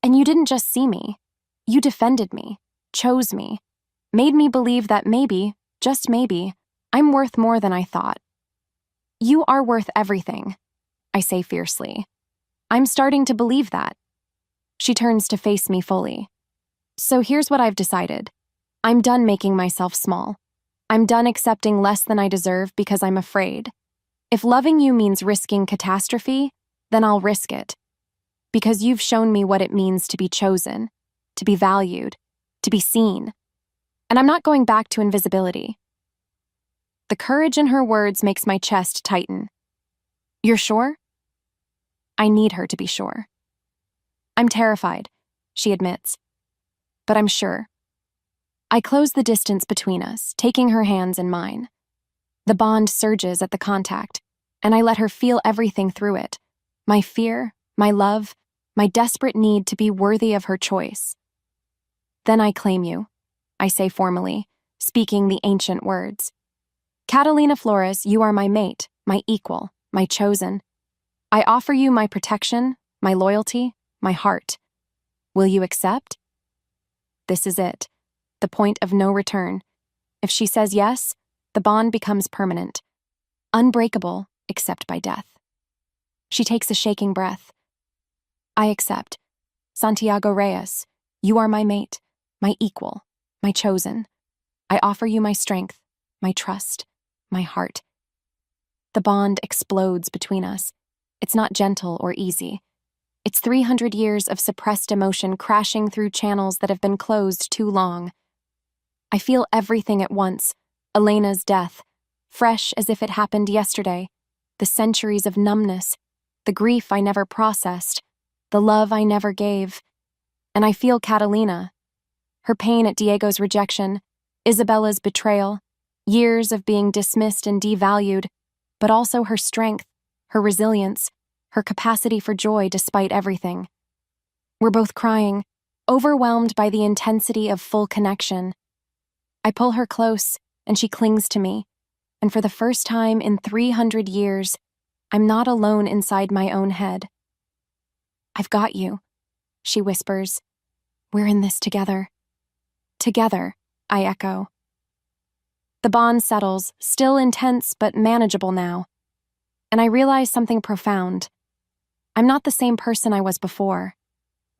And you didn't just see me. You defended me, chose me, made me believe that maybe, just maybe, I'm worth more than I thought. You are worth everything, I say fiercely. I'm starting to believe that. She turns to face me fully. So here's what I've decided. I'm done making myself small. I'm done accepting less than I deserve because I'm afraid. If loving you means risking catastrophe, then I'll risk it. Because you've shown me what it means to be chosen to be valued, to be seen. And I'm not going back to invisibility. The courage in her words makes my chest tighten. You're sure? I need her to be sure. I'm terrified, she admits. But I'm sure. I close the distance between us, taking her hands in mine. The bond surges at the contact, and I let her feel everything through it. My fear, my love, my desperate need to be worthy of her choice. Then I claim you, I say formally, speaking the ancient words. Catalina Flores, you are my mate, my equal, my chosen. I offer you my protection, my loyalty, my heart. Will you accept? This is it, the point of no return. If she says yes, the bond becomes permanent, unbreakable except by death. She takes a shaking breath. I accept. Santiago Reyes, you are my mate, my equal, my chosen. I offer you my strength, my trust, my heart. The bond explodes between us. It's not gentle or easy. It's 300 years of suppressed emotion crashing through channels that have been closed too long. I feel everything at once. Elena's death, fresh as if it happened yesterday. The centuries of numbness, the grief I never processed, the love I never gave. And I feel Catalina, her pain at Diego's rejection, Isabella's betrayal, years of being dismissed and devalued, but also her strength, her resilience, her capacity for joy despite everything. We're both crying, overwhelmed by the intensity of full connection. I pull her close, and she clings to me, and for the first time in 300 years, I'm not alone inside my own head. I've got you, she whispers. We're in this together. Together, I echo. The bond settles, still intense but manageable now. And I realize something profound. I'm not the same person I was before.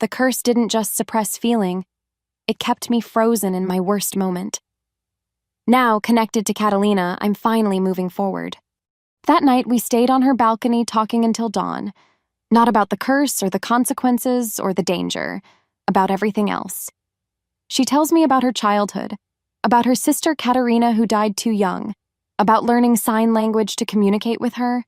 The curse didn't just suppress feeling, it kept me frozen in my worst moment. Now, connected to Catalina, I'm finally moving forward. That night, we stayed on her balcony talking until dawn. Not about the curse or the consequences or the danger, about everything else. She tells me about her childhood, about her sister Catalina who died too young, about learning sign language to communicate with her,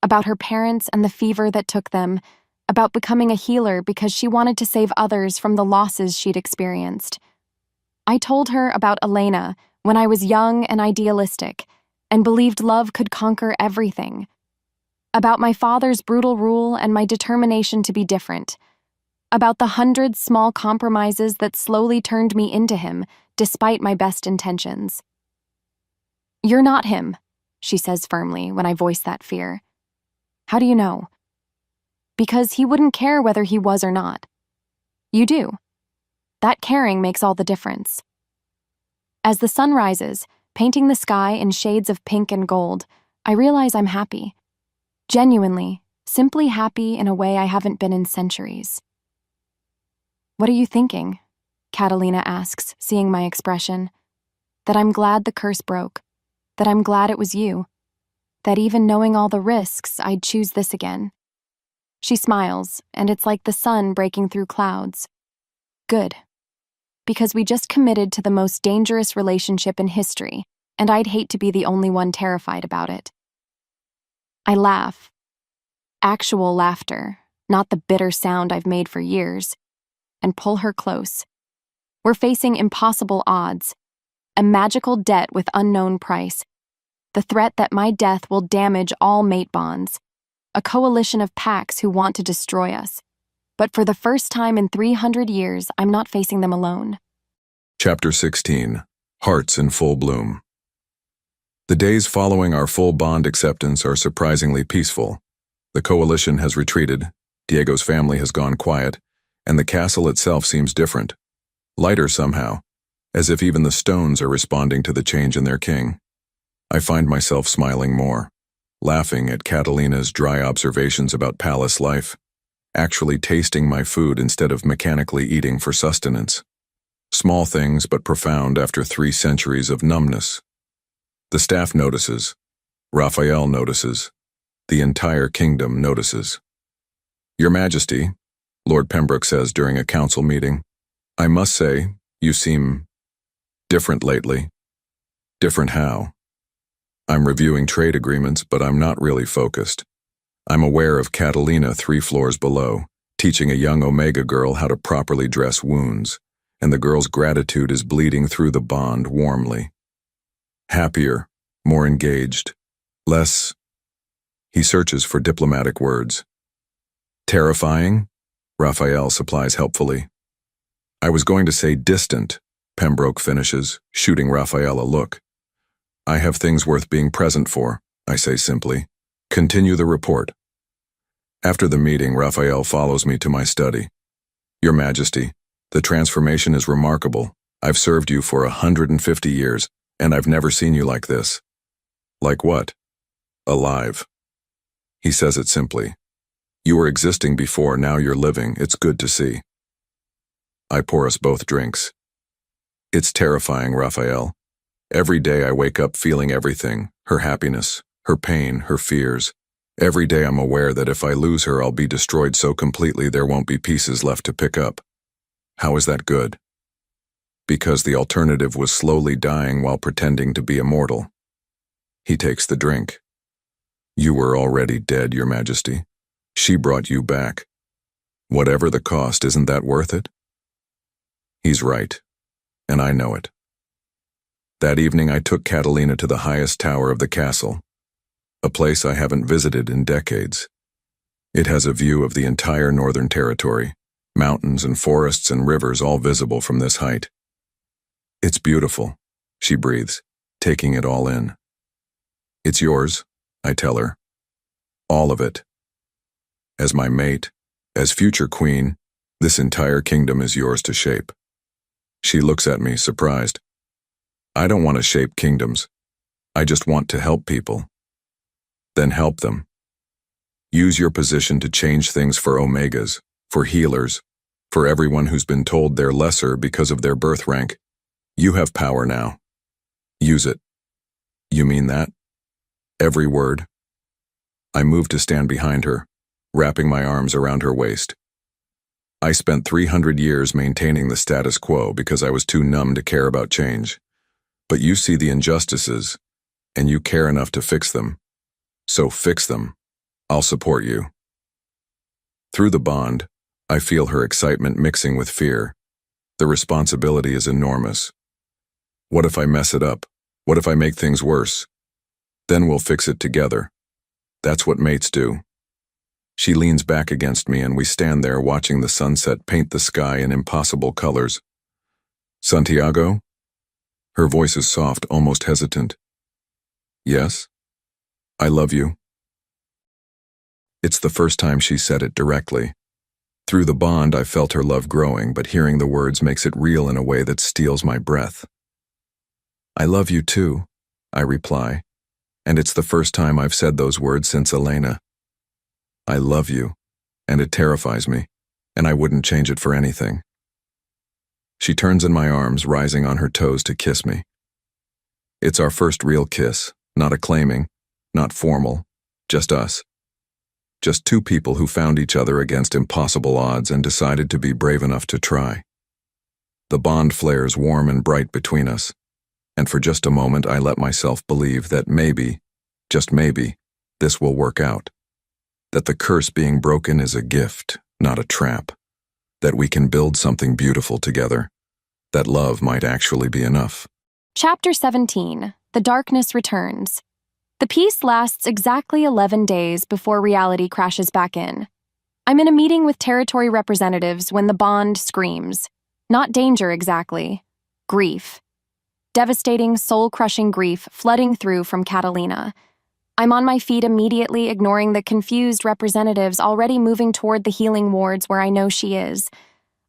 about her parents and the fever that took them, about becoming a healer because she wanted to save others from the losses she'd experienced. I told her about Elena when I was young and idealistic and believed love could conquer everything, about my father's brutal rule and my determination to be different, about the 100 small compromises that slowly turned me into him despite my best intentions. You're not him, she says firmly when I voice that fear. How do you know? Because he wouldn't care whether he was or not. You do. That caring makes all the difference. As the sun rises, painting the sky in shades of pink and gold, I realize I'm happy. Genuinely, simply happy in a way I haven't been in centuries. What are you thinking? Catalina asks, seeing my expression. That I'm glad the curse broke. That I'm glad it was you. That even knowing all the risks, I'd choose this again. She smiles, and it's like the sun breaking through clouds. Good. Because we just committed to the most dangerous relationship in history, and I'd hate to be the only one terrified about it. I laugh. Actual laughter, not the bitter sound I've made for years, and pull her close. We're facing impossible odds, a magical debt with unknown price, the threat that my death will damage all mate bonds, a coalition of packs who want to destroy us. But for the first time in 300 years, I'm not facing them alone. Chapter 16. Hearts in Full Bloom. The days following our full bond acceptance are surprisingly peaceful. The coalition has retreated, Diego's family has gone quiet, and the castle itself seems different. Lighter somehow, as if even the stones are responding to the change in their king. I find myself smiling more, laughing at Catalina's dry observations about palace life, actually tasting my food instead of mechanically eating for sustenance. Small things but profound after 3 centuries of numbness. The staff notices. Raphael notices. The entire kingdom notices. Your Majesty, Lord Pembroke says during a council meeting, I must say, you seem different lately. Different how? I'm reviewing trade agreements, but I'm not really focused. I'm aware of Catalina 3 floors below, teaching a young Omega girl how to properly dress wounds, and the girl's gratitude is bleeding through the bond warmly. Happier, more engaged, less. He searches for diplomatic words. Terrifying? Raphael supplies helpfully. I was going to say distant, Pembroke finishes, shooting Raphael a look. I have things worth being present for, I say simply. Continue the report. After the meeting, Raphael follows me to my study. Your Majesty, the transformation is remarkable. I've served you for 150 years, and I've never seen you like this. Like what? Alive. He says it simply. You were existing before, now you're living. It's good to see. I pour us both drinks. It's terrifying, Raphael. Every day I wake up feeling everything, her happiness, her pain, her fears. Every day I'm aware that if I lose her, I'll be destroyed so completely there won't be pieces left to pick up. How is that good? Because the alternative was slowly dying while pretending to be immortal. He takes the drink. You were already dead, Your Majesty. She brought you back. Whatever the cost, isn't that worth it? He's right, and I know it. That evening I took Catalina to the highest tower of the castle, a place I haven't visited in decades. It has a view of the entire Northern Territory, mountains and forests and rivers all visible from this height. It's beautiful, she breathes, taking it all in. It's yours, I tell her. All of it. As my mate, as future queen, this entire kingdom is yours to shape. She looks at me, surprised. I don't want to shape kingdoms. I just want to help people. Then help them. Use your position to change things for Omegas, for healers, for everyone who's been told they're lesser because of their birth rank. You have power now. Use it. You mean that? Every word. I move to stand behind her, wrapping my arms around her waist. I spent 300 years maintaining the status quo because I was too numb to care about change. But you see the injustices, and you care enough to fix them. So fix them. I'll support you. Through the bond, I feel her excitement mixing with fear. The responsibility is enormous. What if I mess it up? What if I make things worse? Then we'll fix it together. That's what mates do. She leans back against me and we stand there watching the sunset paint the sky in impossible colors. Santiago? Her voice is soft, almost hesitant. Yes? I love you. It's the first time she said it directly. Through the bond, I felt her love growing, but hearing the words makes it real in a way that steals my breath. I love you too, I reply, and it's the first time I've said those words since Elena. I love you, and it terrifies me, and I wouldn't change it for anything. She turns in my arms, rising on her toes to kiss me. It's our first real kiss, not acclaiming, not formal, just us. Just two people who found each other against impossible odds and decided to be brave enough to try. The bond flares warm and bright between us, and for just a moment I let myself believe that maybe, just maybe, this will work out. That the curse being broken is a gift, not a trap. That we can build something beautiful together. That love might actually be enough. Chapter 17. The Darkness Returns. The peace lasts exactly 11 days before reality crashes back in. I'm in a meeting with territory representatives when the bond screams. Not danger exactly. Grief. Devastating, soul-crushing grief flooding through from Catalina. I'm on my feet immediately, ignoring the confused representatives already moving toward the healing wards where I know she is.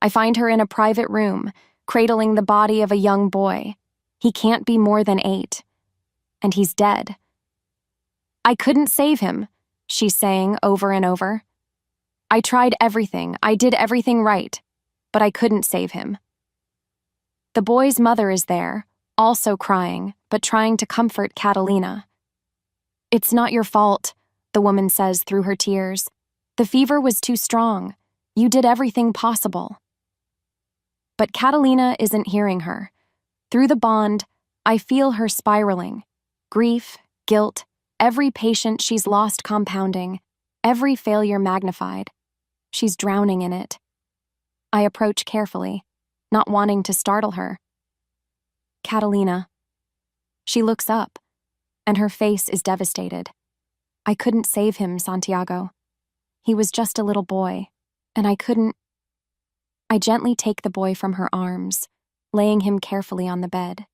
I find her in a private room, cradling the body of a young boy. He can't be more than 8. And he's dead. I couldn't save him, she's saying over and over. I tried everything, I did everything right, but I couldn't save him. The boy's mother is there, also crying, but trying to comfort Catalina. It's not your fault, the woman says through her tears. The fever was too strong. You did everything possible. But Catalina isn't hearing her. Through the bond, I feel her spiraling. Grief, guilt, every patient she's lost compounding, every failure magnified. She's drowning in it. I approach carefully, not wanting to startle her. Catalina. She looks up, and her face is devastated. I couldn't save him, Santiago. He was just a little boy, and I couldn't. I gently take the boy from her arms, laying him carefully on the bed.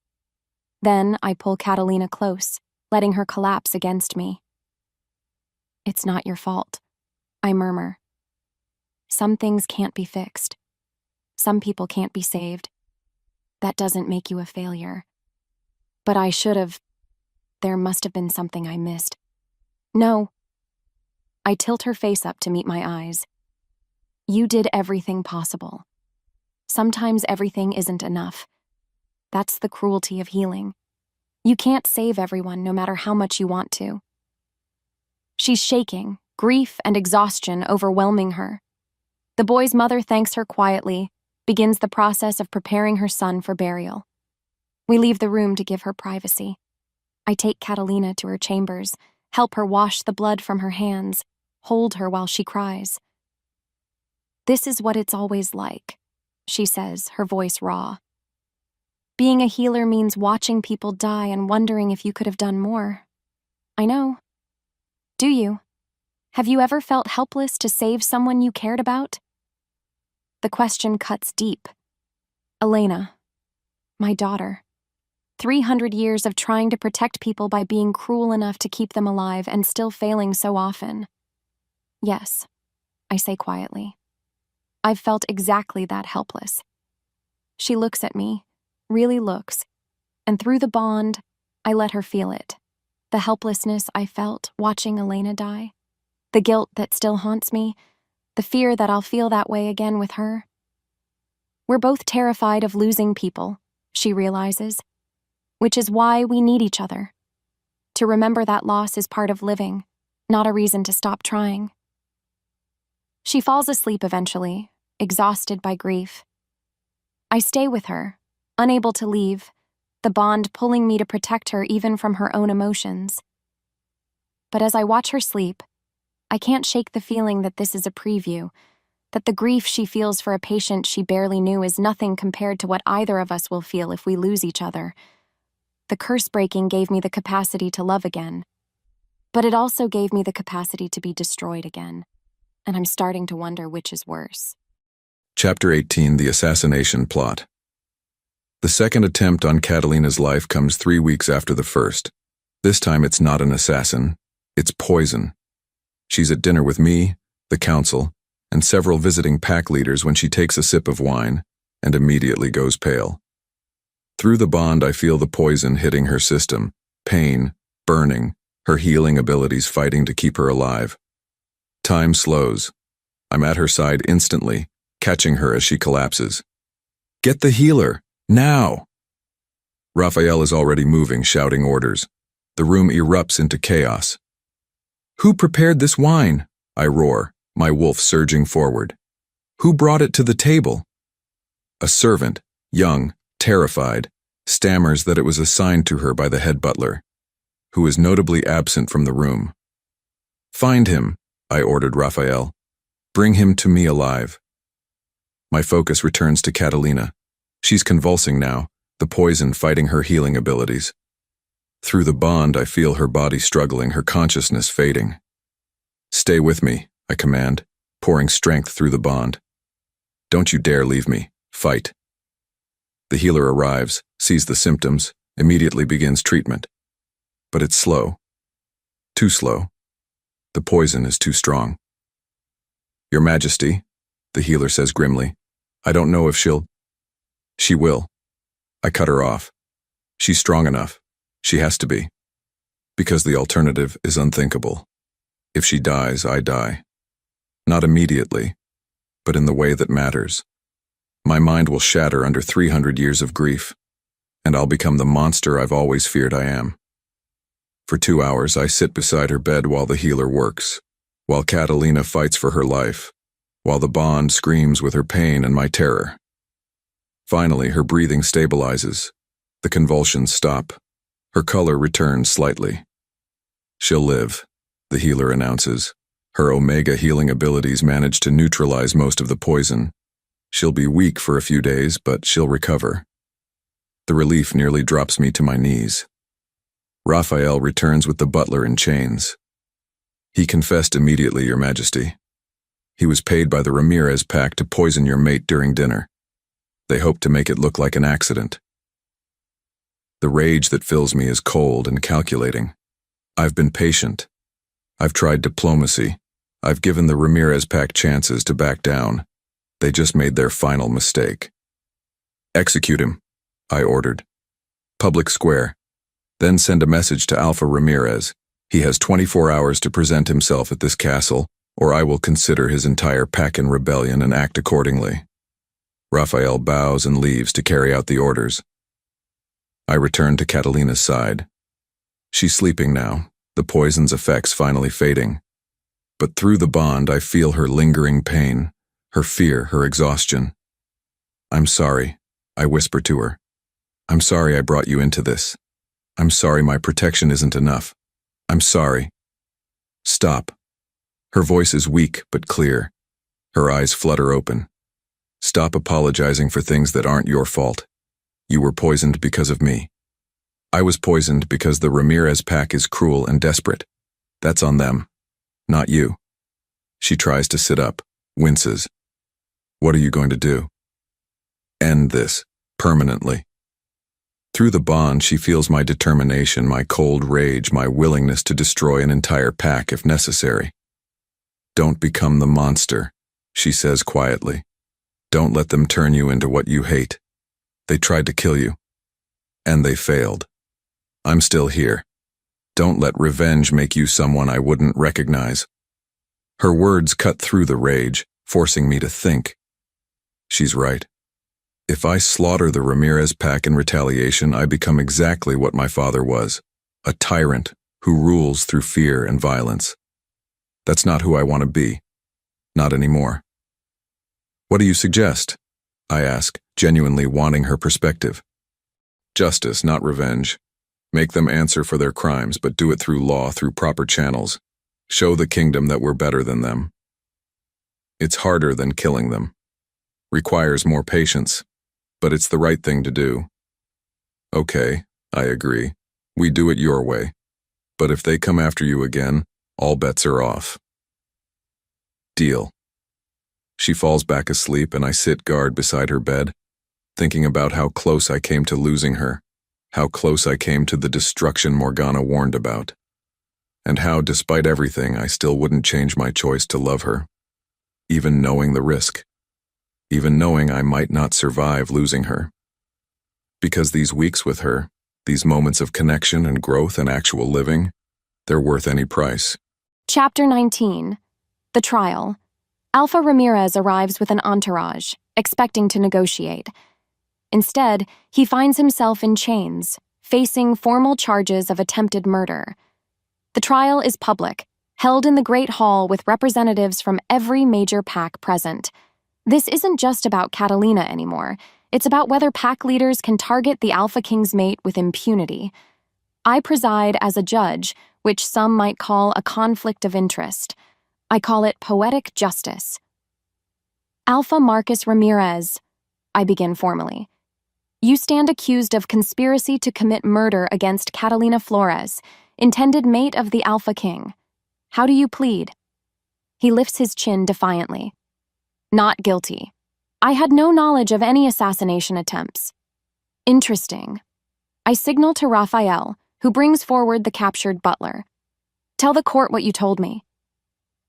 Then I pull Catalina close, letting her collapse against me. It's not your fault, I murmur. Some things can't be fixed. Some people can't be saved. That doesn't make you a failure. But I should have. There must have been something I missed. No. I tilt her face up to meet my eyes. You did everything possible. Sometimes everything isn't enough. That's the cruelty of healing. You can't save everyone no matter how much you want to. She's shaking, grief and exhaustion overwhelming her. The boy's mother thanks her quietly, begins the process of preparing her son for burial. We leave the room to give her privacy. I take Catalina to her chambers, help her wash the blood from her hands, hold her while she cries. This is what it's always like, she says, her voice raw. Being a healer means watching people die and wondering if you could have done more. I know. Do you? Have you ever felt helpless to save someone you cared about? The question cuts deep. Elena, my daughter. 300 years of trying to protect people by being cruel enough to keep them alive and still failing so often. Yes, I say quietly. I've felt exactly that helpless. She looks at me, really looks, and through the bond, I let her feel it. The helplessness I felt watching Elena die, the guilt that still haunts me, the fear that I'll feel that way again with her. We're both terrified of losing people, she realizes, which is why we need each other. To remember that loss is part of living, not a reason to stop trying. She falls asleep eventually, exhausted by grief. I stay with her, unable to leave, the bond pulling me to protect her even from her own emotions. But as I watch her sleep, I can't shake the feeling that this is a preview, that the grief she feels for a patient she barely knew is nothing compared to what either of us will feel if we lose each other. The curse breaking gave me the capacity to love again, but it also gave me the capacity to be destroyed again, and I'm starting to wonder which is worse. Chapter 18, The Assassination Plot. The second attempt on Catalina's life comes 3 weeks after the first. This time it's not an assassin, it's poison. She's at dinner with me, the council, and several visiting pack leaders when she takes a sip of wine and immediately goes pale. Through the bond, I feel the poison hitting her system, pain, burning, her healing abilities fighting to keep her alive. Time slows. I'm at her side instantly, catching her as she collapses. Get the healer, now! Raphael is already moving, shouting orders. The room erupts into chaos. Who prepared this wine? I roar, my wolf surging forward. Who brought it to the table? A servant, young, terrified, stammers that it was assigned to her by the head butler, who is notably absent from the room. Find him, I ordered Raphael. Bring him to me alive. My focus returns to Catalina. She's convulsing now, the poison fighting her healing abilities. Through the bond, I feel her body struggling, her consciousness fading. Stay with me, I command, pouring strength through the bond. Don't you dare leave me. Fight. The healer arrives, sees the symptoms, immediately begins treatment. But it's slow. Too slow. The poison is too strong. Your Majesty, the healer says grimly, I don't know if she'll... She will. I cut her off. She's strong enough. She has to be. Because the alternative is unthinkable. If she dies, I die. Not immediately, but in the way that matters. My mind will shatter under 300 years of grief, and I'll become the monster I've always feared I am. For 2 hours, I sit beside her bed while the healer works, while Catalina fights for her life, while the bond screams with her pain and my terror. Finally, her breathing stabilizes. The convulsions stop. Her color returns slightly. She'll live, the healer announces. Her omega healing abilities manage to neutralize most of the poison. She'll be weak for a few days, but she'll recover. The relief nearly drops me to my knees. Raphael returns with the butler in chains. He confessed immediately, Your Majesty. He was paid by the Ramirez pack to poison your mate during dinner. They hope to make it look like an accident. The rage that fills me is cold and calculating. I've been patient. I've tried diplomacy. I've given the Ramirez pack chances to back down. They just made their final mistake. Execute him, I ordered. Public square. Then send a message to Alpha Ramirez. He has 24 hours to present himself at this castle, or I will consider his entire pack in rebellion and act accordingly. Raphael bows and leaves to carry out the orders. I return to Catalina's side. She's sleeping now, the poison's effects finally fading. But through the bond I feel her lingering pain, her fear, her exhaustion. I'm sorry, I whisper to her. I'm sorry I brought you into this. I'm sorry my protection isn't enough. I'm sorry. Stop. Her voice is weak but clear. Her eyes flutter open. Stop apologizing for things that aren't your fault. You were poisoned because of me. I was poisoned because the Ramirez pack is cruel and desperate. That's on them, not you. She tries to sit up, winces. What are you going to do? End this, permanently. Through the bond, she feels my determination, my cold rage, my willingness to destroy an entire pack if necessary. Don't become the monster, she says quietly. Don't let them turn you into what you hate. They tried to kill you. And they failed. I'm still here. Don't let revenge make you someone I wouldn't recognize. Her words cut through the rage, forcing me to think. She's right. If I slaughter the Ramirez pack in retaliation, I become exactly what my father was, a tyrant who rules through fear and violence. That's not who I want to be. Not anymore. What do you suggest? I ask, genuinely wanting her perspective. Justice, not revenge. Make them answer for their crimes, but do it through law, through proper channels. Show the kingdom that we're better than them. It's harder than killing them. Requires more patience, but it's the right thing to do. Okay, I agree. We do it your way. But if they come after you again, all bets are off. Deal. She falls back asleep and I sit guard beside her bed, thinking about how close I came to losing her, how close I came to the destruction Morgana warned about, and how, despite everything, I still wouldn't change my choice to love her, even knowing the risk, even knowing I might not survive losing her. Because these weeks with her, these moments of connection and growth and actual living, they're worth any price. Chapter 19. The Trial. Alpha Ramirez arrives with an entourage, expecting to negotiate. Instead, he finds himself in chains, facing formal charges of attempted murder. The trial is public, held in the Great Hall with representatives from every major pack present. This isn't just about Catalina anymore. It's about whether pack leaders can target the Alpha King's mate with impunity. I preside as a judge, which some might call a conflict of interest. I call it poetic justice. Alpha Marcus Ramirez, I begin formally. You stand accused of conspiracy to commit murder against Catalina Flores, intended mate of the Alpha King. How do you plead? He lifts his chin defiantly. Not guilty. I had no knowledge of any assassination attempts. Interesting. I signal to Raphael, who brings forward the captured butler. Tell the court what you told me.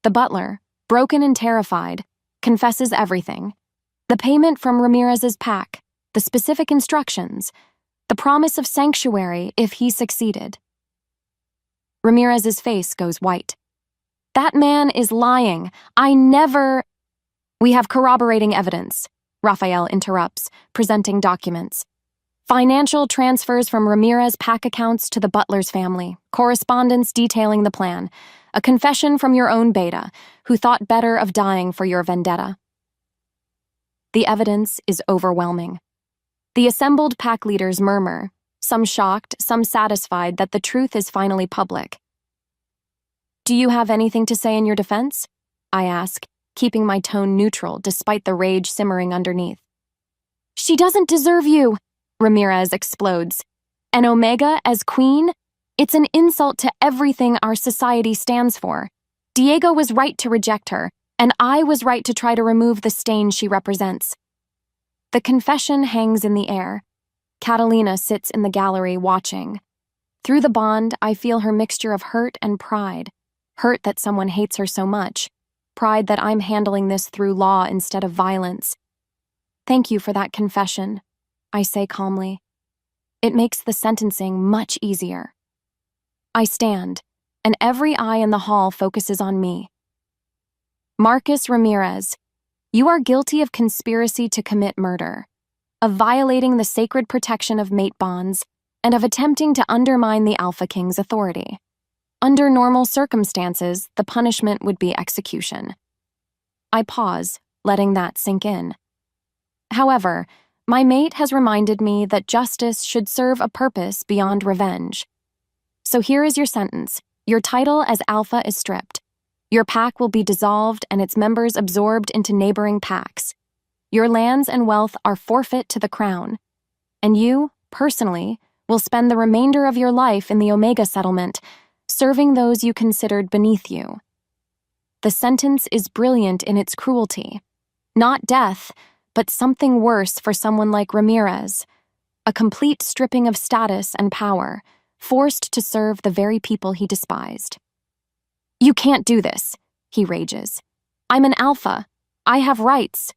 The butler, broken and terrified, confesses everything. The payment from Ramirez's pack, the specific instructions, the promise of sanctuary if he succeeded. Ramirez's face goes white. That man is lying. I never... We have corroborating evidence, Raphael interrupts, presenting documents. Financial transfers from Ramirez pack accounts to the butler's family, correspondence detailing the plan, a confession from your own beta, who thought better of dying for your vendetta. The evidence is overwhelming. The assembled pack leaders murmur, some shocked, some satisfied that the truth is finally public. "Do you have anything to say in your defense?" I ask, keeping my tone neutral despite the rage simmering underneath. "She doesn't deserve you," Ramirez explodes. "An Omega as queen? It's an insult to everything our society stands for. Diego was right to reject her, and I was right to try to remove the stain she represents." The confession hangs in the air. Catalina sits in the gallery watching. Through the bond, I feel her mixture of hurt and pride. Hurt that someone hates her so much. Pride that I'm handling this through law instead of violence. "Thank you for that confession," I say calmly. It makes the sentencing much easier. I stand, and every eye in the hall focuses on me. "Marcus Ramirez, you are guilty of conspiracy to commit murder, of violating the sacred protection of mate bonds, and of attempting to undermine the Alpha King's authority. Under normal circumstances, the punishment would be execution." I pause, letting that sink in. However, my mate has reminded me that justice should serve a purpose beyond revenge. "So here is your sentence. Your title as Alpha is stripped. Your pack will be dissolved and its members absorbed into neighboring packs. Your lands and wealth are forfeit to the crown. And you, personally, will spend the remainder of your life in the Omega settlement, serving those you considered beneath you." The sentence is brilliant in its cruelty. Not death, but something worse for someone like Ramirez. A complete stripping of status and power, forced to serve the very people he despised. "You can't do this," he rages. "I'm an Alpha. I have rights."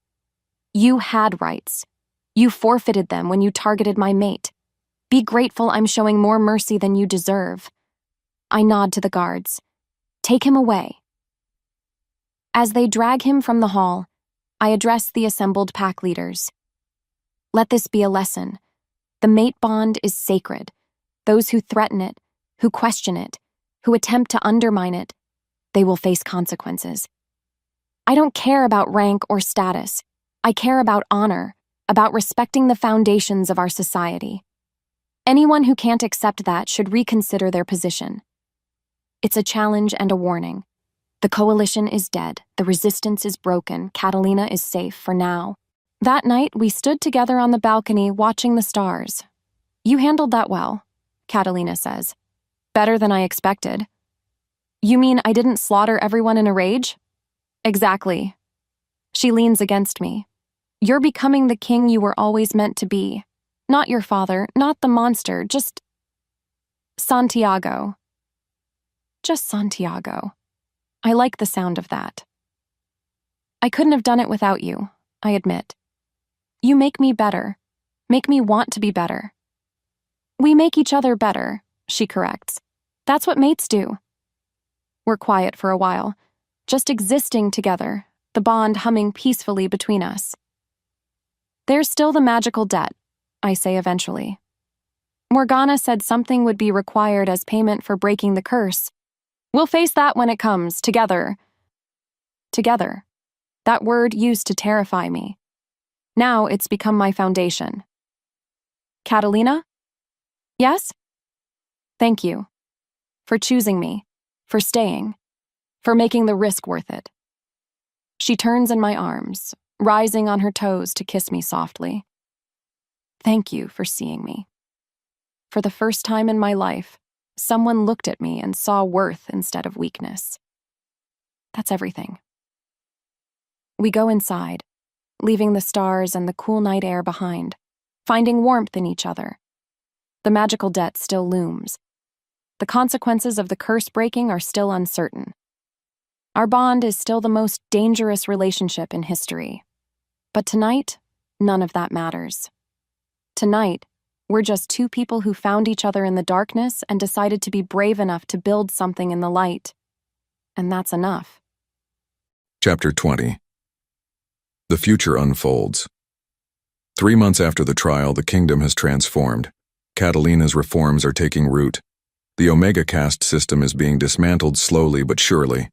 "You had rights. You forfeited them when you targeted my mate. Be grateful I'm showing more mercy than you deserve." I nod to the guards. "Take him away." As they drag him from the hall, I address the assembled pack leaders. "Let this be a lesson. The mate bond is sacred. Those who threaten it, who question it, who attempt to undermine it, they will face consequences. I don't care about rank or status. I care about honor, about respecting the foundations of our society. Anyone who can't accept that should reconsider their position. It's a challenge and a warning. The coalition is dead, the resistance is broken, Catalina is safe for now." That night, we stood together on the balcony watching the stars. "You handled that well," Catalina says. "Better than I expected." "You mean I didn't slaughter everyone in a rage?" "Exactly." She leans against me. "You're becoming the king you were always meant to be. Not your father, not the monster, just Santiago. Just Santiago." I like the sound of that. "I couldn't have done it without you," I admit. "You make me better. Make me want to be better." "We make each other better," she corrects. "That's what mates do." We're quiet for a while, just existing together, the bond humming peacefully between us. "There's still the magical debt," I say eventually. "Morgana said something would be required as payment for breaking the curse. We'll face that when it comes, together." Together. That word used to terrify me. Now it's become my foundation. "Catalina?" "Yes?" "Thank you. For choosing me. For staying. For making the risk worth it." She turns in my arms, rising on her toes to kiss me softly. "Thank you for seeing me. For the first time in my life, someone looked at me and saw worth instead of weakness. That's everything." We go inside, leaving the stars and the cool night air behind, finding warmth in each other. The magical debt still looms. The consequences of the curse breaking are still uncertain. Our bond is still the most dangerous relationship in history. But tonight, none of that matters. Tonight, we're just two people who found each other in the darkness and decided to be brave enough to build something in the light. And that's enough. Chapter 20. The future unfolds. 3 months after the trial, the kingdom has transformed. Catalina's reforms are taking root. The Omega caste system is being dismantled slowly but surely.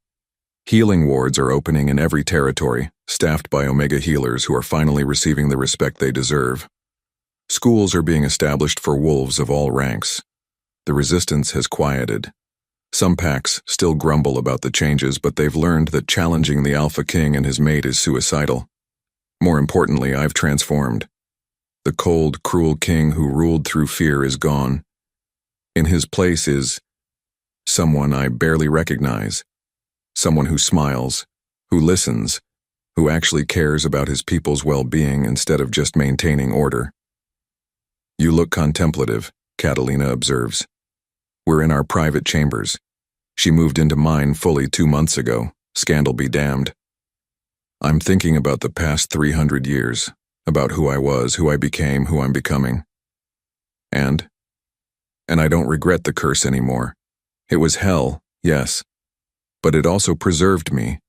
Healing wards are opening in every territory, staffed by Omega healers who are finally receiving the respect they deserve. Schools are being established for wolves of all ranks. The resistance has quieted. Some packs still grumble about the changes, but they've learned that challenging the Alpha King and his mate is suicidal. More importantly, I've transformed. The cold, cruel king who ruled through fear is gone. In his place is someone I barely recognize. Someone who smiles, who listens, who actually cares about his people's well-being instead of just maintaining order. You look contemplative, Catalina observes. We're in our private chambers. She moved into mine fully 2 months ago, scandal be damned. I'm thinking about the past 300 years, about who I was, who I became, who I'm becoming. And I don't regret the curse anymore. It was hell, yes, but it also preserved me,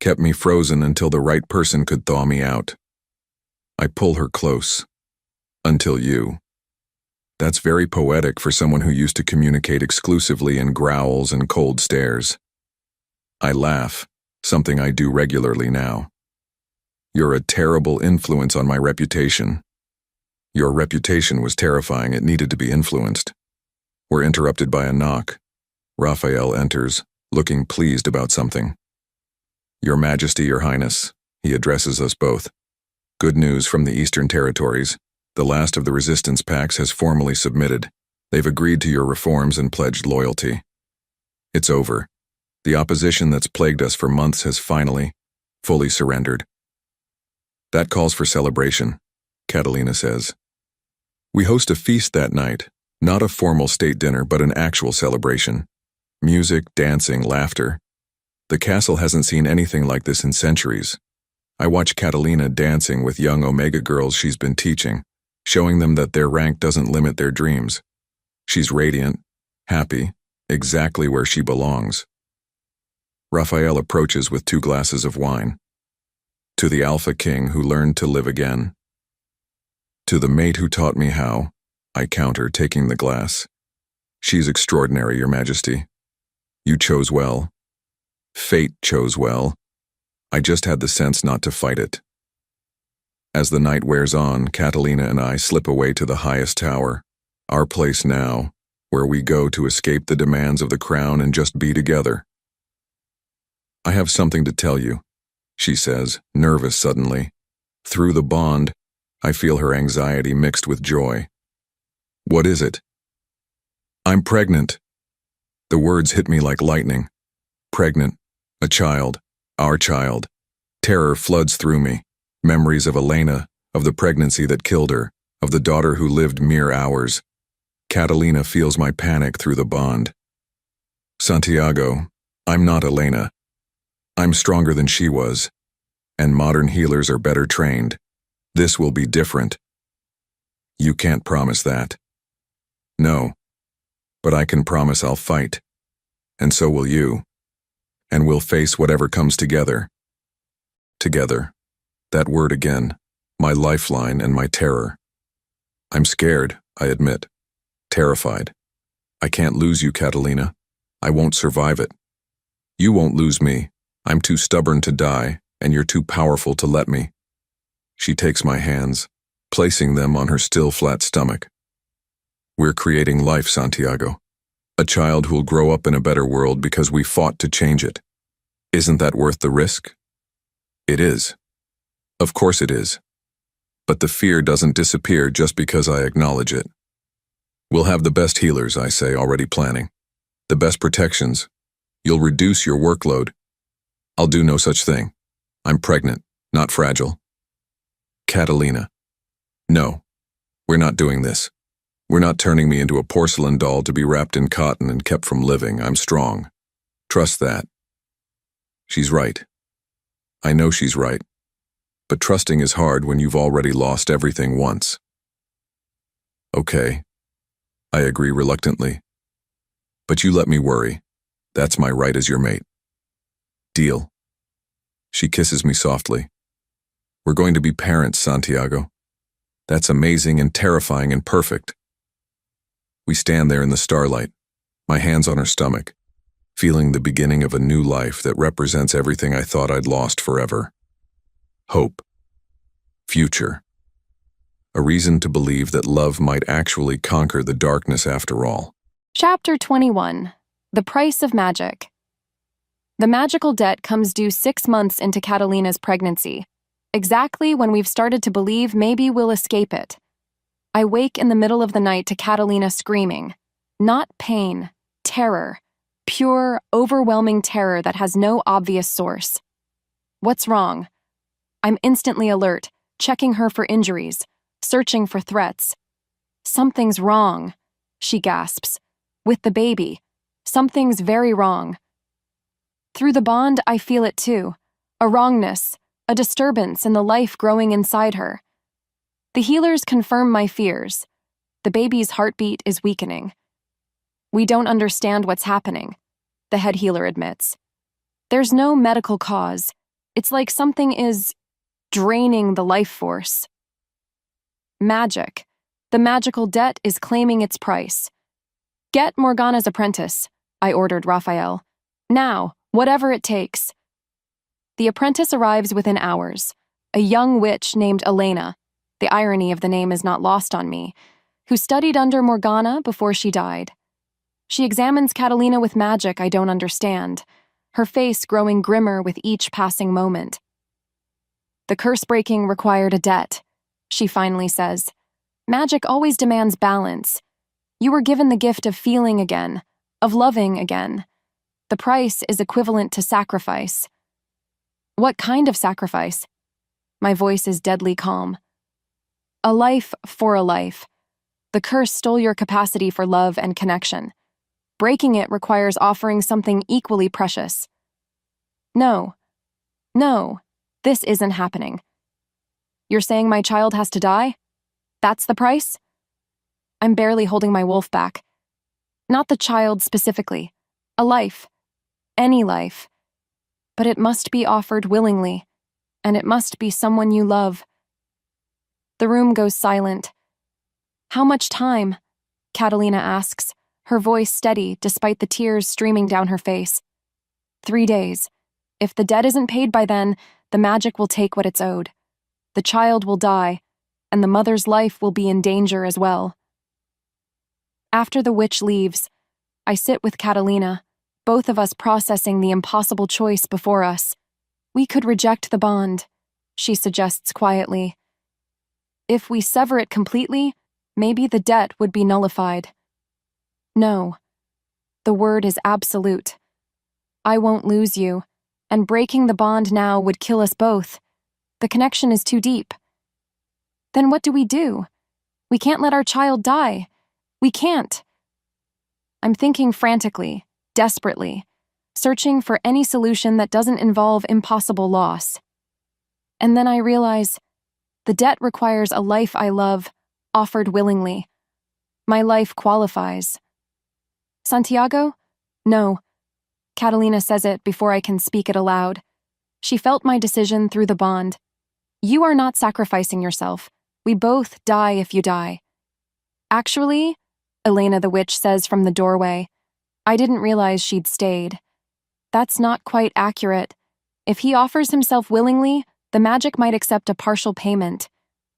kept me frozen until the right person could thaw me out. I pull her close. Until you. That's very poetic for someone who used to communicate exclusively in growls and cold stares. I laugh, something I do regularly now. You're a terrible influence on my reputation. Your reputation was terrifying, it needed to be influenced. We're interrupted by a knock. Raphael enters, looking pleased about something. Your Majesty, Your Highness, he addresses us both. Good news from the Eastern Territories. The last of the resistance packs has formally submitted. They've agreed to your reforms and pledged loyalty. It's over. The opposition that's plagued us for months has finally, fully surrendered. That calls for celebration, Catalina says. We host a feast that night, not a formal state dinner, but an actual celebration. Music, dancing, laughter. The castle hasn't seen anything like this in centuries. I watch Catalina dancing with young Omega girls she's been teaching, showing them that their rank doesn't limit their dreams. She's radiant, happy, exactly where she belongs. Raphael approaches with 2 glasses of wine. To the Alpha King who learned to live again. To the mate who taught me how, I counter, taking the glass. She's extraordinary, Your Majesty. You chose well. Fate chose well. I just had the sense not to fight it. As the night wears on, Catalina and I slip away to the highest tower, our place now, where we go to escape the demands of the crown and just be together. I have something to tell you, she says, nervous suddenly. Through the bond, I feel her anxiety mixed with joy. What is it? I'm pregnant. The words hit me like lightning. Pregnant. A child. Our child. Terror floods through me. Memories of Elena, of the pregnancy that killed her, of the daughter who lived mere hours. Catalina feels my panic through the bond. Santiago, I'm not Elena. I'm stronger than she was, and modern healers are better trained. This will be different. You can't promise that. No, but I can promise I'll fight, and so will you, and we'll face whatever comes together. Together. That word again, my lifeline and my terror. I'm scared, I admit. Terrified. I can't lose you, Catalina. I won't survive it. You won't lose me. I'm too stubborn to die, and you're too powerful to let me. She takes my hands, placing them on her still flat stomach. We're creating life, Santiago. A child who'll grow up in a better world because we fought to change it. Isn't that worth the risk? It is. Of course it is. But the fear doesn't disappear just because I acknowledge it. We'll have the best healers, I say, already planning. The best protections. You'll reduce your workload. I'll do no such thing. I'm pregnant, not fragile. Catalina. No, we're not doing this. We're not turning me into a porcelain doll to be wrapped in cotton and kept from living. I'm strong. Trust that. She's right. I know she's right. But trusting is hard when you've already lost everything once. Okay, I agree reluctantly. But you let me worry. That's my right as your mate. Deal. She kisses me softly. We're going to be parents, Santiago. That's amazing and terrifying and perfect. We stand there in the starlight, my hands on her stomach, feeling the beginning of a new life that represents everything I thought I'd lost forever. Hope. Future. a reason to believe that love might actually conquer the darkness after all. Chapter 21. The Price of Magic. The magical debt comes due 6 months into Catalina's pregnancy, exactly when we've started to believe maybe we'll escape it. I wake in the middle of the night to Catalina screaming. Not pain, terror. Pure, overwhelming terror that has no obvious source. What's wrong? I'm instantly alert, checking her for injuries, searching for threats. Something's wrong, she gasps. With the baby. Something's very wrong. Through the bond, I feel it too. A wrongness, a disturbance in the life growing inside her. The healers confirm my fears. The baby's heartbeat is weakening. We don't understand what's happening, the head healer admits. There's no medical cause. It's like something is draining the life force. Magic. The magical debt is claiming its price. Get Morgana's apprentice, I ordered Raphael. Now, whatever it takes. The apprentice arrives within hours, a young witch named Elena, the irony of the name is not lost on me, who studied under Morgana before she died. She examines Catalina with magic I don't understand, her face growing grimmer with each passing moment. The curse-breaking required a debt, she finally says. Magic always demands balance. You were given the gift of feeling again, of loving again. The price is equivalent to sacrifice. What kind of sacrifice? My voice is deadly calm. A life for a life. The curse stole your capacity for love and connection. Breaking it requires offering something equally precious. No, this isn't happening. You're saying my child has to die? That's the price? I'm barely holding my wolf back. Not the child specifically. A life. Any life. But it must be offered willingly, and it must be someone you love. The room goes silent. How much time? Catalina asks, her voice steady despite the tears streaming down her face. 3 days. If the debt isn't paid by then, the magic will take what it's owed. The child will die, and the mother's life will be in danger as well. After the witch leaves, I sit with Catalina, both of us processing the impossible choice before us. We could reject the bond, she suggests quietly. If we sever it completely, maybe the debt would be nullified. No. The word is absolute. I won't lose you, and breaking the bond now would kill us both. The connection is too deep. Then what do? We can't let our child die. We can't. I'm thinking frantically, desperately, searching for any solution that doesn't involve impossible loss. And then I realize the debt requires a life I love, offered willingly. My life qualifies. Santiago? No. Catalina says it before I can speak it aloud. She felt my decision through the bond. You are not sacrificing yourself. We both die if you die. Actually, Elena the witch says from the doorway, I didn't realize she'd stayed. That's not quite accurate. If he offers himself willingly, the magic might accept a partial payment.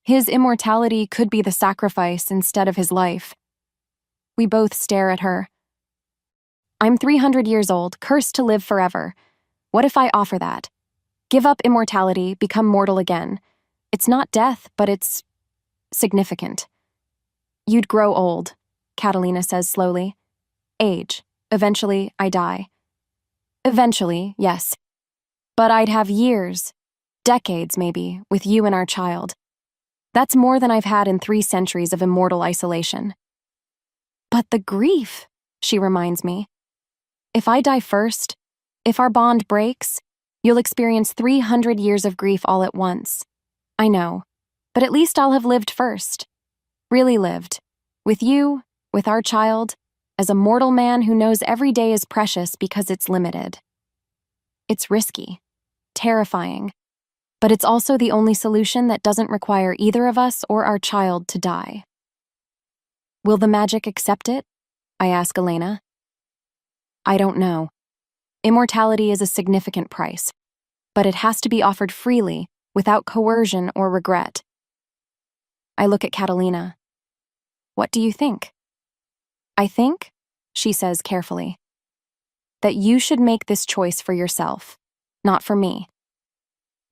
His immortality could be the sacrifice instead of his life. We both stare at her. I'm 300 years old, cursed to live forever. What if I offer that? Give up immortality, become mortal again. It's not death, but it's significant. You'd grow old, Catalina says slowly. Age. Eventually, I die. Eventually, yes. But I'd have years, decades maybe, with you and our child. That's more than I've had in 3 centuries of immortal isolation. But the grief, she reminds me. If I die first, if our bond breaks, you'll experience 300 years of grief all at once. I know, but at least I'll have lived first. Really lived. With you, with our child, as a mortal man who knows every day is precious because it's limited. It's risky, terrifying, but it's also the only solution that doesn't require either of us or our child to die. Will the magic accept it? I ask Elena. I don't know. Immortality is a significant price, but it has to be offered freely, without coercion or regret. I look at Catalina. What do you think? I think, she says carefully, that you should make this choice for yourself, not for me.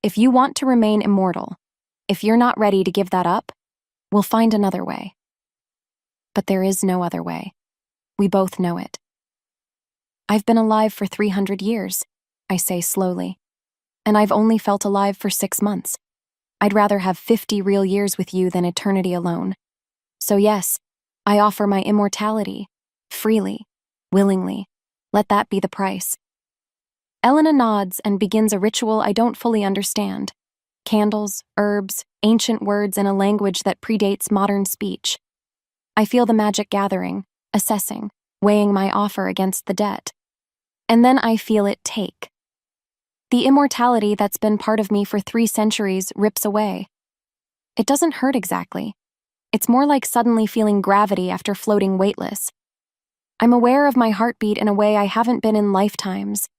If you want to remain immortal, if you're not ready to give that up, we'll find another way. But there is no other way. We both know it. I've been alive for 300 years, I say slowly, and I've only felt alive for 6 months. I'd rather have 50 real years with you than eternity alone. So yes, I offer my immortality, freely, willingly. Let that be the price. Elena nods and begins a ritual I don't fully understand. Candles, herbs, ancient words in a language that predates modern speech. I feel the magic gathering, assessing, weighing my offer against the debt. And then I feel it take. The immortality that's been part of me for 3 centuries rips away. It doesn't hurt exactly. It's more like suddenly feeling gravity after floating weightless. I'm aware of my heartbeat in a way I haven't been in lifetimes.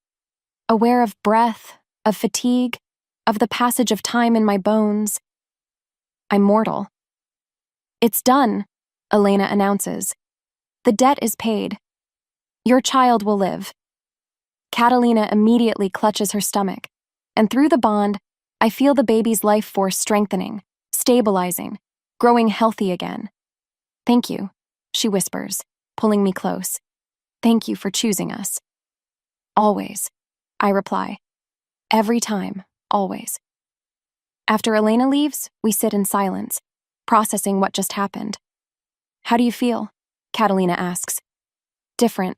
Aware of breath, of fatigue, of the passage of time in my bones. I'm mortal. It's done, Elena announces. The debt is paid. Your child will live. Catalina immediately clutches her stomach, and through the bond, I feel the baby's life force strengthening, stabilizing, growing healthy again. Thank you, she whispers, pulling me close. Thank you for choosing us. Always, I reply. Every time, always. After Elena leaves, we sit in silence, processing what just happened. How do you feel? Catalina asks. Different,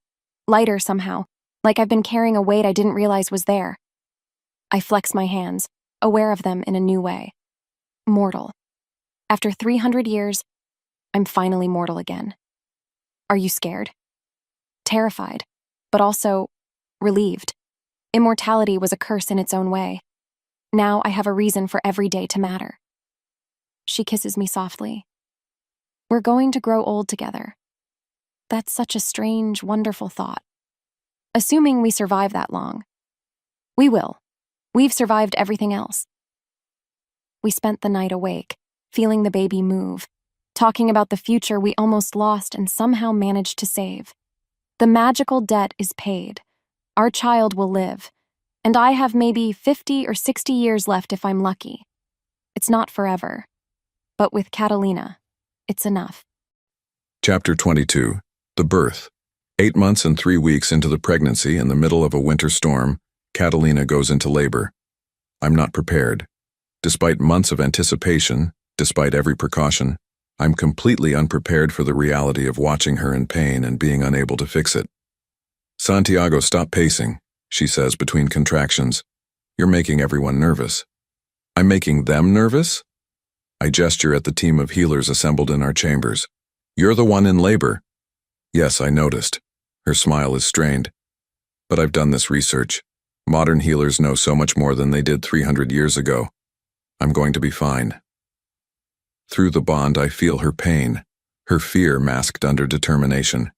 lighter somehow, like I've been carrying a weight I didn't realize was there. I flex my hands, aware of them in a new way. Mortal. After 300 years, I'm finally mortal again. Are you scared? Terrified, but also relieved. Immortality was a curse in its own way. Now I have a reason for every day to matter. She kisses me softly. We're going to grow old together. That's such a strange, wonderful thought. Assuming we survive that long. We will. We've survived everything else. We spent the night awake, feeling the baby move, talking about the future we almost lost and somehow managed to save. The magical debt is paid. Our child will live, and I have maybe 50 or 60 years left if I'm lucky. It's not forever, but with Catalina, it's enough. Chapter 22. The Birth. 8 months and 3 weeks into the pregnancy, in the middle of a winter storm, Catalina goes into labor. I'm not prepared. Despite months of anticipation, despite every precaution, I'm completely unprepared for the reality of watching her in pain and being unable to fix it. Santiago, stop pacing, she says between contractions. You're making everyone nervous. I'm making them nervous? I gesture at the team of healers assembled in our chambers. You're the one in labor. Yes, I noticed. Her smile is strained. But I've done this research. Modern healers know so much more than they did 300 years ago. I'm going to be fine. Through the bond, I feel her pain, her fear masked under determination,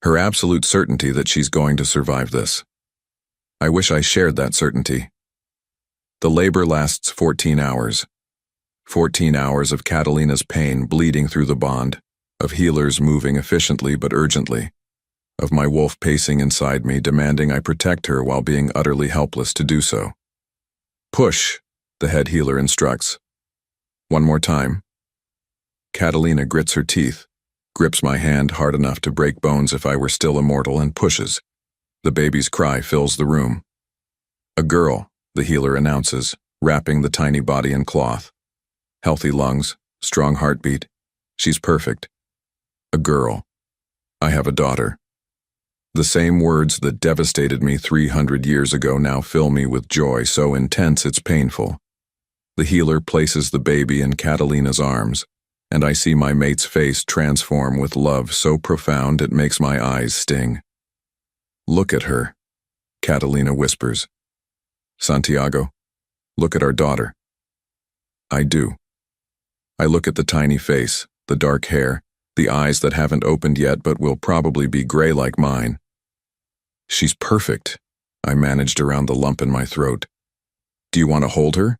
her absolute certainty that she's going to survive this. I wish I shared that certainty. The labor lasts 14 hours. 14 hours of Catalina's pain bleeding through the bond, of healers moving efficiently but urgently, of my wolf pacing inside me, demanding I protect her while being utterly helpless to do so. Push, the head healer instructs. One more time. Catalina grits her teeth, grips my hand hard enough to break bones if I were still immortal, and pushes. The baby's cry fills the room. A girl, the healer announces, wrapping the tiny body in cloth. Healthy lungs, strong heartbeat. She's perfect. A girl. I have a daughter. The same words that devastated me 300 years ago now fill me with joy so intense it's painful. The healer places the baby in Catalina's arms, and I see my mate's face transform with love so profound it makes my eyes sting. Look at her, Catalina whispers. Santiago, look at our daughter. I do. I look at the tiny face, the dark hair, the eyes that haven't opened yet but will probably be gray like mine. She's perfect, I managed around the lump in my throat. Do you want to hold her?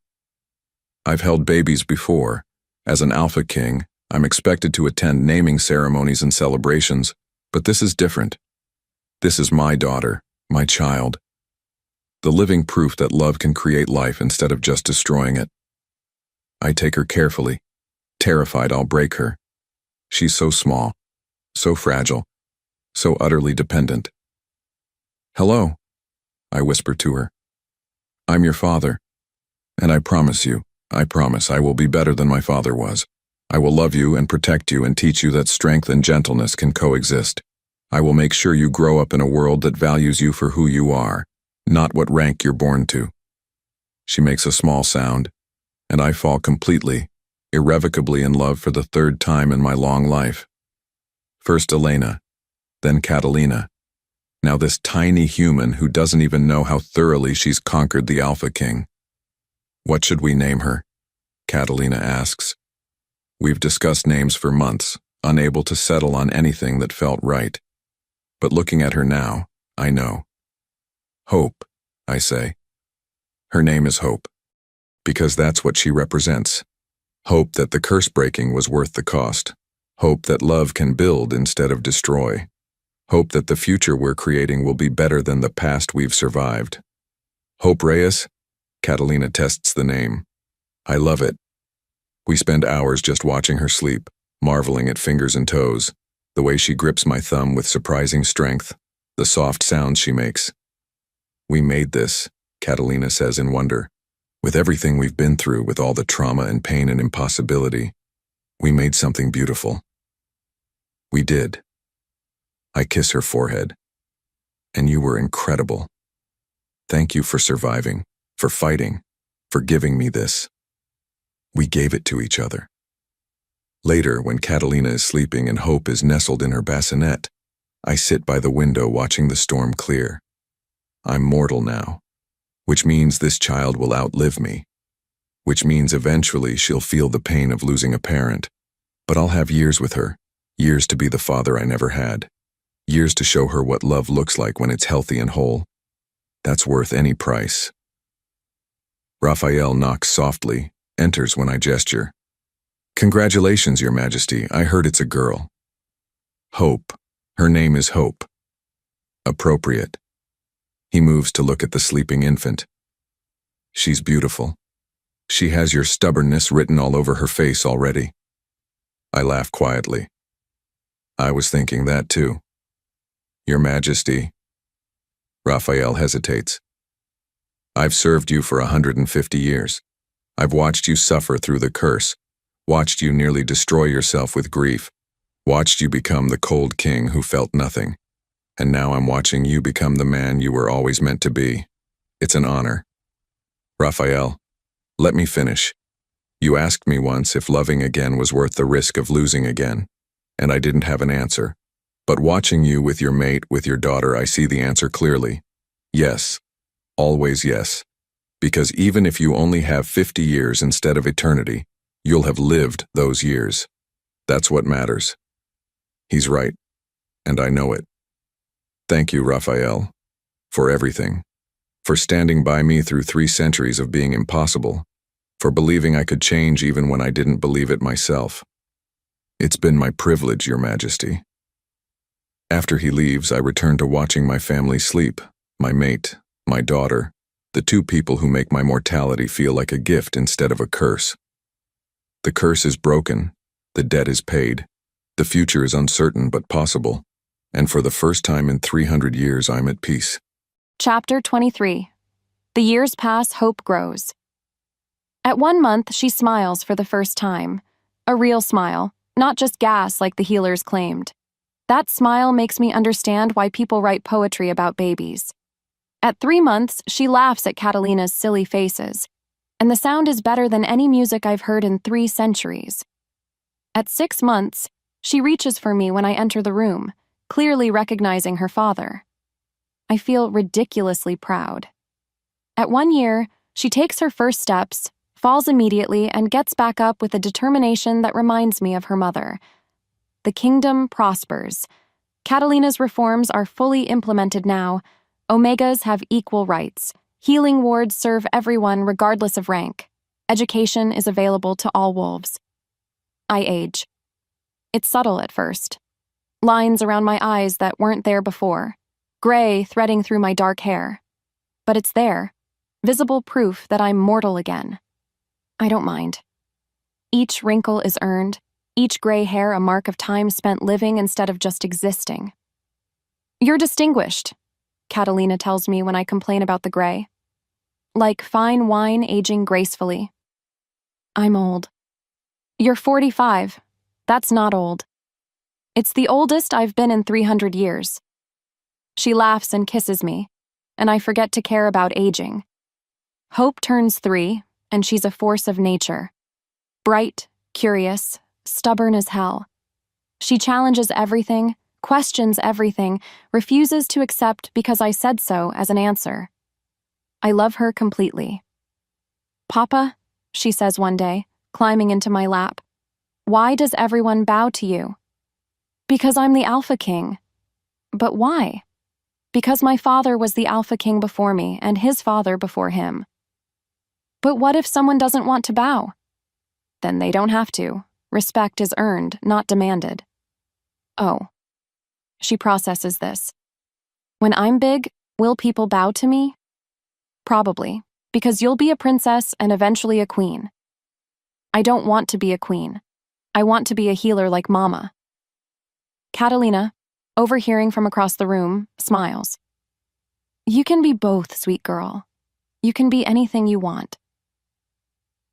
I've held babies before. As an alpha king, I'm expected to attend naming ceremonies and celebrations, but this is different. This is my daughter, my child. The living proof that love can create life instead of just destroying it. I take her carefully, terrified I'll break her. She's so small, so fragile, so utterly dependent. "Hello," I whisper to her. "I'm your father, and I promise I will be better than my father was. I will love you and protect you and teach you that strength and gentleness can coexist. I will make sure you grow up in a world that values you for who you are, not what rank you're born to." She makes a small sound, and I fall completely, irrevocably in love for the third time in my long life. First Elena, then Catalina. Now this tiny human who doesn't even know how thoroughly she's conquered the Alpha King. "What should we name her?" Catalina asks. We've discussed names for months, unable to settle on anything that felt right. But looking at her now, I know. "Hope," I say. Her name is Hope. Because that's what she represents. Hope that the curse breaking was worth the cost. Hope that love can build instead of destroy. Hope that the future we're creating will be better than the past we've survived. Hope Reyes? Catalina tests the name. I love it. We spend hours just watching her sleep, marveling at fingers and toes, the way she grips my thumb with surprising strength, the soft sounds she makes. "We made this," Catalina says in wonder. "With everything we've been through, with all the trauma and pain and impossibility, we made something beautiful." "We did." I kiss her forehead. "And you were incredible. Thank you for surviving, for fighting, for giving me this." We gave it to each other. Later, when Catalina is sleeping and Hope is nestled in her bassinet, I sit by the window watching the storm clear. I'm mortal now, which means this child will outlive me, which means eventually she'll feel the pain of losing a parent, but I'll have years with her, years to be the father I never had, years to show her what love looks like when it's healthy and whole. That's worth any price. Raphael knocks softly, enters when I gesture. "Congratulations, Your Majesty, I heard it's a girl." "Hope. Her name is Hope." "Appropriate." He moves to look at the sleeping infant. "She's beautiful. She has your stubbornness written all over her face already." I laugh quietly. "I was thinking that too." "Your Majesty." Raphael hesitates. "I've served you for 150 years. I've watched you suffer through the curse, watched you nearly destroy yourself with grief, watched you become the cold king who felt nothing. And now I'm watching you become the man you were always meant to be. It's an honor." "Raphael, let me finish. You asked me once if loving again was worth the risk of losing again, and I didn't have an answer. But watching you with your mate, with your daughter, I see the answer clearly. Yes. Always yes. Because even if you only have 50 years instead of eternity, you'll have lived those years. That's what matters." He's right, and I know it. Thank you, Raphael, for everything, for standing by me through 3 centuries of being impossible, for believing I could change even when I didn't believe it myself. It's been my privilege, Your Majesty. After he leaves, I return to watching my family sleep, my mate, my daughter, the 2 people who make my mortality feel like a gift instead of a curse. The curse is broken, the debt is paid, the future is uncertain but possible, and for the first time in 300 years I'm at peace. Chapter 23. The years pass, hope grows. At 1 month, she smiles for the first time. A real smile, not just gas like the healers claimed. That smile makes me understand why people write poetry about babies. At 3 months, she laughs at Catalina's silly faces, and the sound is better than any music I've heard in 3 centuries. At 6 months, she reaches for me when I enter the room, clearly recognizing her father. I feel ridiculously proud. At 1 year, she takes her first steps, falls immediately, and gets back up with a determination that reminds me of her mother. The kingdom prospers. Catalina's reforms are fully implemented now. Omegas have equal rights. Healing wards serve everyone regardless of rank. Education is available to all wolves. I age. It's subtle at first. Lines around my eyes that weren't there before, gray threading through my dark hair. But it's there, visible proof that I'm mortal again. I don't mind. Each wrinkle is earned, each gray hair a mark of time spent living instead of just existing. You're distinguished, Catalina tells me when I complain about the gray. Like fine wine aging gracefully. I'm old. You're 45. That's not old. It's the oldest I've been in 300 years. She laughs and kisses me, and I forget to care about aging. Hope turns 3, and she's a force of nature. Bright, curious, stubborn as hell. She challenges everything, questions everything, refuses to accept because I said so as an answer. I love her completely. Papa, she says one day, climbing into my lap, why does everyone bow to you? Because I'm the Alpha King. But why? Because my father was the Alpha King before me and his father before him. But what if someone doesn't want to bow? Then they don't have to. Respect is earned, not demanded. Oh. She processes this. When I'm big, will people bow to me? Probably, because you'll be a princess and eventually a queen. I don't want to be a queen. I want to be a healer like Mama. Catalina, overhearing from across the room, smiles. You can be both, sweet girl. You can be anything you want.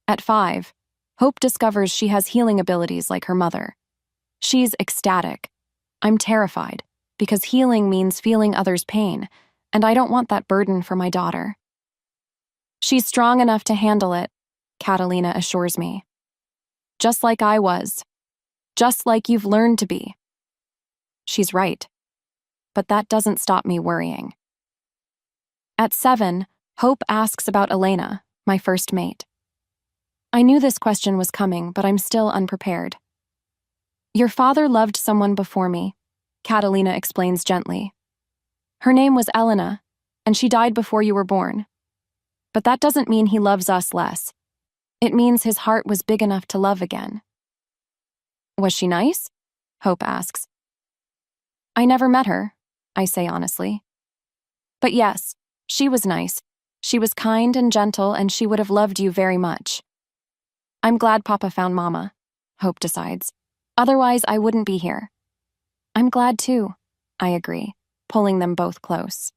At 5, Hope discovers she has healing abilities like her mother. She's ecstatic. I'm terrified, because healing means feeling others' pain, and I don't want that burden for my daughter. She's strong enough to handle it, Catalina assures me. Just like I was. Just like you've learned to be. She's right. But that doesn't stop me worrying. At 7, Hope asks about Elena, my first mate. I knew this question was coming, but I'm still unprepared. Your father loved someone before me, Catalina explains gently. Her name was Elena, and she died before you were born. But that doesn't mean he loves us less. It means his heart was big enough to love again. Was she nice? Hope asks. I never met her, I say honestly. But yes, she was nice. She was kind and gentle, and she would have loved you very much. I'm glad Papa found Mama, Hope decides. Otherwise, I wouldn't be here. I'm glad too, I agree, pulling them both close.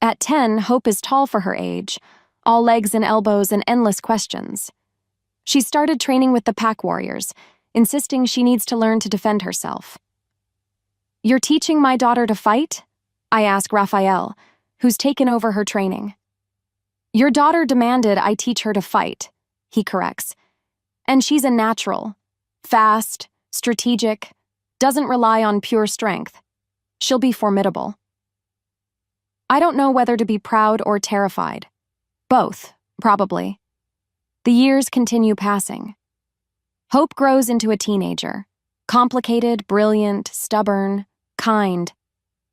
At 10, Hope is tall for her age, all legs and elbows and endless questions. She started training with the pack warriors, insisting she needs to learn to defend herself. You're teaching my daughter to fight? I ask Raphael, who's taken over her training. Your daughter demanded I teach her to fight, he corrects. And she's a natural, fast, strategic, doesn't rely on pure strength. She'll be formidable. I don't know whether to be proud or terrified. Both, probably. The years continue passing. Hope grows into a teenager. Complicated, brilliant, stubborn, kind.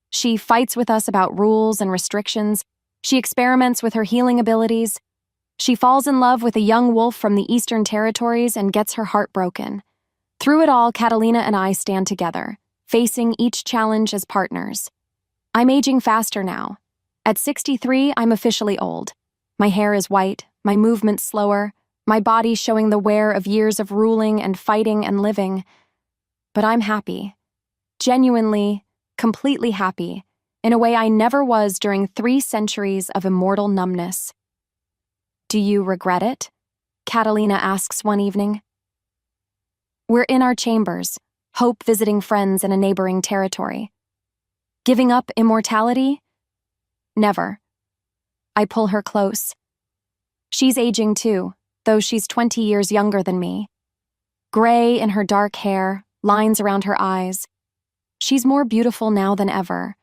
She fights with us about rules and restrictions. She experiments with her healing abilities. She falls in love with a young wolf from the Eastern Territories and gets her heart broken. Through it all, Catalina and I stand together, facing each challenge as partners. I'm aging faster now. At 63, I'm officially old. My hair is white, my movements slower, my body showing the wear of years of ruling and fighting and living. But I'm happy. Genuinely, completely happy, in a way I never was during 3 centuries of immortal numbness. Do you regret it? Catalina asks one evening. We're in our chambers, Hope visiting friends in a neighboring territory. Giving up immortality? Never. I pull her close. She's aging too, though she's 20 years younger than me. Gray in her dark hair, lines around her eyes. She's more beautiful now than ever.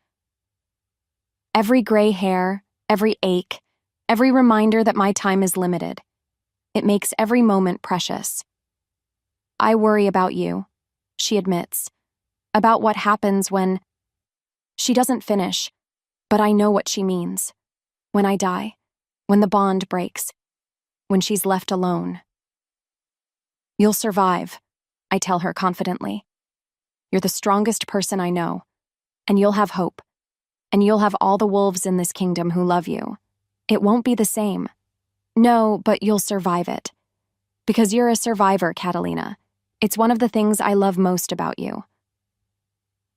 Every gray hair, every ache, every reminder that my time is limited. It makes every moment precious. I worry about you, she admits, about what happens when... She doesn't finish, but I know what she means. When I die, when the bond breaks, when she's left alone. You'll survive, I tell her confidently. You're the strongest person I know. And you'll have hope. And you'll have all the wolves in this kingdom who love you. It won't be the same. No, but you'll survive it. Because you're a survivor, Catalina. It's one of the things I love most about you.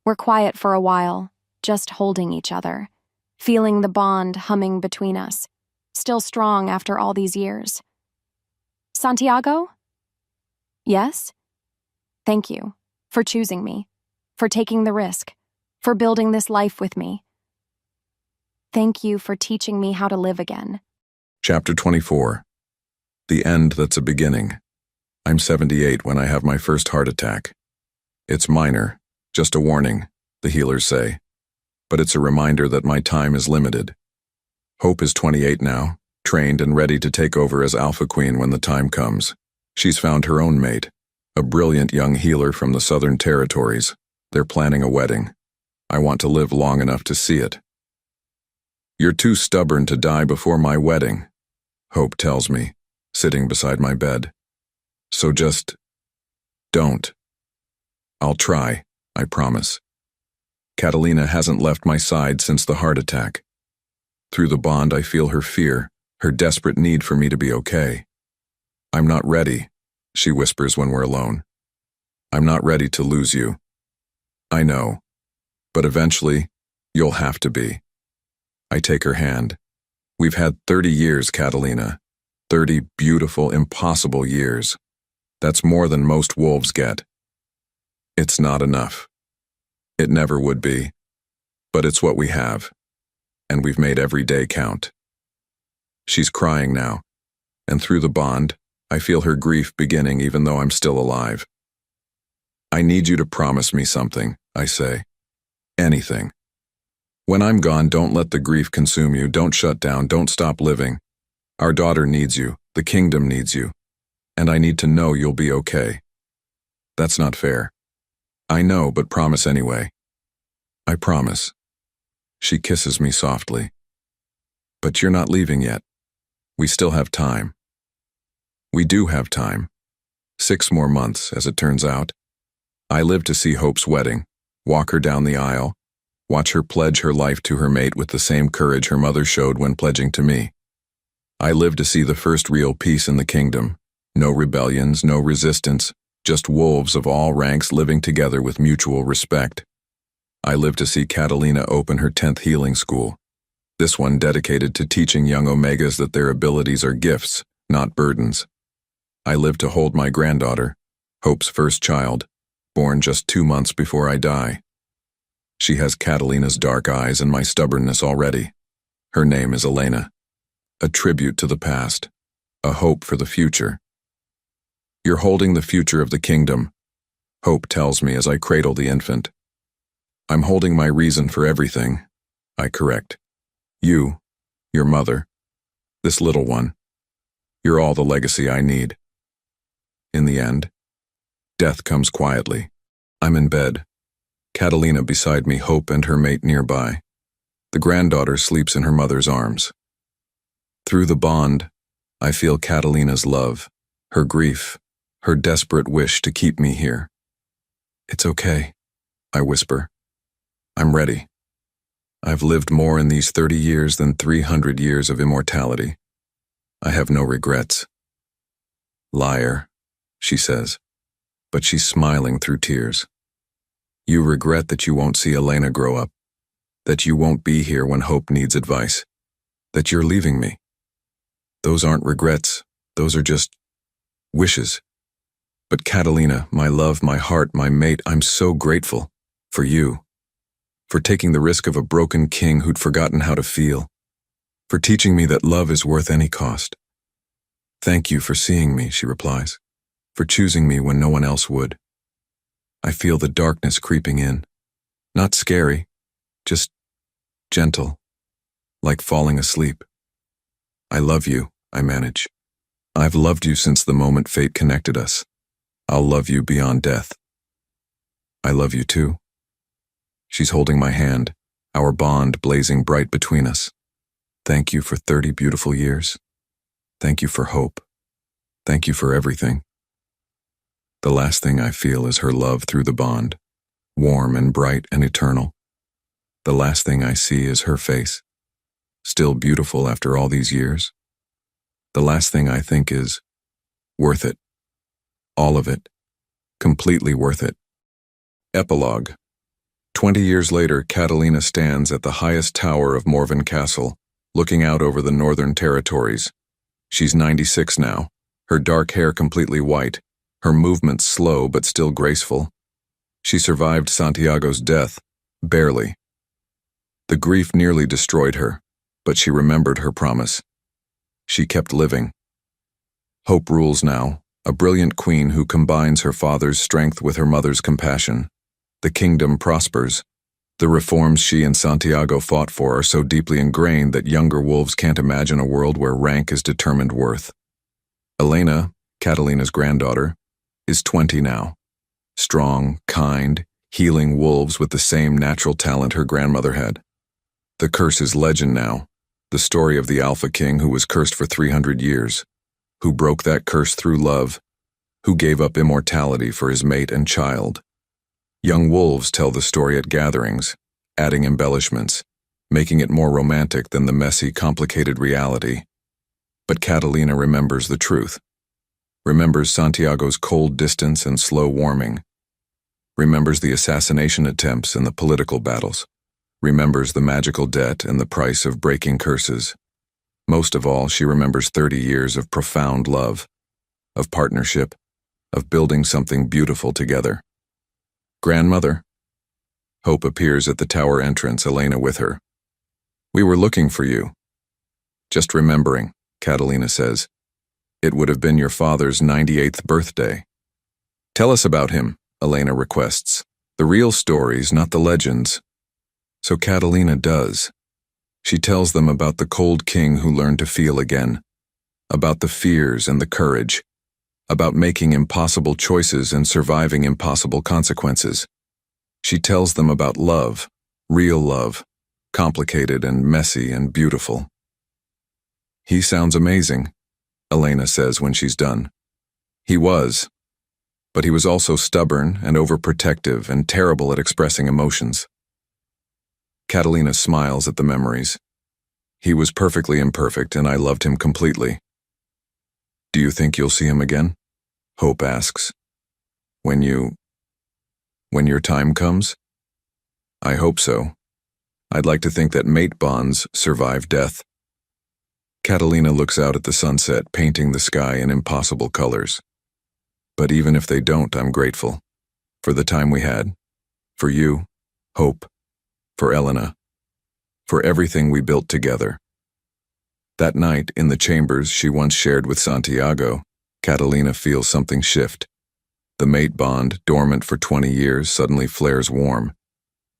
We're quiet for a while, just holding each other, feeling the bond humming between us, still strong after all these years. Santiago? Yes? Thank you for choosing me, for taking the risk, for building this life with me. Thank you for teaching me how to live again. Chapter 24. The end that's a beginning. I'm 78 when I have my first heart attack. It's minor, just a warning, the healers say. But it's a reminder that my time is limited. Hope is 28 now, trained and ready to take over as Alpha Queen when the time comes. She's found her own mate, a brilliant young healer from the Southern Territories. They're planning a wedding. I want to live long enough to see it. You're too stubborn to die before my wedding, Hope tells me, sitting beside my bed. So just don't. I'll try, I promise. Catalina hasn't left my side since the heart attack. Through the bond, I feel her fear, her desperate need for me to be okay. I'm not ready, she whispers when we're alone. I'm not ready to lose you. I know, but eventually, you'll have to be. I take her hand. We've had 30 years, Catalina. 30 beautiful, impossible years. That's more than most wolves get. It's not enough. It never would be. But it's what we have. And we've made every day count. She's crying now. And through the bond, I feel her grief beginning even though I'm still alive. I need you to promise me something, I say. Anything. When I'm gone, don't let the grief consume you. Don't shut down. Don't stop living. Our daughter needs you. The kingdom needs you. And I need to know you'll be okay. That's not fair. I know, but promise anyway. I promise. She kisses me softly. But you're not leaving yet. We still have time. We do have time. 6 more months, as it turns out. I live to see Hope's wedding, walk her down the aisle, watch her pledge her life to her mate with the same courage her mother showed when pledging to me. I live to see the first real peace in the kingdom. No rebellions, no resistance, just wolves of all ranks living together with mutual respect. I live to see Catalina open her 10th healing school, this one dedicated to teaching young Omegas that their abilities are gifts, not burdens. I live to hold my granddaughter, Hope's first child, born just 2 months before I die. She has Catalina's dark eyes and my stubbornness already. Her name is Elena. A tribute to the past, a hope for the future. You're holding the future of the kingdom, Hope tells me as I cradle the infant. I'm holding my reason for everything, I correct. You, your mother, this little one. You're all the legacy I need. In the end, death comes quietly. I'm in bed. Catalina beside me, Hope and her mate nearby. The granddaughter sleeps in her mother's arms. Through the bond, I feel Catalina's love, her grief, her desperate wish to keep me here. It's okay, I whisper. I'm ready. I've lived more in these 30 years than 300 years of immortality. I have no regrets. Liar, she says, but she's smiling through tears. You regret that you won't see Elena grow up, that you won't be here when Hope needs advice, that you're leaving me. Those aren't regrets, those are just wishes. But Catalina, my love, my heart, my mate, I'm so grateful for you, for taking the risk of a broken king who'd forgotten how to feel, for teaching me that love is worth any cost. Thank you for seeing me, she replies, for choosing me when no one else would. I feel the darkness creeping in. Not scary, just gentle, like falling asleep. I love you, I manage. I've loved you since the moment fate connected us. I'll love you beyond death. I love you too. She's holding my hand, our bond blazing bright between us. Thank you for 30 beautiful years. Thank you for hope. Thank you for everything. The last thing I feel is her love through the bond. warm and bright and eternal. The last thing I see is her face, still beautiful after all these years. The last thing I think is, worth it. All of it. Completely worth it. Epilogue. 20 years later, Catalina stands at the highest tower of Morven Castle, looking out over the Northern Territories. She's 96 now, her dark hair completely white, her movements slow but still graceful. She survived Santiago's death, barely. The grief nearly destroyed her, but she remembered her promise. She kept living. Hope rules now, a brilliant queen who combines her father's strength with her mother's compassion. The kingdom prospers. The reforms she and Santiago fought for are so deeply ingrained that younger wolves can't imagine a world where rank is determined worth. Elena, Catalina's granddaughter, is 20 now. Strong, kind, healing wolves with the same natural talent her grandmother had. The curse is legend now, the story of the Alpha King who was cursed for 300 years, who broke that curse through love, who gave up immortality for his mate and child. Young wolves tell the story at gatherings, adding embellishments, making it more romantic than the messy, complicated reality. But Catalina remembers the truth, remembers Santiago's cold distance and slow warming, remembers the assassination attempts and the political battles, remembers the magical debt and the price of breaking curses. Most of all, she remembers 30 years of profound love, of partnership, of building something beautiful together. Grandmother. Hope appears at the tower entrance, Elena with her. We were looking for you. Just remembering, Catalina says. It would have been your father's 98th birthday. Tell us about him, Elena requests. The real stories, not the legends. So Catalina does. She tells them about the cold king who learned to feel again, about the fears and the courage, about making impossible choices and surviving impossible consequences. She tells them about love, real love, complicated and messy and beautiful. He sounds amazing, Elena says when she's done. He was, but he was also stubborn and overprotective and terrible at expressing emotions. Catalina smiles at the memories. He was perfectly imperfect and I loved him completely. Do you think you'll see him again? Hope asks. When your time comes? I hope so. I'd like to think that mate bonds survive death. Catalina looks out at the sunset, painting the sky in impossible colors. But even if they don't, I'm grateful. For the time we had. For you, Hope. For Elena. For everything we built together. That night, in the chambers she once shared with Santiago, Catalina feels something shift. The mate bond, dormant for 20 years, suddenly flares warm.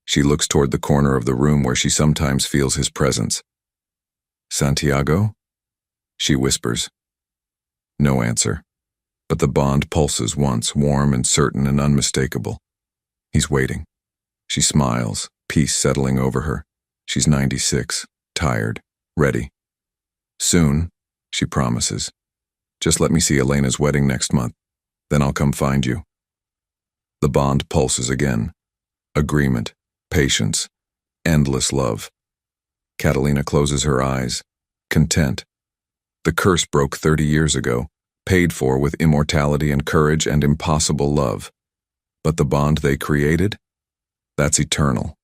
She looks toward the corner of the room where she sometimes feels his presence. Santiago? She whispers. No answer. But the bond pulses once, warm and certain and unmistakable. He's waiting. She smiles, peace settling over her. She's 96, tired, ready. Soon, she promises. Just let me see Elena's wedding next month. Then I'll come find you. The bond pulses again. Agreement, patience, endless love. Catalina closes her eyes, content. The curse broke 30 years ago, paid for with immortality and courage and impossible love. But the bond they created? That's eternal.